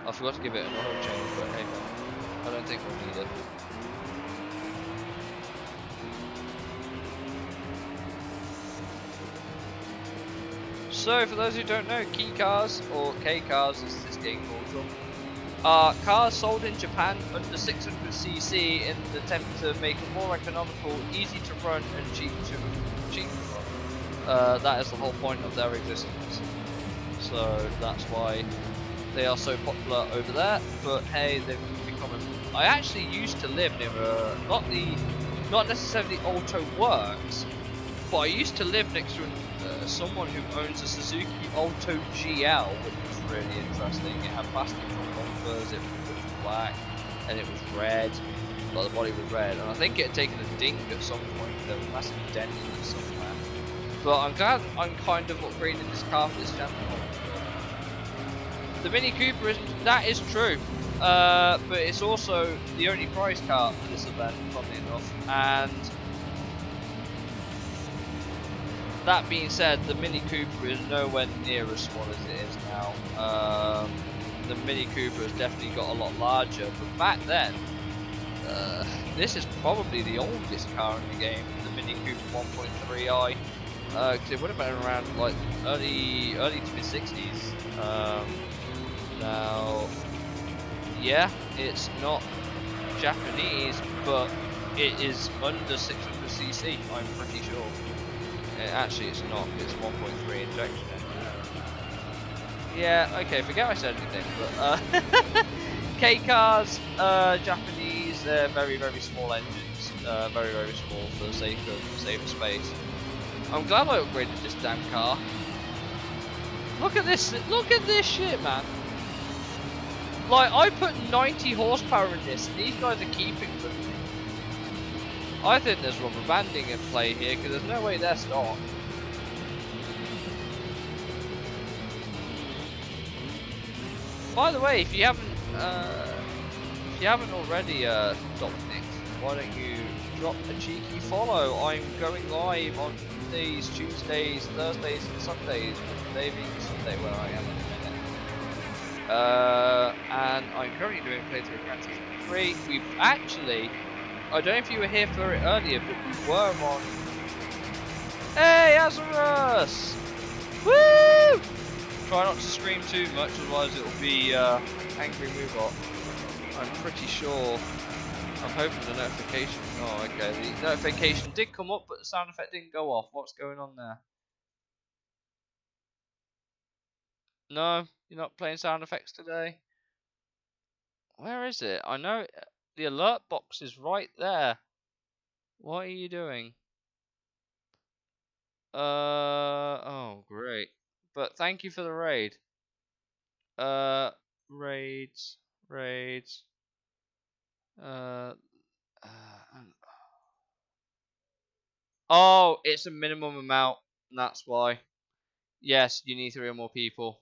I forgot to give it an oil change, but hey, I don't think we'll need it. So, for those who don't know, key cars, or K cars as this game calls them, are cars sold in Japan under 600cc in an attempt to make them more economical, easy to run, and cheap to run. That is the whole point of their existence. So that's why they are so popular over there. But hey, they've become. I actually used to live near not necessarily Auto Works, but I used to live next to someone who owns a Suzuki Alto GL, which was really interesting. It had plastic front bumpers, it was black, and it was red. Like the body was red, and I think it had taken a ding at some point. There was a massive dent in it somewhere. But I'm glad I'm kind of upgrading this car for this channel. The Mini Cooper isn't. That is true, but it's also the only prize car for this event, funnily enough, and. That being said, the Mini Cooper is nowhere near as small as it is now. The Mini Cooper has definitely got a lot larger, but back then, this is probably the oldest car in the game, the Mini Cooper 1.3i, because it would have been around like early to mid 60s. Now, yeah, it's not Japanese, but it is under 600cc, I'm pretty sure. Actually, it's not. It's 1.3 injection engine. Yeah, okay. Forget I said anything. But K cars, Japanese. They're very small engines. Very small for the sake of saving space. I'm glad I upgraded this damn car. Look at this. Look at this shit, man. Like I put 90 horsepower in this, and these guys are keeping them. I think there's rubber banding in play here, because there's no way they're stock. By the way, if you haven't already, Dominic, why don't you drop a cheeky follow? I'm going live on Wednesdays, Tuesdays, Thursdays, and Sundays, with today being Sunday where I am at the minute. And I'm currently doing a playthrough of Gran Turismo 3. We've actually, I don't know if you were here for it earlier, but we were on. Hey, Azarus! Woo! Try not to scream too much, otherwise it'll be Angry Moobot. I'm pretty sure. I'm hoping the notification. Oh, okay. The notification did come up, but the sound effect didn't go off. What's going on there? No, you're not playing sound effects today. Where is it? I know the alert box is right there. What are you doing? Oh, great. But thank you for the raid. Raids, raids. Uh, oh, it's a minimum amount. And that's why. Yes, you need 3 or more people.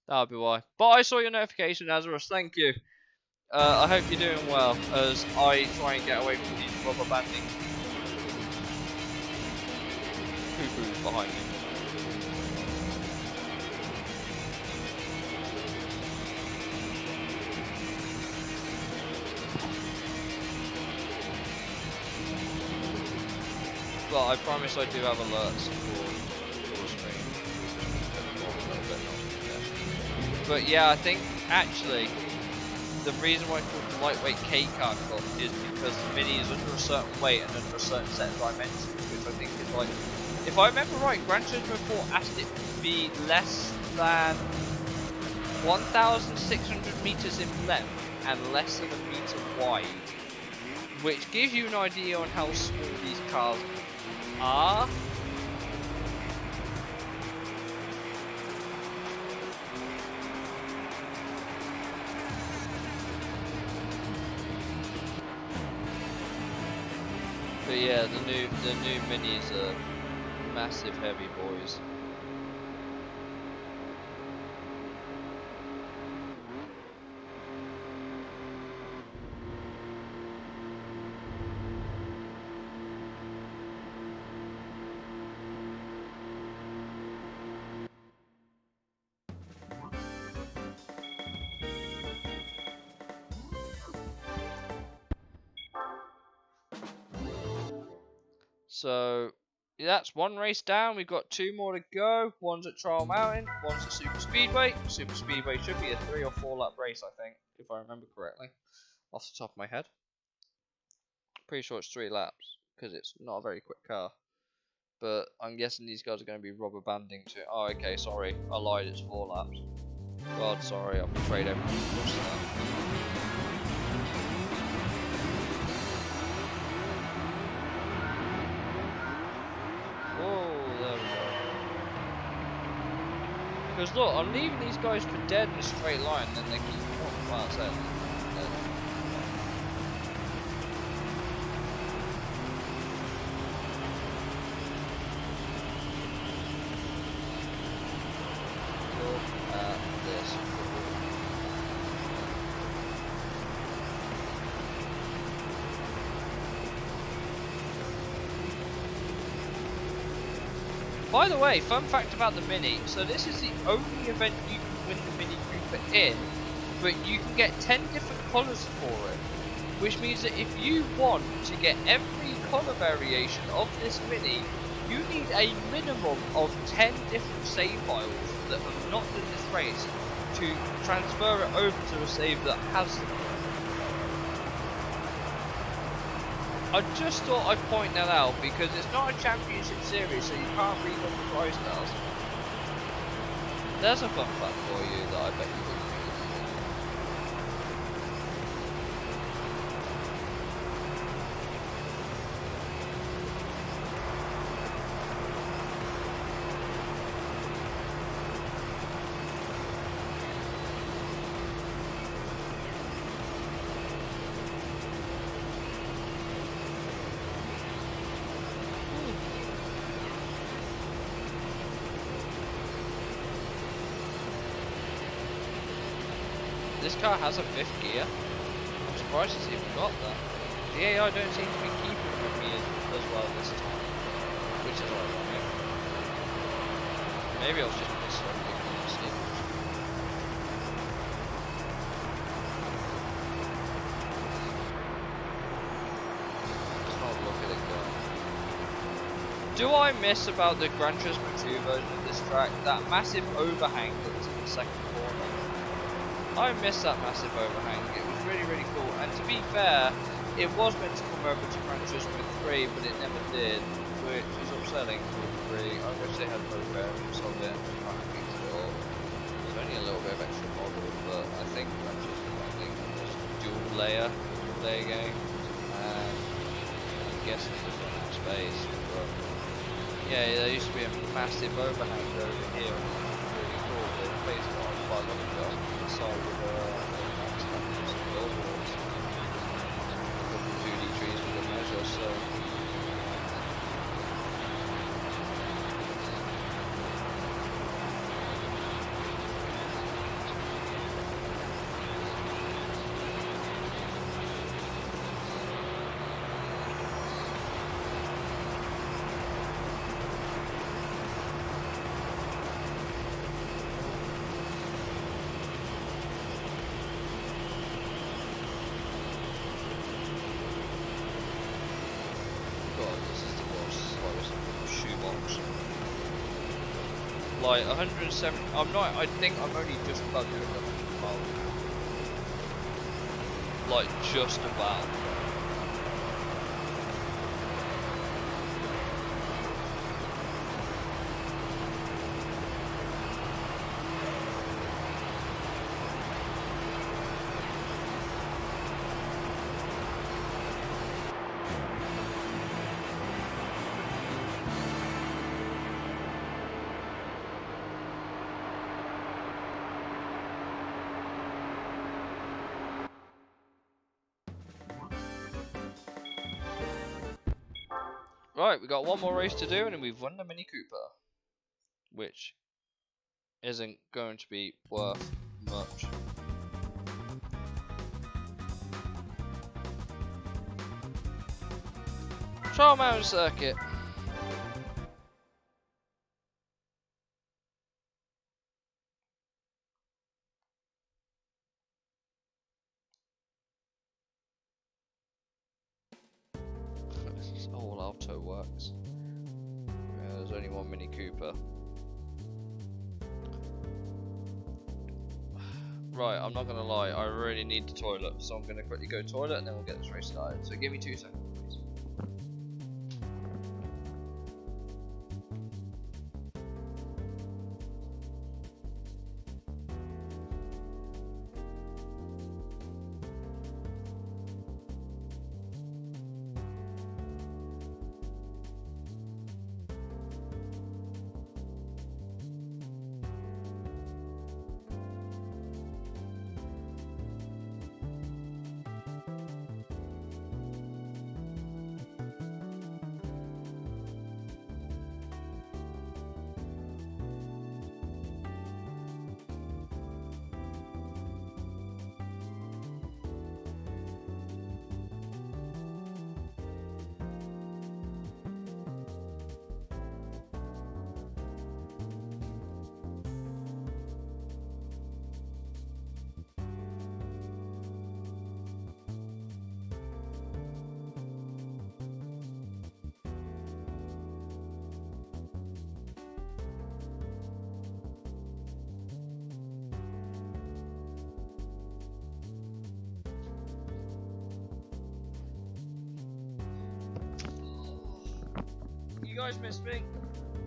That'll be why. But I saw your notification, Azarus. Thank you. I hope you're doing well as I try and get away from these rubber banding poo-poos behind me. But I promise I do have alerts for your stream. But yeah, I think actually the reason why it's called the lightweight K car club is because the Mini is under a certain weight and under a certain set of dimensions, which I think is like, if I remember right, Gran Turismo 4 asked it to be less than 1,600 meters in length and less than a meter wide, which gives you an idea on how small these cars are. But yeah, the new Minis are massive heavy boys. So that's one race down. We've got 2 more to go. One's at Trial Mountain, one's at Super Speedway. Super Speedway should be a 3 or 4 lap race, I think, if I remember correctly, off the top of my head. Pretty sure it's 3 laps because it's not a very quick car. But I'm guessing these guys are going to be rubber banding to. Oh, okay, sorry, I lied. It's 4 laps. God, sorry, I'm afraid everyone pushed that. Because look, I'm leaving these guys for dead in a straight line, and then they keep walking past that. Look at this. By the way, fun fact about the Mini, so this is the only event you can win the Mini Cooper in, but you can get 10 different colours for it, which means that if you want to get every colour variation of this Mini, you need a minimum of 10 different save files that have not done this race to transfer it over to a save that has them. I just thought I'd point that out because it's not a championship series, so you can't read on the prize stars. There's a fun fact for you that I bet you didn't know. This car has a 5th gear. I'm surprised it's even got that. The AI don't seem to be keeping with me as well this time. which is ironic. Maybe I was just misreading the stables. Let's not look at it go. Do I miss about the Gran Turismo 2 version of this track that massive overhang that was in the second corner? I miss that massive overhang. It was really, really cool. And to be fair, it was meant to come over to Gran Turismo 3, but it never did, which is upsetting for 3. I wish they had both variants of it and try and fix it all. There's only a little bit of extra model, but I think Gran Turismo was dual layer game, and I'm guessing it just ran out of space. But yeah, there used to be a massive overhang over here, and it was really cool. They replaced it on quite a lot ago on the side with some billboards. 2D trees with a measure, so like 170. I think I'm only just about doing 100 miles an hour. Like just about. Right, we got one more race to do and then we've won the Mini Cooper, which isn't going to be worth much. Trial Mountain Circuit. All auto works. Yeah, there's only one Mini Cooper. Right, I'm not gonna lie, I really need the toilet, so I'm gonna quickly go toilet and then we'll get this race started. So give me 2 seconds, please. You guys missed me?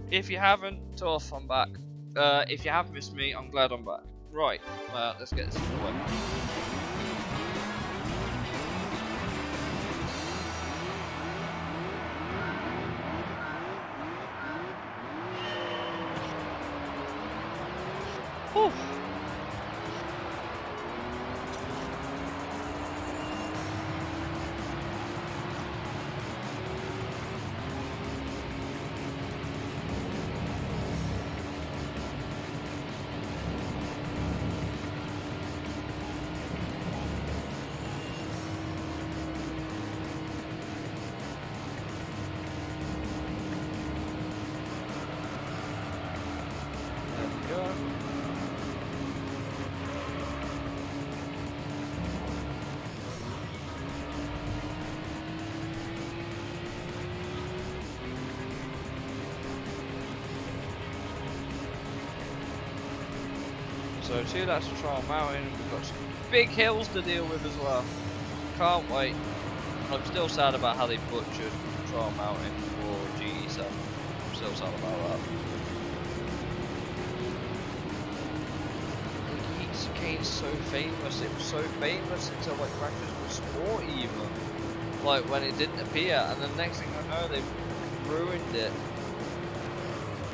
If you haven't, tough, I'm back. If you have missed me, I'm glad I'm back. Right, let's get this away. Whew. So 2 laps of Trial Mountain. We've got some big hills to deal with as well. Can't wait. I'm still sad about how they butchered Trial Mountain for GE7. I'm still sad about that. He's gained so famous. It was so famous until like Gran Turismo Sport even. Like when it didn't appear, and the next thing I know, they've ruined it.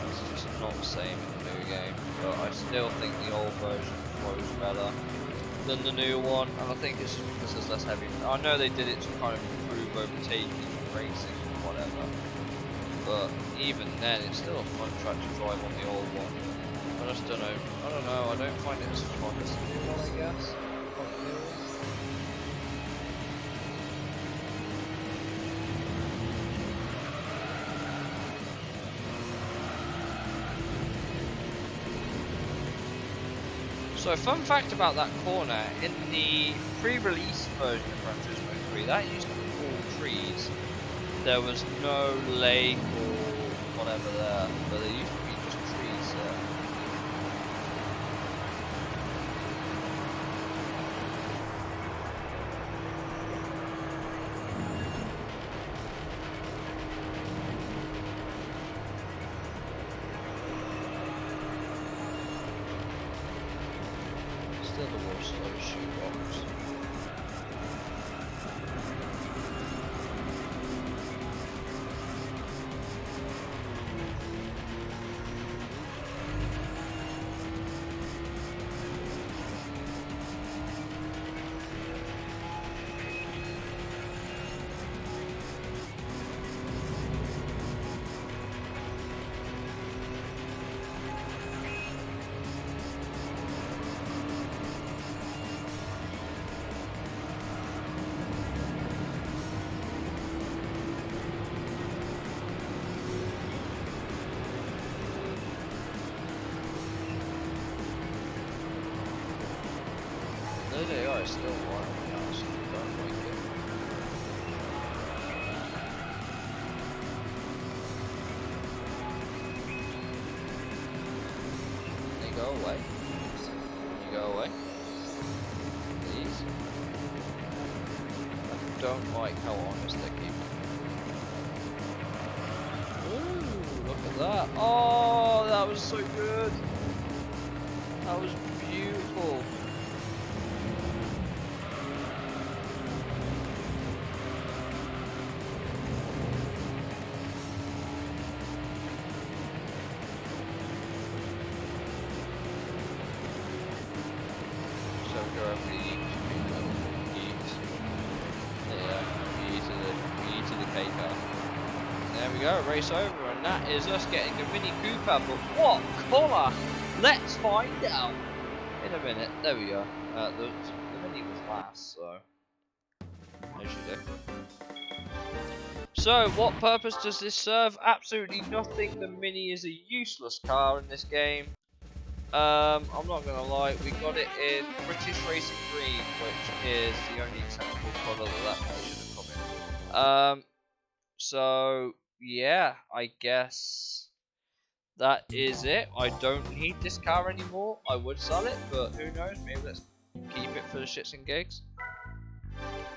It's just not the same in the new game. But I still think the old version flows better than the new one, and I think it's just because there's less heavy. I know they did it to kind of improve overtaking, racing, and whatever, but even then, it's still a fun track to drive on the old one. I just don't know. I don't know. I don't find it as fun as the new one, I guess. So, fun fact about that corner, in the pre-release version of Gran Turismo 3, that used to be all trees. There was no lake or whatever there, but there used to be just trees there. Still the world's slowest shoebox. They are still wild now, so they don't like it. They go away. You go away. Please. I don't like how honest they keep it. Ooh, look at that. Oh, that was so good. That was beautiful. There we go, race over, and that is us getting a Mini Cooper, but what colour? Let's find out in a minute. There we go. The Mini was last, so as you do. So, what purpose does this serve? Absolutely nothing. The Mini is a useless car in this game. I'm not gonna lie, we got it in British Racing Green, which is the only acceptable colour that car should have come in. So yeah, I guess that is it. I don't need this car anymore. I would sell it, but who knows? Maybe let's keep it for the shits and gigs.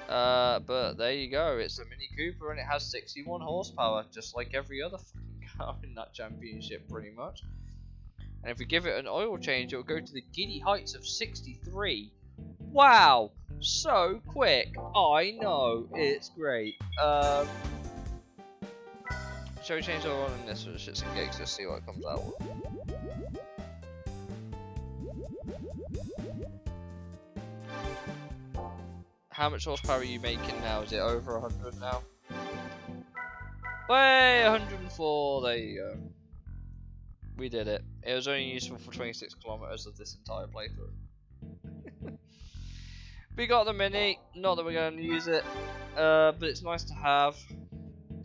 But there you go. It's a Mini Cooper, and it has 61 horsepower, just like every other fucking car in that championship, pretty much. And if we give it an oil change, it will go to the giddy heights of 63. Wow, so quick. I know, it's great. Shall we change our oil in this for the shits and gigs? Let's see what comes out. How much horsepower are you making now? Is it over 100 now? Way 104. There you go. We did it. It was only useful for 26 kilometers of this entire playthrough. We got the Mini. Not that we're going to use it, but it's nice to have,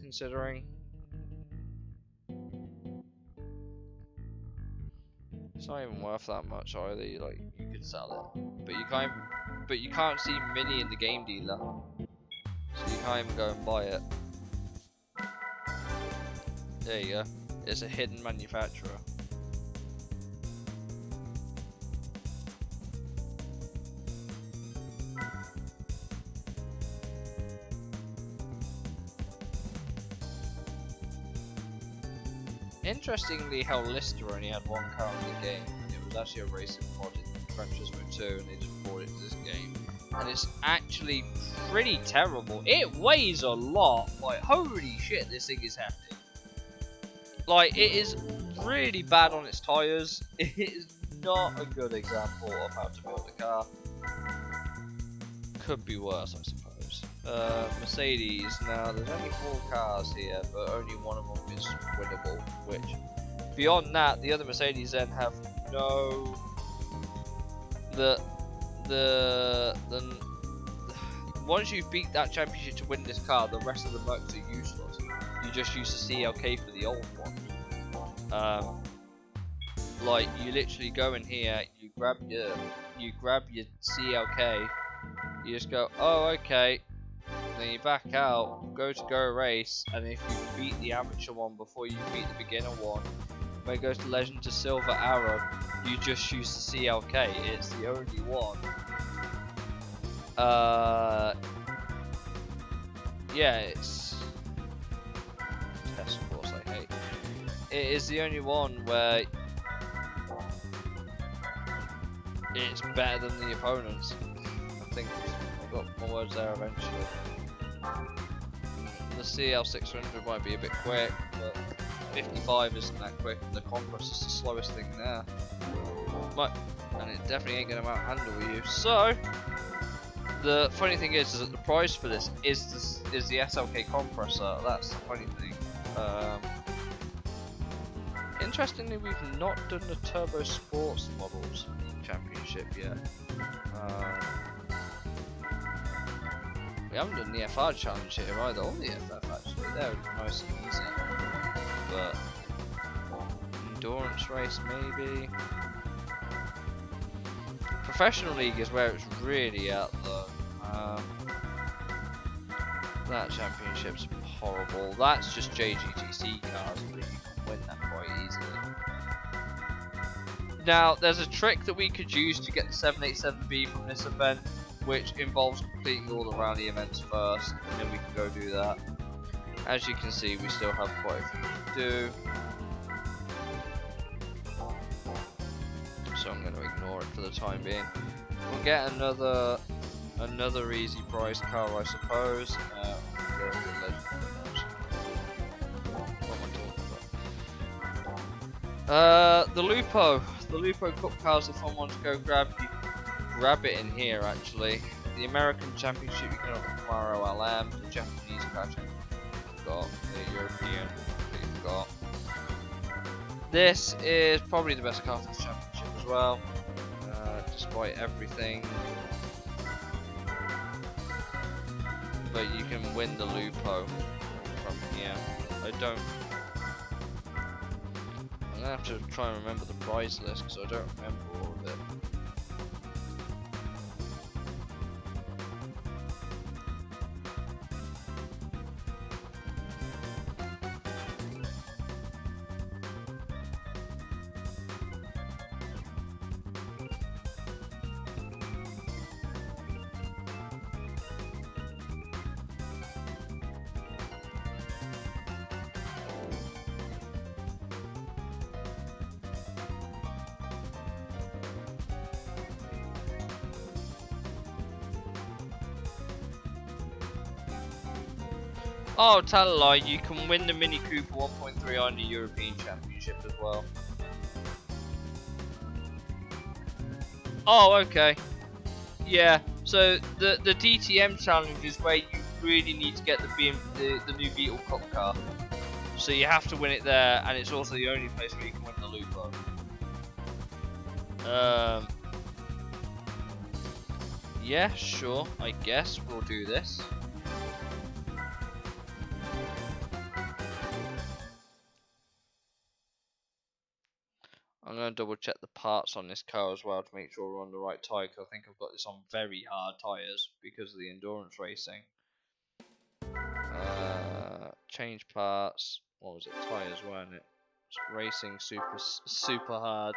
considering. It's not even worth that much either. Like, you could sell it, but you can't see Mini in the game dealer, so you can't even go and buy it. There you go. It's a hidden manufacturer. Interestingly, how Lister only had one car in the game. It was actually a racing mod in Gran Turismo 2, and they just brought it to this game. And it's actually pretty terrible. It weighs a lot. Like, holy shit, this thing is hefty. Like, it is really bad on its tyres. It is not a good example of how to build a car. Could be worse, I suppose. Mercedes. Now, there's only 4 cars here, but only one of them is winnable. Which, beyond that, the other Mercedes then have no. Once you beat that championship to win this car, the rest of the modes are useless. You just use the CLK for the old one. Like, you literally go in here, you grab your CLK, you just go, oh okay, then you back out, go race, and if you beat the amateur one before you beat the beginner one, when it goes to legend to silver arrow, you just use the CLK. It's the only one. Yeah, it's test course I hate. It is the only one where it's better than the opponents. I think I've got my words there eventually. The CL600 might be a bit quick, but 55 isn't that quick, and the Conquest is the slowest thing there. But, and it definitely ain't gonna outhandle you. So, the funny thing is that the price for this is the SLK compressor. That's the funny thing. Interestingly, we've not done the Turbo Sports models championship yet. We haven't done the FR challenge here either, or the FF actually. They're nice and easy. But endurance race maybe. Professional league is where it's really at though. That championship's horrible. That's just JGTC cars, but you can win that quite easily. Now, there's a trick that we could use to get the 787B from this event, which involves completing all the rally events first, and then we can go do that. As you can see, we still have quite a few to do. So I'm going to ignore it for the time being. We'll get another easy price car, I suppose. The Lupo Cup cars. If I want to go grab it in here. Actually, the American Championship you can have the Camaro LM, the Japanese car championship you've got, the European you've got. This is probably the best car for the championship as well, despite everything. But you can win the Lupo from here. I'm gonna have to try and remember the prize list because I don't remember all of it. Oh, tell a lie, you can win the Mini Cooper 1.3 on the European Championship as well. Oh, okay. Yeah, so the DTM challenge is where you really need to get the new Beetle Cup car. So you have to win it there, and it's also the only place where you can win the Lupo. Yeah, sure, I guess we'll do this. I'm going to double check the parts on this car as well to make sure we're on the right tyre, because I think I've got this on very hard tyres because of the endurance racing. Change parts. What was it? Tyres, weren't it? Racing super hard.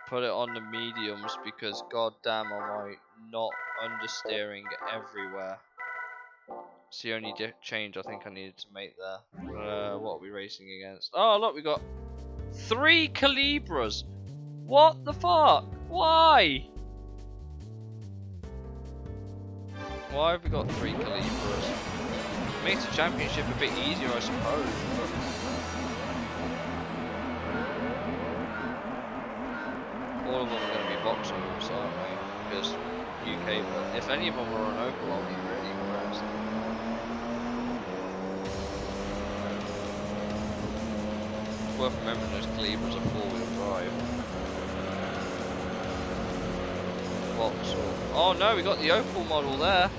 Put it on the mediums because goddamn am I not understeering everywhere. It's the only change I think I needed to make there. What are we racing against? Oh look, we got 3 Calibras. What the fuck? Why? Why have we got 3 Calibras? Makes the championship a bit easier, I suppose. But... all of them are going to be boxing moves, aren't they? Because UK, but if any of them are on Opel, I'll be really impressed. It's worth remembering those Calibras are 4-wheel drive. Vauxhall. Oh no, we got the Opel model there.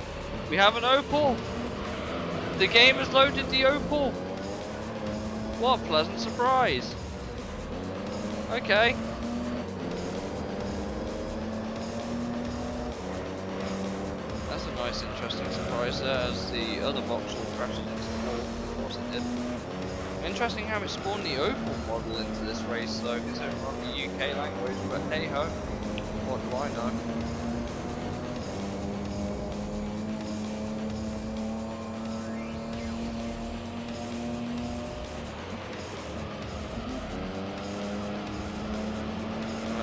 We have an Opel. The game has loaded the Opel. What a pleasant surprise. Okay. That's a nice, interesting surprise there, as the other Vauxhall crashes into the wall. Of course it did. Interesting how it spawned the Opel model into this race though, considering we're on the UK language, but hey ho. What do I know?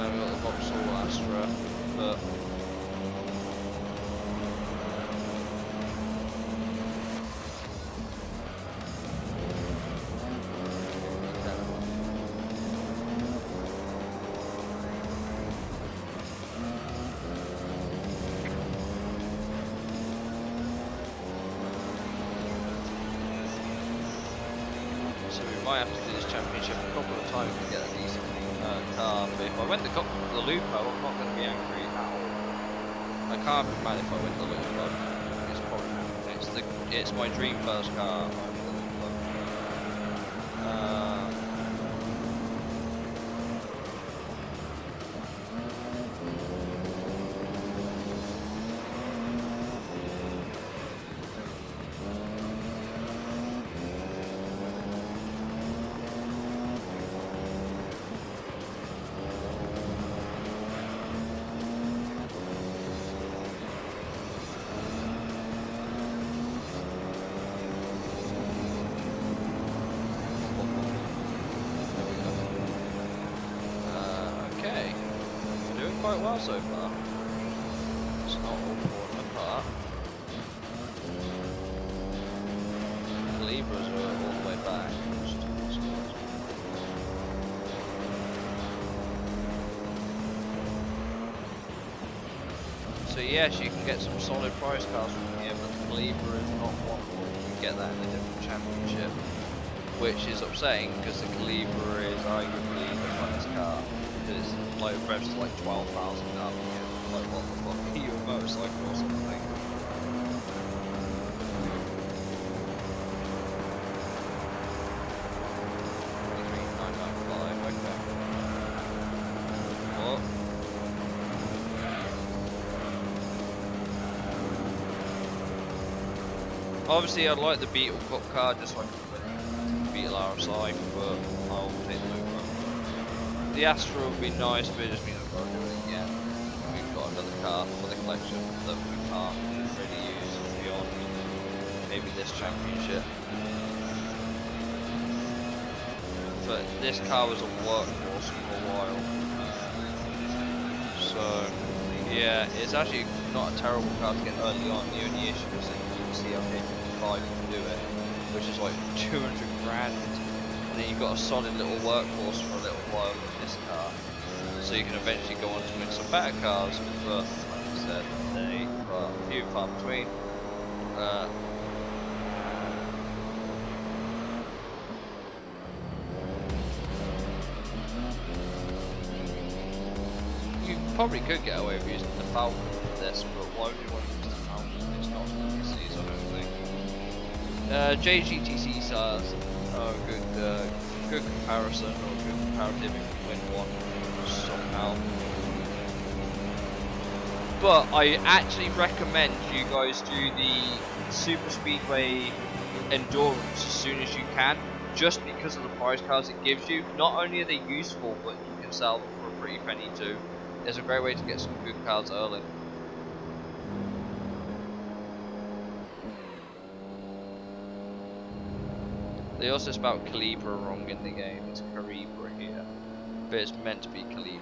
We got the Vauxhall Astra, but we might have to do this championship a couple of times to get a decent car, but if I went the Lupo, I'm not going to be angry at all. I can't be mad if I win the Lupo. It's my dream first car. Quite well so far. It's not all falling apart. The Libras are all the way back. So yes, you can get some solid price cars from here, but the Calibra is not one you can get that in a different championship, which is upsetting because the Calibra is arguably the funnest car. It's like revs to like 12,000 up. Like what the fuck? Are you a motorcycle or something? Okay. What? Obviously, I'd like the Beetle Cup car just like the Beetle RSI, but I'll take the Lupo. The Astra would be nice, but it just means I've got to do it again. We've got another car for the collection that we can't really use beyond maybe this championship. But this car was a workhorse for a while. So, yeah, it's actually not a terrible car to get early on. The only issue is that you can see how five you can do it, which is like 200 grand. And then you've got a solid little workhorse for a little while with this car, so you can eventually go on to win some better cars, but like I said, they are few and far between. You probably could get away with using the Falcon for this, but why would you want to use the Falcon? It's not GTCs, I don't think. JGTC stars. Oh, good comparison, or good comparative if you win one somehow. But I actually recommend you guys do the Super Speedway Endurance as soon as you can, just because of the prize cards it gives you. Not only are they useful, but you can sell them for a pretty penny too. It's a great way to get some good cards early. They also spelled Calibra wrong in the game. It's Calibra here. but it's meant to be Calibra.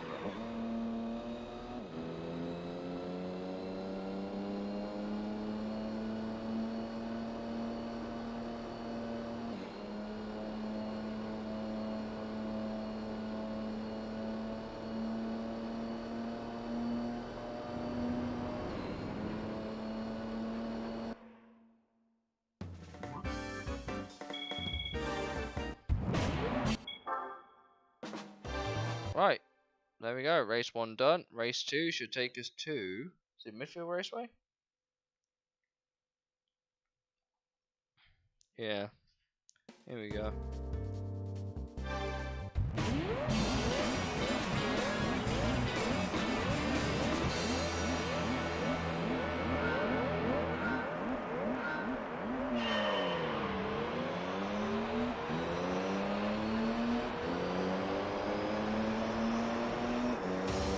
Right, there we go. Race 1 done. Race 2 should take us to, is it Midfield Raceway? Yeah, here we go.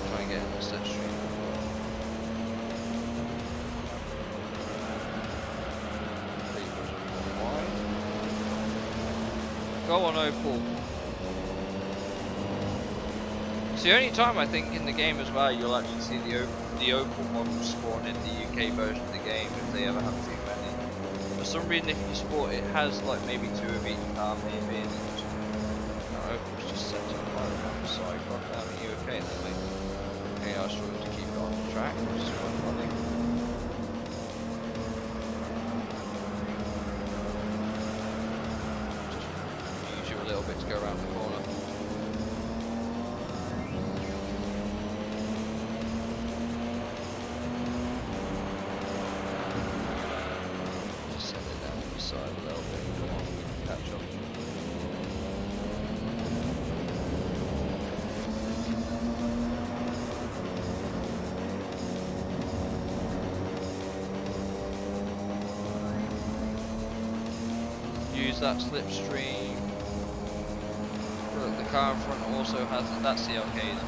Try and get in the slipstream. Go on, Opal. It's the only time I think in the game as well you'll actually see the Opal models spawn in the UK version of the game if they ever have too many. For some reason, if you sport it has like maybe 2 of each car, maybe. And Opal's just set to fire around the side. God damn, are you okay then, mate? Okay, I was struggling to keep it on the track, which is quite funny. Just use you a little bit to go around the corner. Just set it down to the side a little bit. Come on, we can catch up. Use that slipstream. Look, the car in front also has it. That's the arcade.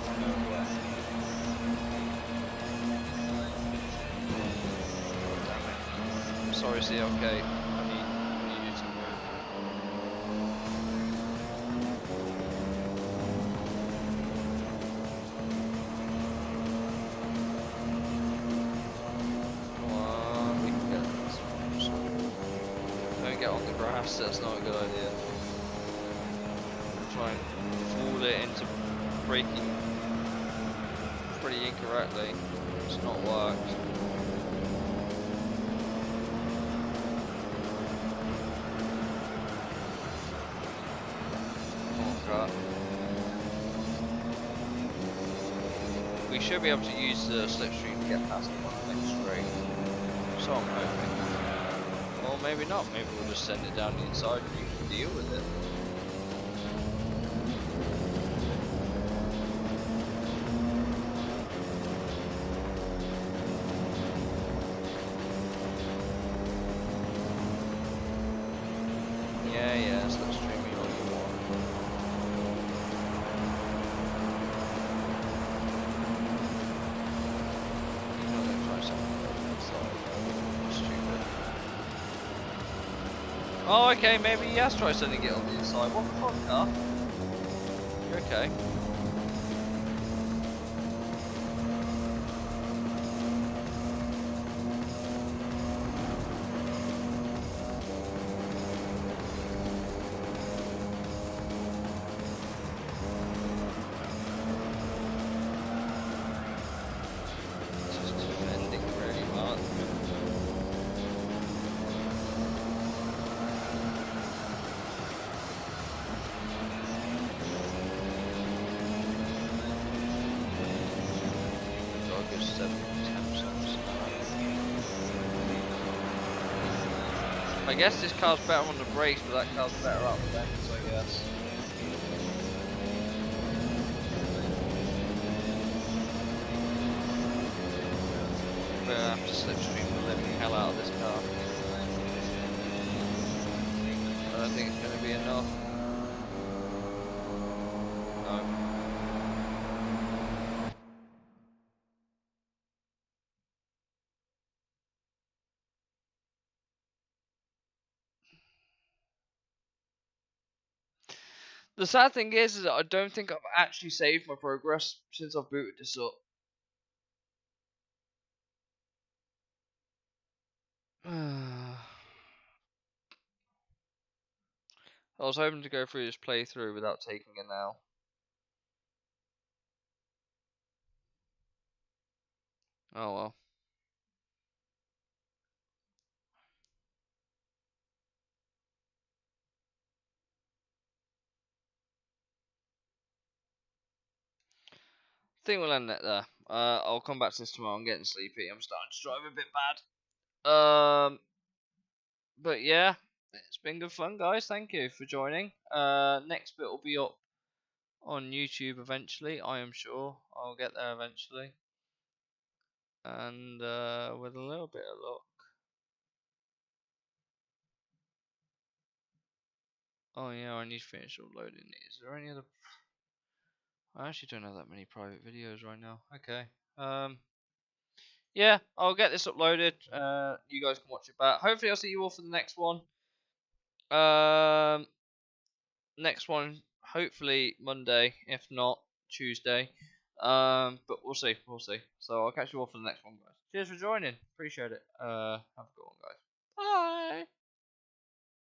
I'm sorry, CLK. I need you to move. Come on, we can get this one. Don't get on the grass, that's not a good idea. Try and fool it into braking pretty incorrectly. It's not worked. We should be able to use the slipstream to get past them on the next straight. So I'm hoping. Or maybe not, maybe we'll just send it down the inside and you can deal with it. Yeah, slipstream me all you want. Oh, okay, maybe he has tried sending it on the inside. What the fuck, car? You're okay. Just defending really well. I guess this car's better on the brakes, but that car's better out the bends, I guess. We're gonna have to slipstream the living hell out of this car. I don't think it's gonna be enough. No. The sad thing is that I don't think I've actually saved my progress since I've booted this up. I was hoping to go through this playthrough without taking it now. Oh well. I think we'll end it there. I'll come back to this tomorrow. I'm getting sleepy. I'm starting to drive a bit bad. But yeah, it's been good fun, guys. Thank you for joining. Next bit will be up on YouTube eventually. I am sure I'll get there eventually. And with a little bit of luck. Oh yeah, I need to finish uploading these. Is there any other? I actually don't have that many private videos right now. Okay. Yeah, I'll get this uploaded. You guys can watch it back. Hopefully, I'll see you all for the next one. Um, next one, hopefully Monday, if not Tuesday. But we'll see. We'll see. So I'll catch you all for the next one, guys. Cheers for joining. Appreciate it. Have a good one, guys. Bye.